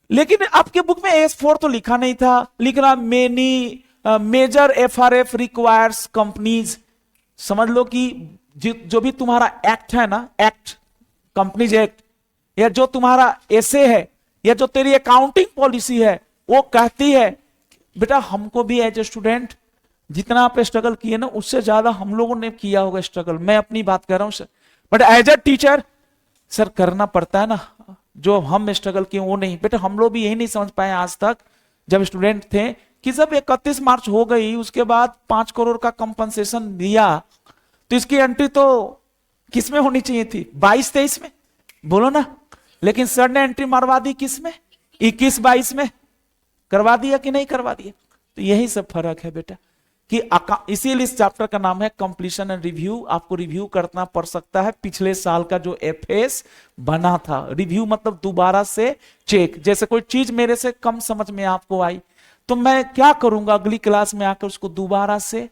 लेकिन आपके बुक में AS4 तो लिखा नहीं था, लिख रहा many major FRF requires companies. समझ लो कि जो भी तुम्हारा एक्ट है ना, एक्ट, कंपनीज एक्ट, या जो तुम्हारा एसे है, या जो तेरी अकाउंटिंग पॉलिसी है, वो कहती है बेटा, हमको भी एज ए स्टूडेंट जितना आप स्ट्रगल किए ना, उससे ज्यादा हम लोगों ने किया होगा स्ट्रगल। मैं अपनी बात कर रहा हूं sir, but as a teacher sir करना पड़ता है ना, जो हम स्ट्रगल किए वो नहीं। बेटा हम लोग भी यही नहीं समझ पाए आज तक जब स्टूडेंट थे कि जब 31 मार्च हो गई उसके बाद 5 करोड़ का कंपनसेशन दिया, तो इसकी एंट्री तो किसमें होनी चाहिए थी? 22-23 में, बोलो ना। लेकिन सर ने एंट्री मरवा दी किसमें? 21-22 में। करवा दिया कि नहीं करवा दिया? तो यही सब फर्क है बेटा, कि इसीलिए इस चैप्टर का नाम है कंप्लीशन एंड रिव्यू। आपको रिव्यू करना पड़ सकता है पिछले साल का जो एफएस बना था। रिव्यू मतलब दोबारा से चेक। जैसे कोई चीज मेरे से कम समझ में आपको आई तो मैं क्या करूंगा, अगली क्लास में आकर उसको दोबारा से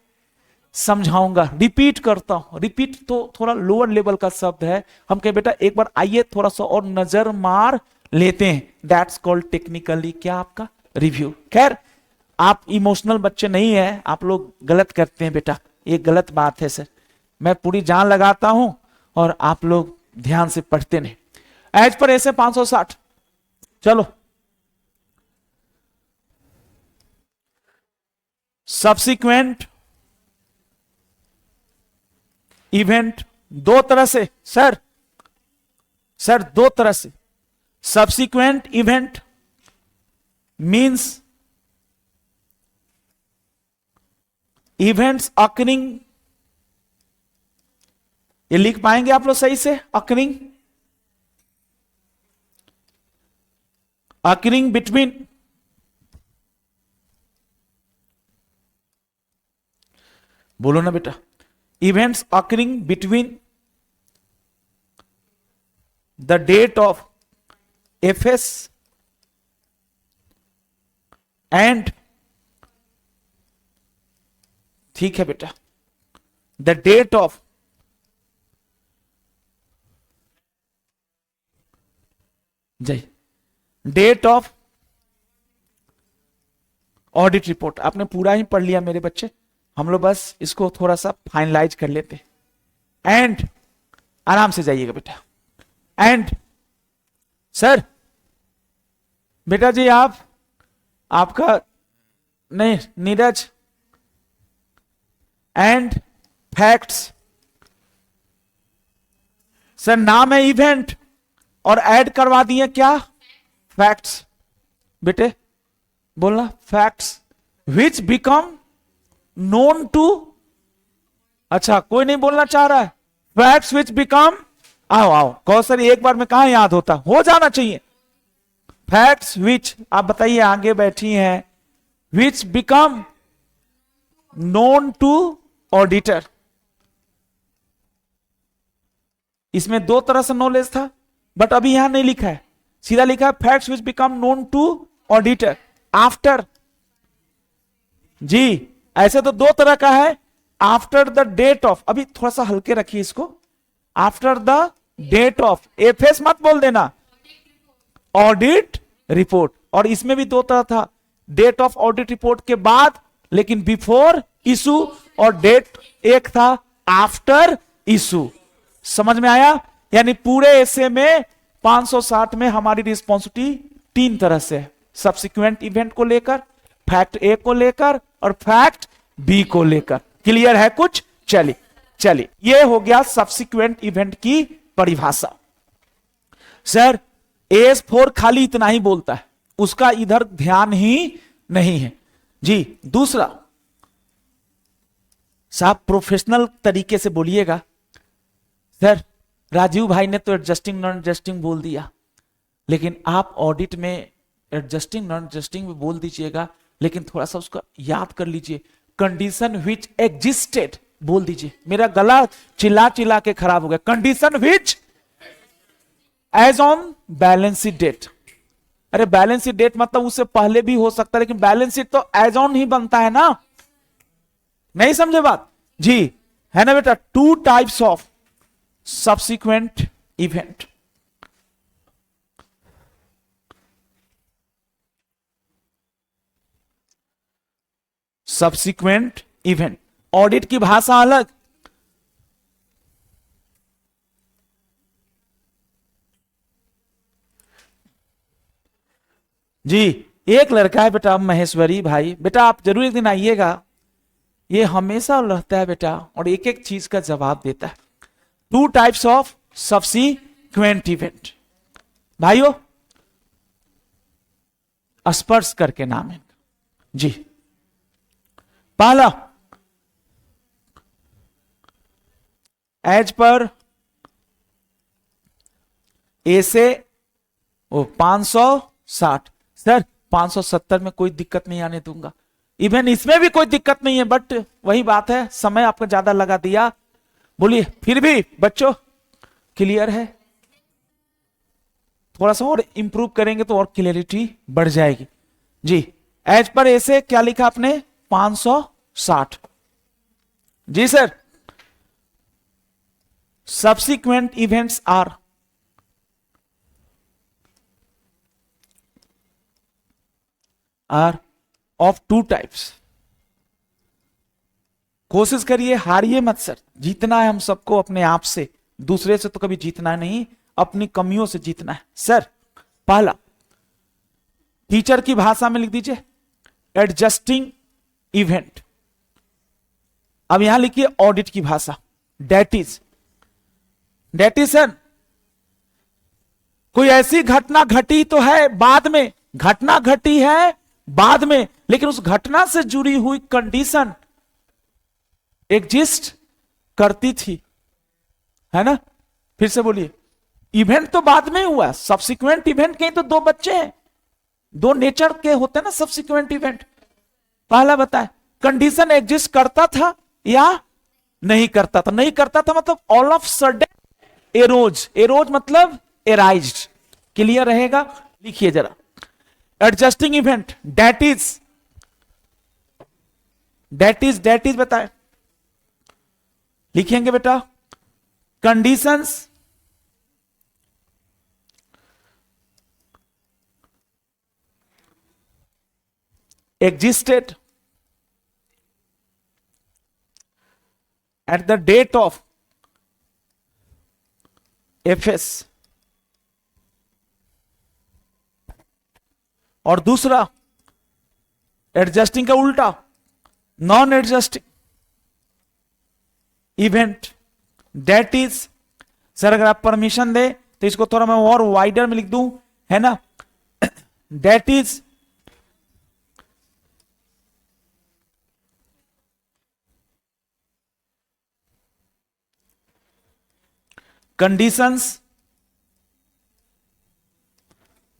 समझाऊंगा, रिपीट करता हूं। रिपीट तो थोड़ा लोअर लेवल का शब्द है, हम कहे बेटा एक बार आइए थोड़ा सा और नजर मार लेते हैं, दैट्स कॉल्ड टेक्निकली क्या आपका रिव्यू। खैर आप इमोशनल बच्चे नहीं है, आप लोग गलत करते हैं बेटा, ये गलत बात है सर। मैं पूरी जान लगाता हूं और आप लोग ध्यान से पढ़ते नहीं। एज पर ऐसे 560। चलो, सब्सिक्वेंट इवेंट 2 तरह से सर, सर 2 तरह से। Subsequent event means events occurring, ये लिख पाएंगे आप लोग सही से? अकरिंग, अकरिंग बिटवीन, बोलो ना बेटा, events occurring between the date of FS and, ठीक है बेटा, the date of date of audit report. आपने पूरा ही पढ़ लिया मेरे बच्चे, हम लोग बस इसको थोड़ा सा फाइनलाइज कर लेते। एंड, आराम से जाइएगा बेटा। एंड सर, बेटा जी आपका नहीं, नीरज, एंड फैक्ट्स। सर नाम है इवेंट और ऐड करवा दिए क्या, फैक्ट्स। बेटे बोलना, facts which become known to, अच्छा कोई नहीं बोलना चाह रहा है, फैक्ट्स विच बिकम, आओ आओ कहो सर, एक बार में कहां याद होता, हो जाना चाहिए। फैक्ट्स विच, आप बताइए, आगे बैठी हैं, which become known to auditor. इसमें दो तरह से नॉलेज था, बट अभी यहां नहीं लिखा है, सीधा लिखा है facts which become known to auditor after. जी ऐसे तो दो तरह का है, आफ्टर द डेट ऑफ, अभी थोड़ा सा हल्के रखिए इसको, after the date of, FS मत बोल देना, ऑडिट रिपोर्ट। और इसमें भी दो तरह था, डेट ऑफ ऑडिट रिपोर्ट के बाद, लेकिन बिफोर इशू, और डेट एक था आफ्टर इशू। समझ में आया? यानी पूरे ऐसे में 560 में हमारी रिस्पॉन्सिबिलिटी तीन तरह से है, सब्सिक्वेंट इवेंट को लेकर, फैक्ट ए को लेकर और फैक्ट बी को लेकर। क्लियर है कुछ? चलिए चलिए, ये हो गया सब्सिक्वेंट इवेंट की परिभाषा। सर AS4 खाली इतना ही बोलता है, उसका इधर ध्यान ही नहीं है जी। दूसरा, साहब प्रोफेशनल तरीके से बोलिएगा। सर राजीव भाई ने तो एडजस्टिंग नॉन एडजस्टिंग बोल दिया, लेकिन आप ऑडिट में एडजस्टिंग नॉन एडजस्टिंग भी बोल दीजिएगा, लेकिन थोड़ा सा उसका याद कर लीजिए, कंडीशन विच एग्जिस्टेड बोल दीजिए। मेरा गला चिल्ला चिल्ला के खराब हो गया। Condition which as on balance sheet date, अरे बैलेंस शीट डेट मतलब उससे पहले भी हो सकता है, लेकिन बैलेंस शीट तो एज ऑन ही बनता है ना, नहीं समझे बात जी, है ना बेटा। Two types of subsequent event, subsequent event, audit की भाषा अलग, जी। एक लड़का है बेटा महेश्वरी भाई, बेटा आप जरूर एक दिन आइएगा, ये हमेशा रहता है बेटा और एक एक चीज का जवाब देता है। Two types of subsequent event भाइयों, स्पर्श करके नाम है जी। पहला, एज पर ए से 560, सर 570 में कोई दिक्कत नहीं आने दूंगा, इवन इसमें भी कोई दिक्कत नहीं है, बट वही बात है, समय आपको ज्यादा लगा दिया। बोलिए फिर भी बच्चों क्लियर है? थोड़ा सा और इंप्रूव करेंगे तो और क्लियरिटी बढ़ जाएगी जी। एज पर ऐसे क्या लिखा आपने? 560 जी sir. Subsequent events are of two types. कोशिश करिए, हारिए मत सर, जीतना है हम सबको अपने आप से, दूसरे से तो कभी जीतना नहीं, अपनी कमियों से जीतना है सर। पहला, टीचर की भाषा में लिख दीजिए एडजस्टिंग इवेंट। अब यहां लिखिए ऑडिट की भाषा, डेट इज सर कोई ऐसी घटना घटी तो है बाद में, घटना घटी है बाद में, लेकिन उस घटना से जुड़ी हुई कंडीशन एग्जिस्ट करती थी, है ना। फिर से बोलिए, इवेंट तो बाद में हुआ, सब्सिक्वेंट इवेंट के तो दो बच्चे हैं, दो नेचर के होते हैं ना सब्सिक्वेंट इवेंट। पहला बताए, कंडीशन एग्जिस्ट करता था या नहीं करता था? नहीं करता था मतलब all of sudden arrows, arrows मतलब एराइज्ड। क्लियर रहेगा? लिखिए जरा। एडजस्टिंग इवेंट दैट इज बताए, लिखेंगे बेटा। Conditions existed at the date of FS, और दूसरा एडजस्टिंग का उल्टा non adjusting event that is. Sir अगर आप परमिशन दे तो इसको थोड़ा मैं और वाइडर में लिख दूं, है ना। That is conditions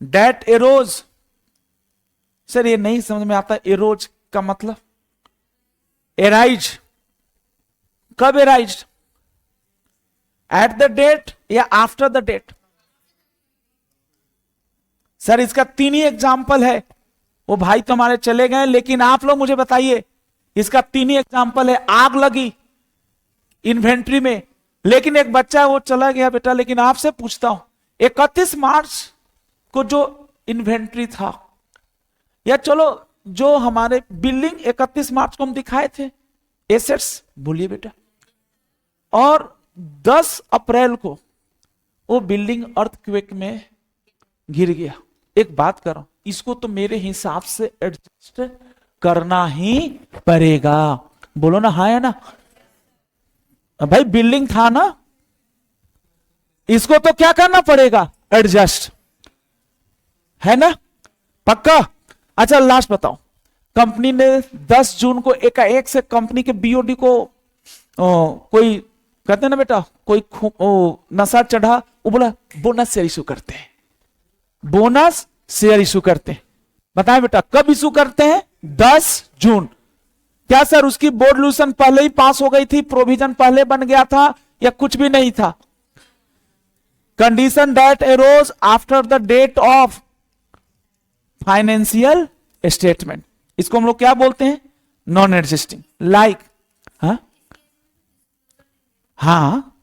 that arose। Sir ये नहीं समझ में आता, एरोज का मतलब एराइज। कब एराइज? एट द डेट या आफ्टर द डेट? सर इसका 3 ही एग्जाम्पल है। वो भाई तो हमारे चले गए, लेकिन आप लोग मुझे बताइए, इसका 3 ही एग्जाम्पल है। आग लगी इन्वेंट्री में, लेकिन एक बच्चा वो चला गया बेटा। लेकिन आपसे पूछता हूं 31 मार्च को जो इन्वेंट्री था, या चलो जो हमारे बिल्डिंग 31 मार्च को हम दिखाए थे एसेट्स, बोलिए बेटा, और 10 अप्रैल को वो बिल्डिंग अर्थक्वेक में गिर गया। एक बात कर रहा हूं, इसको तो मेरे हिसाब से एडजस्ट करना ही पड़ेगा। बोलो ना हाँ या ना। भाई बिल्डिंग था ना, इसको तो क्या करना पड़ेगा? एडजस्ट, है ना, पक्का। अच्छा लास्ट बताओ, कंपनी ने 10 जून को एकाएक से कंपनी के बीओडी को कोई कहते हैं ना बेटा, कोई नशा चढ़ा, वो बोला बोनस शेयर इशू करते हैं, बोनस शेयर इशू करते हैं। बताएं बेटा कब इशू करते हैं? 10 जून। क्या सर उसकी बोर्ड रेजोल्यूशन पहले ही पास हो गई थी, प्रोविजन पहले बन गया था, या कुछ भी नहीं था? Condition that arose after the date of financial statement, इसको हम लोग क्या बोलते हैं? Non adjusting. लाइक हाँ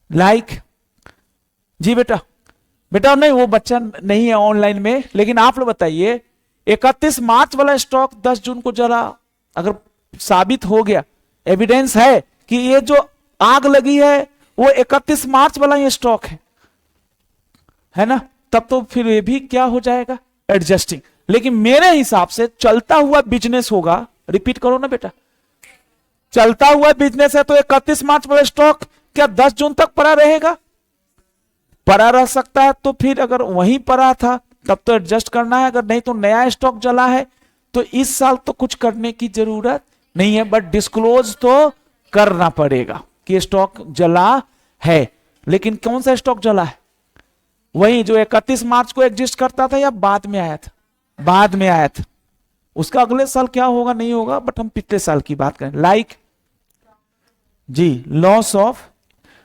लाइक जी बेटा, बेटा नहीं वो बच्चा नहीं है ऑनलाइन में, लेकिन आप लोग बताइए 31 मार्च वाला स्टॉक 10 जून को जरा अगर साबित हो गया, एविडेंस है कि ये जो आग लगी है वो 31 मार्च वाला ये स्टॉक है ना, तब तो फिर ये भी क्या हो जाएगा? एडजस्टिंग। लेकिन मेरे हिसाब से चलता हुआ बिजनेस होगा, रिपीट करो ना बेटा, चलता हुआ बिजनेस है तो 31 मार्च वाला स्टॉक क्या 10 जून तक पड़ा रहेगा? पड़ा रह सकता है, तो फिर अगर वहीं पड़ा था तब तो एडजस्ट करना है, अगर नहीं तो नया स्टॉक जला है तो इस साल तो कुछ करने की जरूरत नहीं है, बट डिस्क्लोज तो करना पड़ेगा कि स्टॉक जला है। लेकिन कौन सा स्टॉक जला है? वही जो 31 मार्च को एग्जिस्ट करता था या बाद में आया था? बाद में आया था। उसका अगले साल क्या होगा नहीं होगा, बट हम पिछले साल की बात करें। लाइक जी लॉस ऑफ,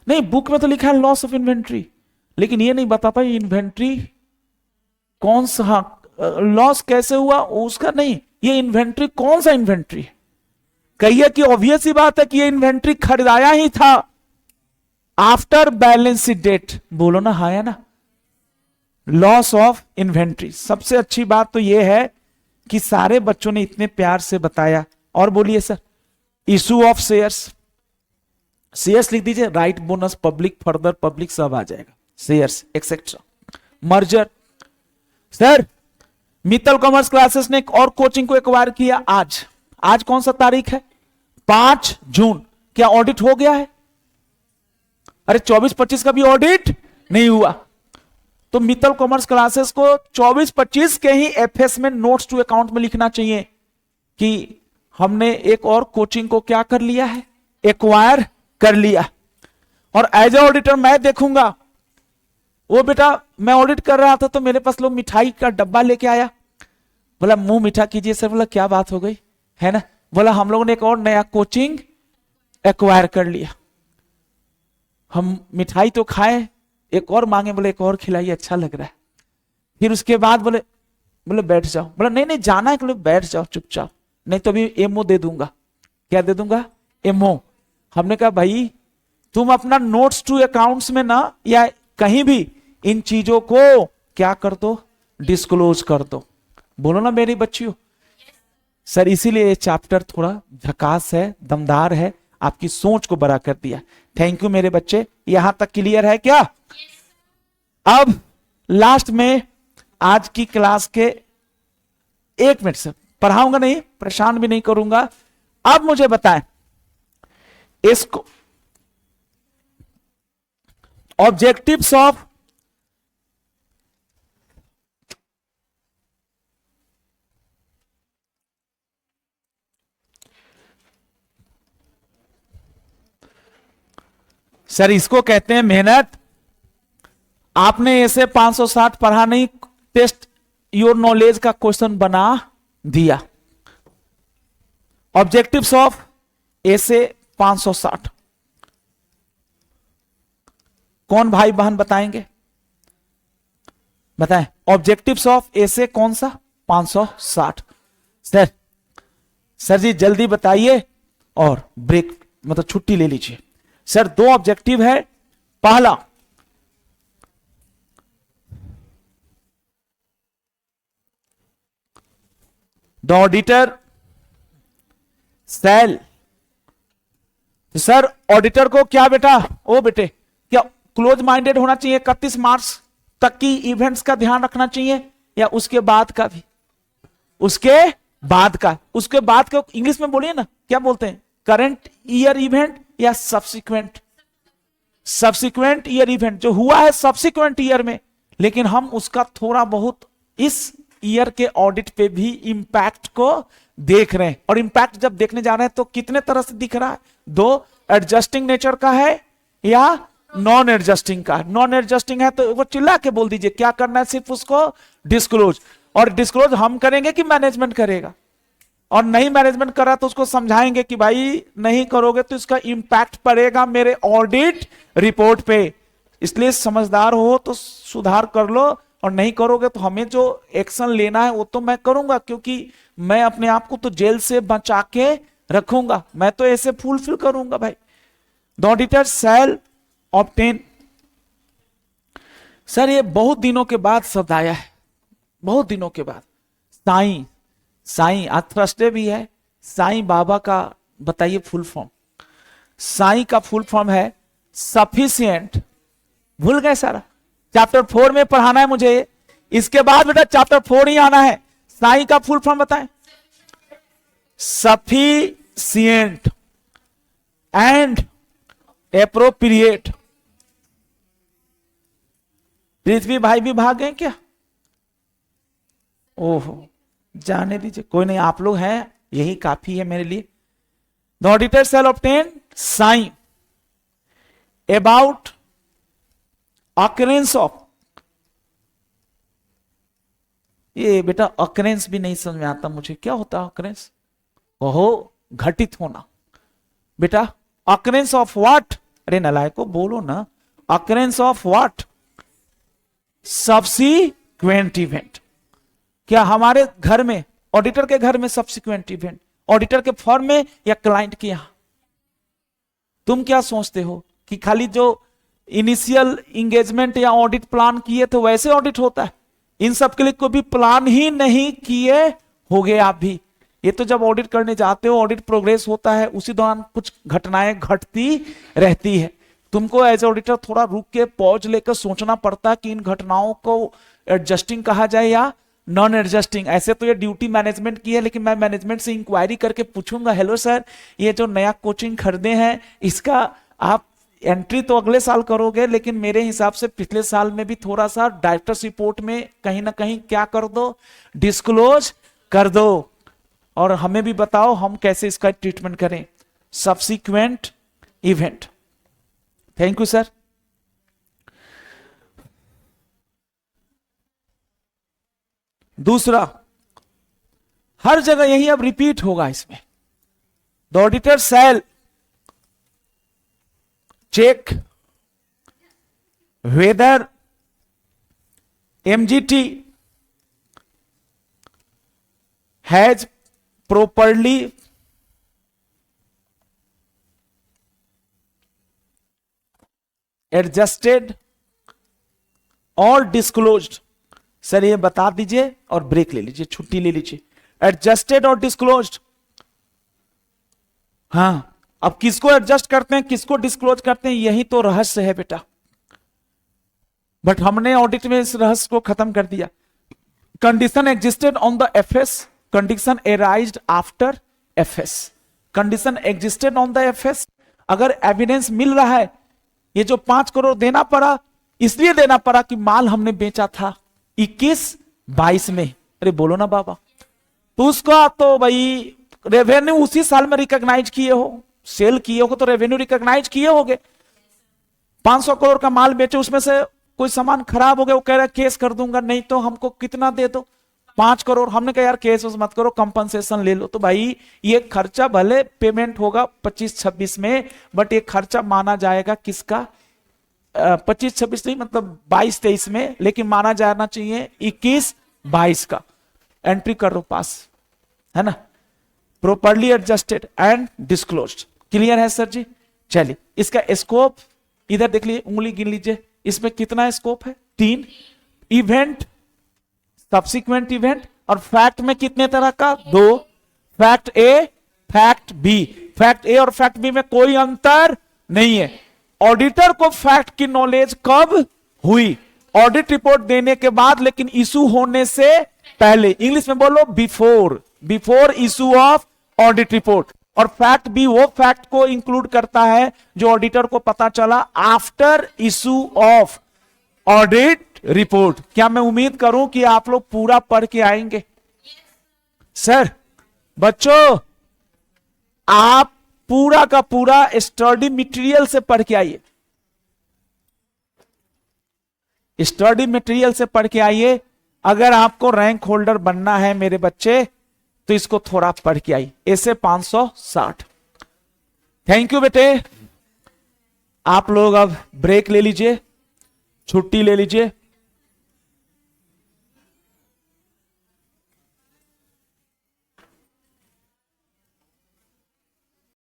नहीं बुक में तो लिखा है लॉस ऑफ इन्वेंट्री, लेकिन ये नहीं बताता इन्वेंट्री कौन सा लॉस कैसे हुआ उसका नहीं, ये इन्वेंट्री कौन सा इन्वेंट्री है। कहिए कि ऑब्वियस ही बात है कि ये इन्वेंट्री खरीदाया ही था आफ्टर बैलेंस शीट डेट। बोलो ना हाँ या ना। Loss of inventory. सबसे अच्छी बात तो यह है कि सारे बच्चों ने इतने प्यार से बताया। और बोलिए sir, issue of shares, shares लिख दीजिए, right bonus public further public सब आ जाएगा, shares etcetera. Merger, sir Mittal commerce classes ने एक और कोचिंग को एक्वायर किया आज। आज कौन सा तारीख है? 5 जून। क्या ऑडिट हो गया है? अरे 24-25 का भी ऑडिट नहीं हुआ, तो मित्तल कॉमर्स क्लासेस को 24-25 के ही एफएस में नोट्स टू अकाउंट में लिखना चाहिए कि हमने एक और कोचिंग को क्या कर लिया है? एक्वायर कर लिया। और एज ए ऑडिटर मैं देखूंगा, वो बेटा मैं ऑडिट कर रहा था तो मेरे पास लोग मिठाई का डब्बा लेके आया, बोला मुंह मीठा कीजिए सर। बोला क्या बात हो गई, है ना? बोला हम लोगों ने एक और नया कोचिंग एक्वायर कर लिया। हम मिठाई तो खाए एक और मांगे, बोले एक और खिलाइए, अच्छा लग रहा है। फिर उसके बाद बोले बोले बैठ जाओ, बोला नहीं नहीं जाना है, बोले बैठ जाओ चुपचाप, नहीं तो अभी एमओ दे दूंगा। क्या दे दूंगा? एमओ। हमने कहा भाई तुम अपना नोट्स टू अकाउंट्स में ना या कहीं भी इन चीजों को क्या कर दो, डिस्क्लोज कर दो। बोलो ना मेरी बच्चियों। सर इसीलिए ये चैप्टर थोड़ा झकास है, दमदार है, आपकी सोच को बड़ा कर दिया। थैंक यू मेरे बच्चे, यहां तक क्लियर है क्या? अब लास्ट में आज की क्लास के 1 मिनट से पढ़ाऊंगा नहीं, परेशान भी नहीं करूंगा। अब मुझे बताएं इसको ऑब्जेक्टिव्स ऑफ सर इसको कहते हैं मेहनत। आपने ऐसे 560 पढ़ा नहीं, टेस्ट योर नॉलेज का क्वेश्चन बना दिया। ऑब्जेक्टिव्स ऑफ ऐसे 560 कौन भाई बहन बताएंगे? बताएं ऑब्जेक्टिव्स ऑफ ऐसे कौन सा 560? सर जी जल्दी बताइए और ब्रेक मतलब छुट्टी ले लीजिए। सर 2 ऑब्जेक्टिव है। पहला the auditor shall. Sir auditor को क्या बेटा, ओ बेटे क्या क्लोज माइंडेड होना चाहिए 31 मार्च तक की इवेंट्स का ध्यान रखना चाहिए या उसके बाद का भी? उसके बाद का। उसके बाद का इंग्लिश में बोलिए ना, क्या बोलते हैं? करंट ईयर इवेंट या सब्सिक्वेंट? सब्सिक्वेंट ईयर इवेंट जो हुआ है सब्सिक्वेंट ईयर में, लेकिन हम उसका थोड़ा बहुत इस ईयर के ऑडिट पे भी इंपैक्ट को देख रहे हैं। और इंपैक्ट जब देखने जा रहे हैं तो कितने तरह से दिख रहा है? 2 एडजस्टिंग नेचर का है या नॉन एडजस्टिंग का? नॉन एडजस्टिंग है तो वो चिल्ला के बोल दीजिए। क्या करना है? सिर्फ उसको डिस्क्लोज। और डिस्क्लोज हम करेंगे कि मैनेजमेंट करेगा? और नहीं मैनेजमेंट कर रहा तो उसको समझाएंगे कि भाई नहीं करोगे तो इसका इंपैक्ट पड़ेगा मेरे ऑडिट रिपोर्ट पे, इसलिए समझदार हो तो सुधार कर लो, और नहीं करोगे तो हमें जो एक्शन लेना है वो तो मैं करूंगा, क्योंकि मैं अपने आप को तो जेल से बचा के रखूंगा, मैं तो ऐसे फुलफिल करूंगा भाई। The auditor shall obtain. Sir ये बहुत दिनों के बाद शब्द आया है, बहुत दिनों के बाद। साईं, साईं आज थर्सडे भी है। साईं बाबा का बताइए फुल फॉर्म। साईं का फुल फॉर्म है सफिशिएंट। भूल गए सारा? चैप्टर 4 में पढ़ाना है मुझे, इसके बाद बेटा चैप्टर 4 ही आना है। साईं का फुल फॉर्म बताएं। Sufficient and appropriate. पृथ्वी भाई भी भाग गए क्या? ओहो जाने दीजिए, कोई नहीं, आप लोग हैं यही काफी है मेरे लिए। The auditor shall obtain sign about occurrence of. ये बेटा ऑकरेंस भी नहीं समझ में आता मुझे, क्या होता है ऑकरेंस? ओहो घटित होना। बेटा ऑकरेंस ऑफ व्हाट? अरे नलायको बोलो ना, occurrence of what? Subsequent event. क्या हमारे घर में, ऑडिटर के घर में सब्सिक्वेंट इवेंट, ऑडिटर के फर्म में या क्लाइंट के यहां? तुम क्या सोचते हो कि खाली जो इनिशियल इंगेजमेंट या ऑडिट प्लान किए तो वैसे ऑडिट होता है? इन सब के लिए कोई भी प्लान ही नहीं किए होगे आप भी। ये तो जब ऑडिट करने जाते हो, ऑडिट प्रोग्रेस होता है, उसी दौरान कुछ घटनाएं घटती रहती है। तुमको एज ऑडिटर थोड़ा रुक के पॉज लेकर सोचना पड़ता है कि इन घटनाओं को एडजस्टिंग कहा जाए या नॉन एडजस्टिंग। ऐसे तो ये ड्यूटी मैनेजमेंट की है, लेकिन मैं मैनेजमेंट से इंक्वायरी करके पूछूंगा, हेलो सर ये जो नया कोचिंग खरीदे हैं इसका आप एंट्री तो अगले साल करोगे, लेकिन मेरे हिसाब से पिछले साल में भी थोड़ा सा डायरेक्टर्स रिपोर्ट में कहीं ना कहीं क्या कर दो, डिस्क्लोज कर दो, और हमें भी बताओ हम कैसे इसका ट्रीटमेंट करें। Subsequent event. Thank you sir. दूसरा, हर जगह यही अब रिपीट होगा इसमें। The auditor shall check whether MGT has properly adjusted or disclosed। Sir ये बता दीजिए और ब्रेक ले लीजिए, छुट्टी ले लीजिए। एडजस्टेड और डिस्क्लोज्ड, हाँ अब किसको एडजस्ट करते हैं किसको डिस्क्लोज करते हैं, यही तो रहस्य है बेटा। बट हमने ऑडिट में इस रहस्य को खत्म कर दिया। Condition existed on the FS, condition arised after FS. Condition existed on the FS, अगर एविडेंस मिल रहा है, ये जो 5 करोड़ देना पड़ा इसलिए देना पड़ा कि माल हमने बेचा था 21-22 में, अरे बोलो ना बाबा, तो उसका तो भाई रेवेन्यू उसी साल में रिकॉग्नाइज किए हो, सेल किए हो तो रेवेन्यू रिकॉग्नाइज किए होगे। 500 करोड़ का माल बेचे, उसमें से कोई सामान खराब हो गया, वो कह रहा है केस कर दूंगा, नहीं तो हमको कितना दे दो 5 करोड़। हमने कहा यार केस मत करो, कंपनसेशन ले लो। तो भाई ये खर्चा भले पेमेंट होगा 25-26 में, बट ये खर्चा माना जाएगा किसका, 25-26 नहीं मतलब 22-23 में, लेकिन माना जाना चाहिए 21-22 का। एंट्री करो पास, है ना। Properly adjusted and disclosed, clear है सर जी। चलिए इसका स्कोप इधर देख लीजिए, उंगली गिन लीजिए, इसमें कितना स्कोप है, 3। इवेंट, सब्सिक्वेंट इवेंट, और फैक्ट में कितने तरह का, 2। Fact A, fact B. Fact A और फैक्ट बी में कोई अंतर नहीं है। ऑडिटर को फैक्ट की नॉलेज कब हुई, ऑडिट रिपोर्ट देने के बाद, लेकिन इशू होने से पहले। इंग्लिश में बोलो before issue of audit report. और फैक्ट भी वो फैक्ट को इंक्लूड करता है जो ऑडिटर को पता चला after issue of audit report. क्या मैं उम्मीद करूं कि आप लोग पूरा पढ़ के आएंगे? सर बच्चों आप पूरा का पूरा स्टडी मटेरियल से पढ़ के आइए, स्टडी मटेरियल से पढ़ के आइए। अगर आपको रैंक होल्डर बनना है मेरे बच्चे, तो इसको थोड़ा पढ़ के आइए। ऐसे 560। थैंक यू बेटे। आप लोग अब ब्रेक ले लीजिए, छुट्टी ले लीजिए।